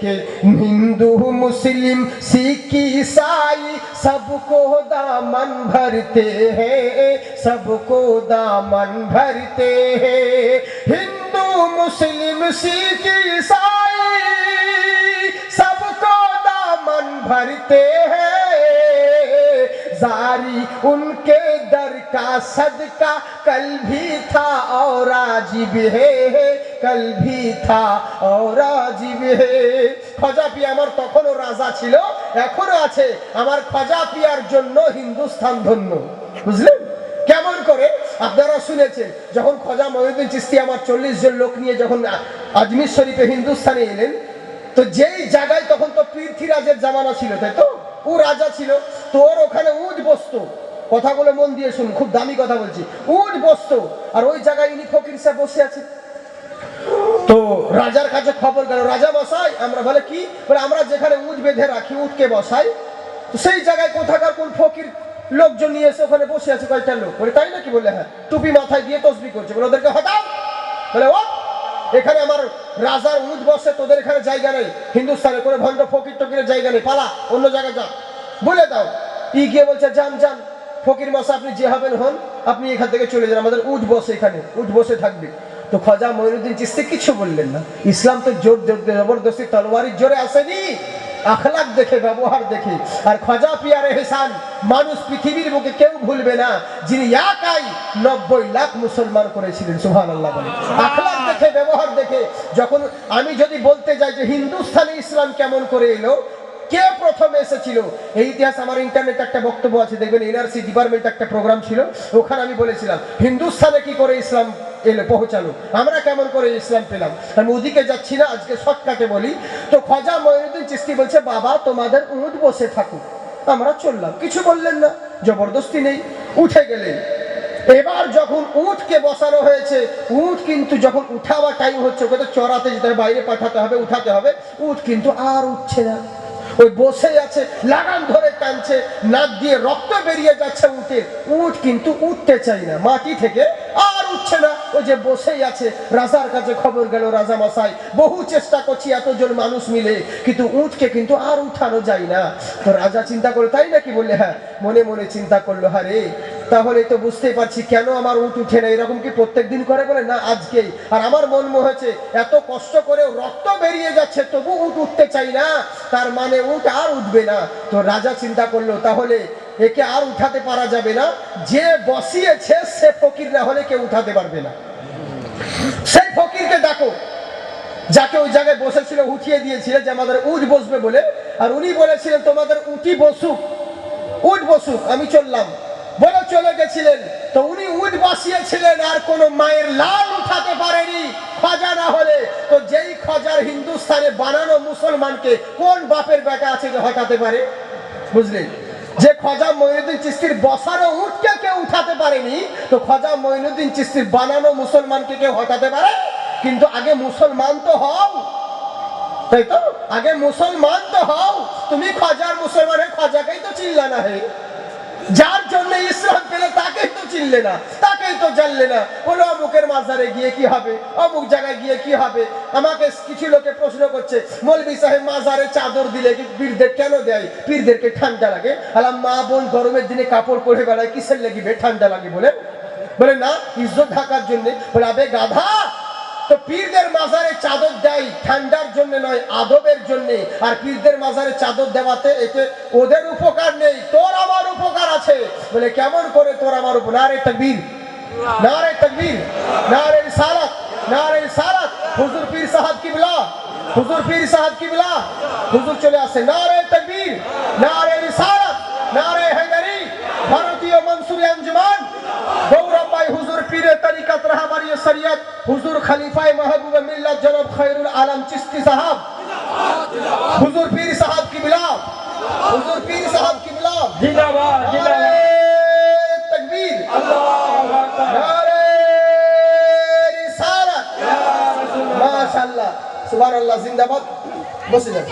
कि हिंदू मुस्लिम सिख ईसाई सबको दामन भरते हैं, सबको दामन भरते हैं। हिंदू मुस्लिम सिख ईसाई सबको दामन भरते हैं, जारी उनके दर का सदका कल भी था और आज भी है, कल भी था और आज भी है। খাজা পিয়া আমার তখনও রাজা ছিল, এখনো আছে। আমার খাজা পিয়ার জন্য হিন্দুস্তান ধন্য, বুঝলেন? কেমন করে? আপনারা শুনেছেন, যখন খাজা মঈনুদ্দিন চিশতি আমার 40 জন লোক নিয়ে যখন আজমির শরীফে হিন্দুস্তানে এলেন, তো যেই জায়গায় তখন তো পৃথ্বীরাজের জামানা ছিল, তাই তো, ও রাজা ছিল, তোর ওখানে উট বসতো। কথাগুলো মন দিয়ে শুনুন, খুব দামি কথা বলছি। উট বসতো, আর ওই জায়গায় ইনি ফকির সাহেব বসে আছে। তো রাজার কাছে খবর গেল, রাজা মশাই, আমরা বলে কি, বলে আমরা যেখানে উট বেঁধে রাখি, উটকে বসাই, তো সেই জায়গায় কোথাকার কোন ফকির লোকজন নিয়ে এসে ওখানে বসে আছে কয়েকটা লোক। বলে তাই নাকি? বলে হ্যাঁ। টুপি মাথায় দিয়ে তসবি করছে। বলে ওদেরকে হটাও। বলে ও, এখানে আমার রাজার উট বসে, তোদের এখানে জায়গা নেই। হিন্দুস্তানে করে ভণ্ড ফকির টকিরের জায়গা নেই, পালা, অন্য জায়গায় যা, বলে দাও। গিয়ে বলছে যান যান ফকির মশাই, আপনি যে হবেন হন, আপনি এখান থেকে চলে যান, আমাদের উট বসে, এখানে উট বসে থাকবে। তো খাজা মঈনুদ্দিন চিশতি কিছু বললেন না। ইসলাম তো জোর জবরদস্তি তলোয়ারির জোরে আসেনি, আখলাক দেখে, ব্যবহার দেখে। আর খাজা পিয়ারে এহসান মানুষ পৃথিবীর বুকে কেউ ভুলবে না, যিনি একাই 90 লাখ মুসলমান করেছিলেন। সুবহানাল্লাহ বলে। আখলাক দেখে, ব্যবহার দেখে। যখন আমি যদি বলতে যাই যে হিন্দুস্তানে ইসলাম কেমন করে এলো, কে প্রথমে এসেছিল, এই ইতিহাস আমার ইন্টারনেটে একটা বক্তব্য আছে, দেখবেন এনআরসি ডিপার্টমেন্ট একটা প্রোগ্রাম ছিল, ওখানে আমি বলেছিলাম হিন্দুস্তানে কি করে ইসলাম এলো, পৌঁছালো, আমরা কেমন করে ইসলাম পেলাম। আমি ওদিকে যাচ্ছি না, আজকে শর্টকাটে বলি। তো খাজা মঈনুদ্দিন চিশতি বলছে বাবা তোমাদের উট বসে থাকুক, আমরা চললাম, কিছু বললেন না, জবরদস্তি নেই, উঠে গেলেন। এবার যখন উটকে বসানো হয়েছে, উট কিন্তু যখন উঠাবা টাইম হচ্ছে, ওকে তো চড়াতে যেতে হবে, বাইরে পাঠাতে হবে, উঠাতে হবে, উট কিন্তু আর উঠছে না, ওই বসে আছে, লাগাম ধরে টানছে, নাক দিয়ে রক্ত বেরিয়ে যাচ্ছে উটের, উট কিন্তু উঠতে চাই না মাটি থেকে, আর উঠছে না, ওই যে বসেই আছে। রাজার কাছে খবর গেল, রাজা মশাই বহু চেষ্টা করছি এতজন মানুষ মিলে, কিন্তু উটকে কিন্তু আর উঠানো যায় না। তো রাজা চিন্তা করে, তাই নাকি? বললে হ্যাঁ। মনে মনে চিন্তা করলো, আরে তাহলে তো বুঝতেই পারছি কেন আমার উট উঠে না। এরকম কি প্রত্যেক দিন করে? বলে না, আজকেই। আর আমার মন হয়েছে এত কষ্ট করে রক্ত বেরিয়ে যাচ্ছে, তবু উট উঠতে চাই না, তার মানে উট আর উঠবে না। তো রাজা চিন্তা করলো, তাহলে একে আর উঠাতে পারা যাবে না, যে বসিয়েছে সে ফকির না হলে কেউ উঠাতে পারবে না। সেই ফকিরকে ডাকো, যাকে ওই জায়গায় বসেছিল উঠিয়ে দিয়েছিল, যে আমাদের উট বসবে বলে, আর উনি বলেছিলেন তোমাদের উটি বসুক, উট বসুক, আমি চললাম বলে চলে গেছিলেন। তো উনি উট বসিয়েছিলেন, আর কোন মায়ের লাল উঠাতে পারেনি খাজা না হলে। তো যেই খাজার হিন্দুস্তানে বানানো মুসলমানকে কোন বাপের বেটা আছে যে হটাতে পারে? বুঝলেন? যে খাজা মঈনুদ্দিন চিশতির বসানো উটকে কেউ উঠাতে পারেনি, তো খাজা মঈনুদ্দিন চিশতির বানানো মুসলমানকে কেউ হটাতে পারে? কিন্তু আগে মুসলমান তো হও, তাই তো? আগে মুসলমান তো হও। তুমি খাজার মুসলমানের খাজাকেই তো চিনলা না, হে যার জন্য ইসলাম পেলে তাকেই তো চিনলে না, তাকেই তো জানলে না। বলো অমুকের মাজারে গিয়ে কি হবে, অমুক জায়গায় গিয়ে কি হবে। আমাকে কিছু লোকে প্রশ্ন করছে, মৌলভী সাহেব মাজারে চাদর দিলে কি পীরদের কেন দেয়? পীরদেরকে ঠান্ডা লাগে। আলাম মা বোন গরমের দিনে কাপড় পরে বেড়ায়, কিসের লাগিবে? ঠান্ডা লাগে বলে। বলে না, ইজ্জত ঢাকার জন্য। বলে আবে গাধা, তো পীরদের মাজারে চাদর দেয় ঠান্ডার জন্য নয়, আদবের জন্য। আর পীরদের মাজারে চাদর দেওয়াতে এতে ওদের উপকার নেই, তোর আমার উপকার আছে। বলে কেমন করে তোর আমার উপর? নারে তাকবীর, নারে তাকবীর, নারে রিসালাত, নারে রিসালাত। হুজুর পীর সাহেব কিবলা, হুজুর পীর সাহেব কিবলা, হুজুর চলে আসে, নারে তাকবীর, নারে রিসালাত, নারে হায়দারি, ভারতীয় মনসুরি আঞ্জুমান, গৌরব ভাই হুজুর পীরে তরিকত রাহবারি শরিয়ত, হুজুর খলিফায়ে মাহবুব মিল্লাত জনাব খায়রুল আলম চিশতি সাহেব, হুজুর পীর সাহেব কিবলা, হুজুর পীর সাহেব কিবলা, জিন্দাবাদ জিন্দাবাদ, তাকবীর, আল্লাহু আকবার, নারে রিসালাত, মাশাআল্লাহ, সুবহানাল্লাহ, জিন্দাবাদ। বসে যান।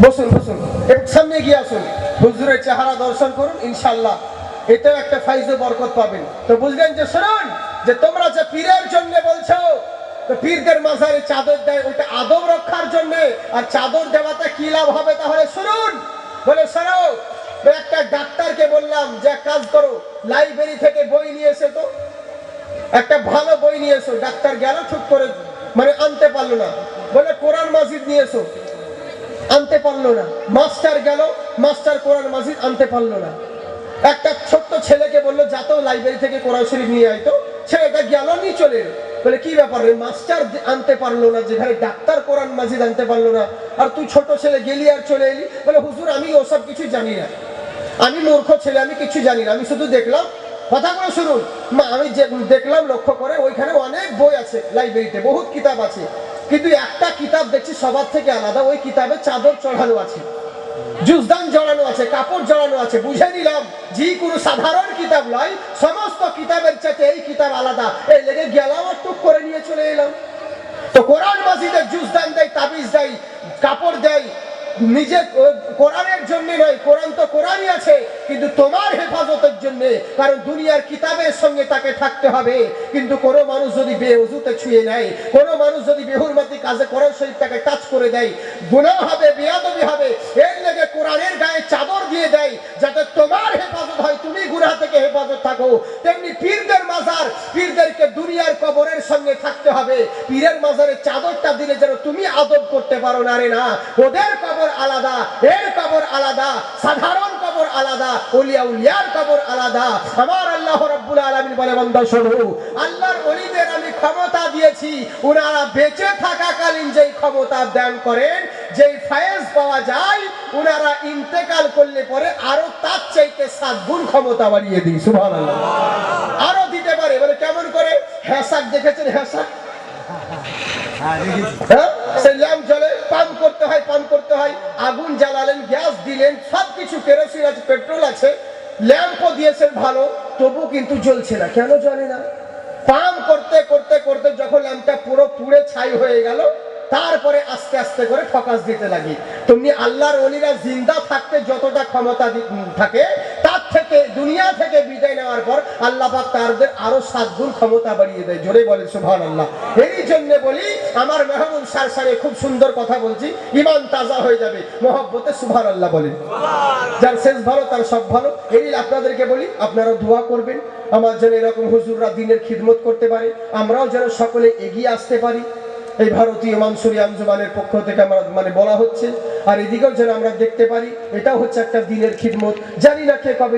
বসুন বসুন, একটু সামনে গিয়ে আসুন, হুজুরের চেহারা দর্শন করুন, ইনশাআল্লাহ এটাও একটা ফাইজ ও বরকত পাবেন। তো বুঝলেন? যে শুনুন, যে তোমরা যে পীরের জন্য বলছো, তো পীরদের মাজারে চাদর দেয়, ওইটা আদব রক্ষার জন্য। আর চাদর দেওয়াতে কি লাভ হবে? তাহলে শুনুন। বলে শোনো, একটা ডাক্তারকে বললাম যে কাজ করো, লাইব্রেরি থেকে বই নিয়ে এসে, তো একটা ভালো বই নিয়ে এসো। ডাক্তার গেল, ঠিক করে মানে আনতে পারলো না। বলে কোরআন মাজিদ নিয়ে এসো, আনতে পারলো না। মাস্টার গেল, মাস্টার কোরআন মাজিদ আনতে পারলো না। একটা ছোট্ট ছেলেকে বললো যা তো লাইব্রেরি থেকে কোরআন শরীফ নিয়ে আয়। তো ছেলেটা গেল, নিয়ে চলে এলো। বলে কি ব্যাপার রে, মাস্টার আনতে পারলো না, যেখানে ডাক্তার কোরআন মাজিদ আনতে পারলো না, আর তুই ছোট ছেলে গেলি আর চলে এলি? বলে হুজুর আমি ওসব কিছু জানি না, আমি মূর্খ ছেলে, আমি কিছু জানি না, আমি শুধু দেখলাম। কথাগুলো শুনুন, আমি যে দেখলাম লক্ষ্য করে, ওইখানে অনেক বই আছে, লাইব্রেরিতে বহুত কিতাব আছে, কিন্তু একটা কিতাব দেখছি সবার থেকে আলাদা। ওই কিতাবে চাদর চড়ানো আছে, জুজদান জড়ানো আছে, কাপড় জড়ানো আছে। বুঝে নিলাম যে কোনো সাধারণ কিতাব নয়, সমস্ত কিতাবের চাইতে এই কিতাব আলাদা। এই লেগে গেলাম আর টুক করে নিয়ে চলে এলাম। তো কোরআন মাজিদে জুজদান দেয়, তাবিজ দেয়, কাপড় দেয়, নিজে কোরআনের জন্য নয়, কোরআন তো কোরআনই আছে, কিন্তু তোমার হেফাজতের জন্য, কারণ দুনিয়ার কিতাবের সঙ্গে তাকে থাকতে হবে। কিন্তু কোনো মানুষ যদি বেউজুতে ছুঁয়ে নেয়, কোনো মানুষ যদি বেহুরমতি কাজে কোরআন শরীফটাকে টাচ করে দেয়, গুনাহ হবে, বেয়াদবি হবে। এর লেগে কোরআনের গায়ে চাদর দিয়ে দেয় যাতে তোমার হেফাজত হয়, তুমি গুনাহ থেকে হেফাজত থাকো। তেমনি পীরদের মাজার, পীরদেরকে দুনিয়ার কবরের সঙ্গে থাকতে হবে। পীরের মাজারে চাদরটা দিলে যেন তুমি আদব করতে পারো না রে না। ওদের কবর আলাদা, এর কবর আলাদা, সাধারণ কবর আলাদা, ওলিয়া উলিয়ার কবর আলাদা। আমার আল্লাহ রাব্বুল আলামিন বলে, বান্দা শোনো, আল্লাহর ওলিদের আমি ক্ষমতা দিয়েছি, ওনারা বেঁচে থাকাকালীন যেই ক্ষমতা দান করেন, যেই ফায়েজ পাওয়া যায়, ওনারা ইন্তেকাল করলে পরে আরো তার চাইতে 7 গুণ ক্ষমতা বাড়িয়ে দিই। সুবহানাল্লাহ। আরো দিতে পারে। বলে কেমন করে? হ্যাসাক দেখেছেন? হ্যাসাক, হ্যাঁ, সেই ল্যাম্প জ্বলে, পান করতে হয়, পান করতে হয়। আগুন জ্বালালেন, গ্যাস দিলেন, সবকিছু, কেরোসিন আছে, পেট্রোল আছে, ল্যাম্পও দিয়েছেন ভালো, তবু কিন্তু জ্বলছে না। কেন জ্বলে না? পান করতে করতে করতে যখন ল্যাম্পটা পুরো পুড়ে ছাই হয়ে গেল, তারপরে আস্তে আস্তে করে ফোকাস দিতে লাগি। তুমি আল্লাহর ওলিরা জিন্দা থাকতে যতটা ক্ষমতা থাকে, তার থেকে দুনিয়া থেকে বিদায় নেওয়ার পর আল্লাহ পাক তাদের আরো 7 গুণ ক্ষমতা বাড়িয়ে দেয়। জোরে বলে সুবহানাল্লাহ। এই জন্য বলি, আমার মেহবুব সারসারে খুব সুন্দর কথা বলছি, ঈমান তাজা হয়ে যাবে মহব্বতে। সুবহানাল্লাহ বলেন। যার শেষ ভালো তার সব ভালো। এই আপনাদেরকে বলি, আপনারা দোয়া করবেন আমার যেন এরকম হুজুররা দ্বীনের খিদমত করতে পারে, আমরাও যেন সকলে এগিয়ে আসতে পারি। এই ভারতীয় মানসুরি আঞ্জুমানের পক্ষ থেকে আমরা বলা হচ্ছে, আর এদিকেও যেন আমরা দেখতে পারি। এটাও হচ্ছে একটা দ্বীনের খিদমত। জানি না কে কবে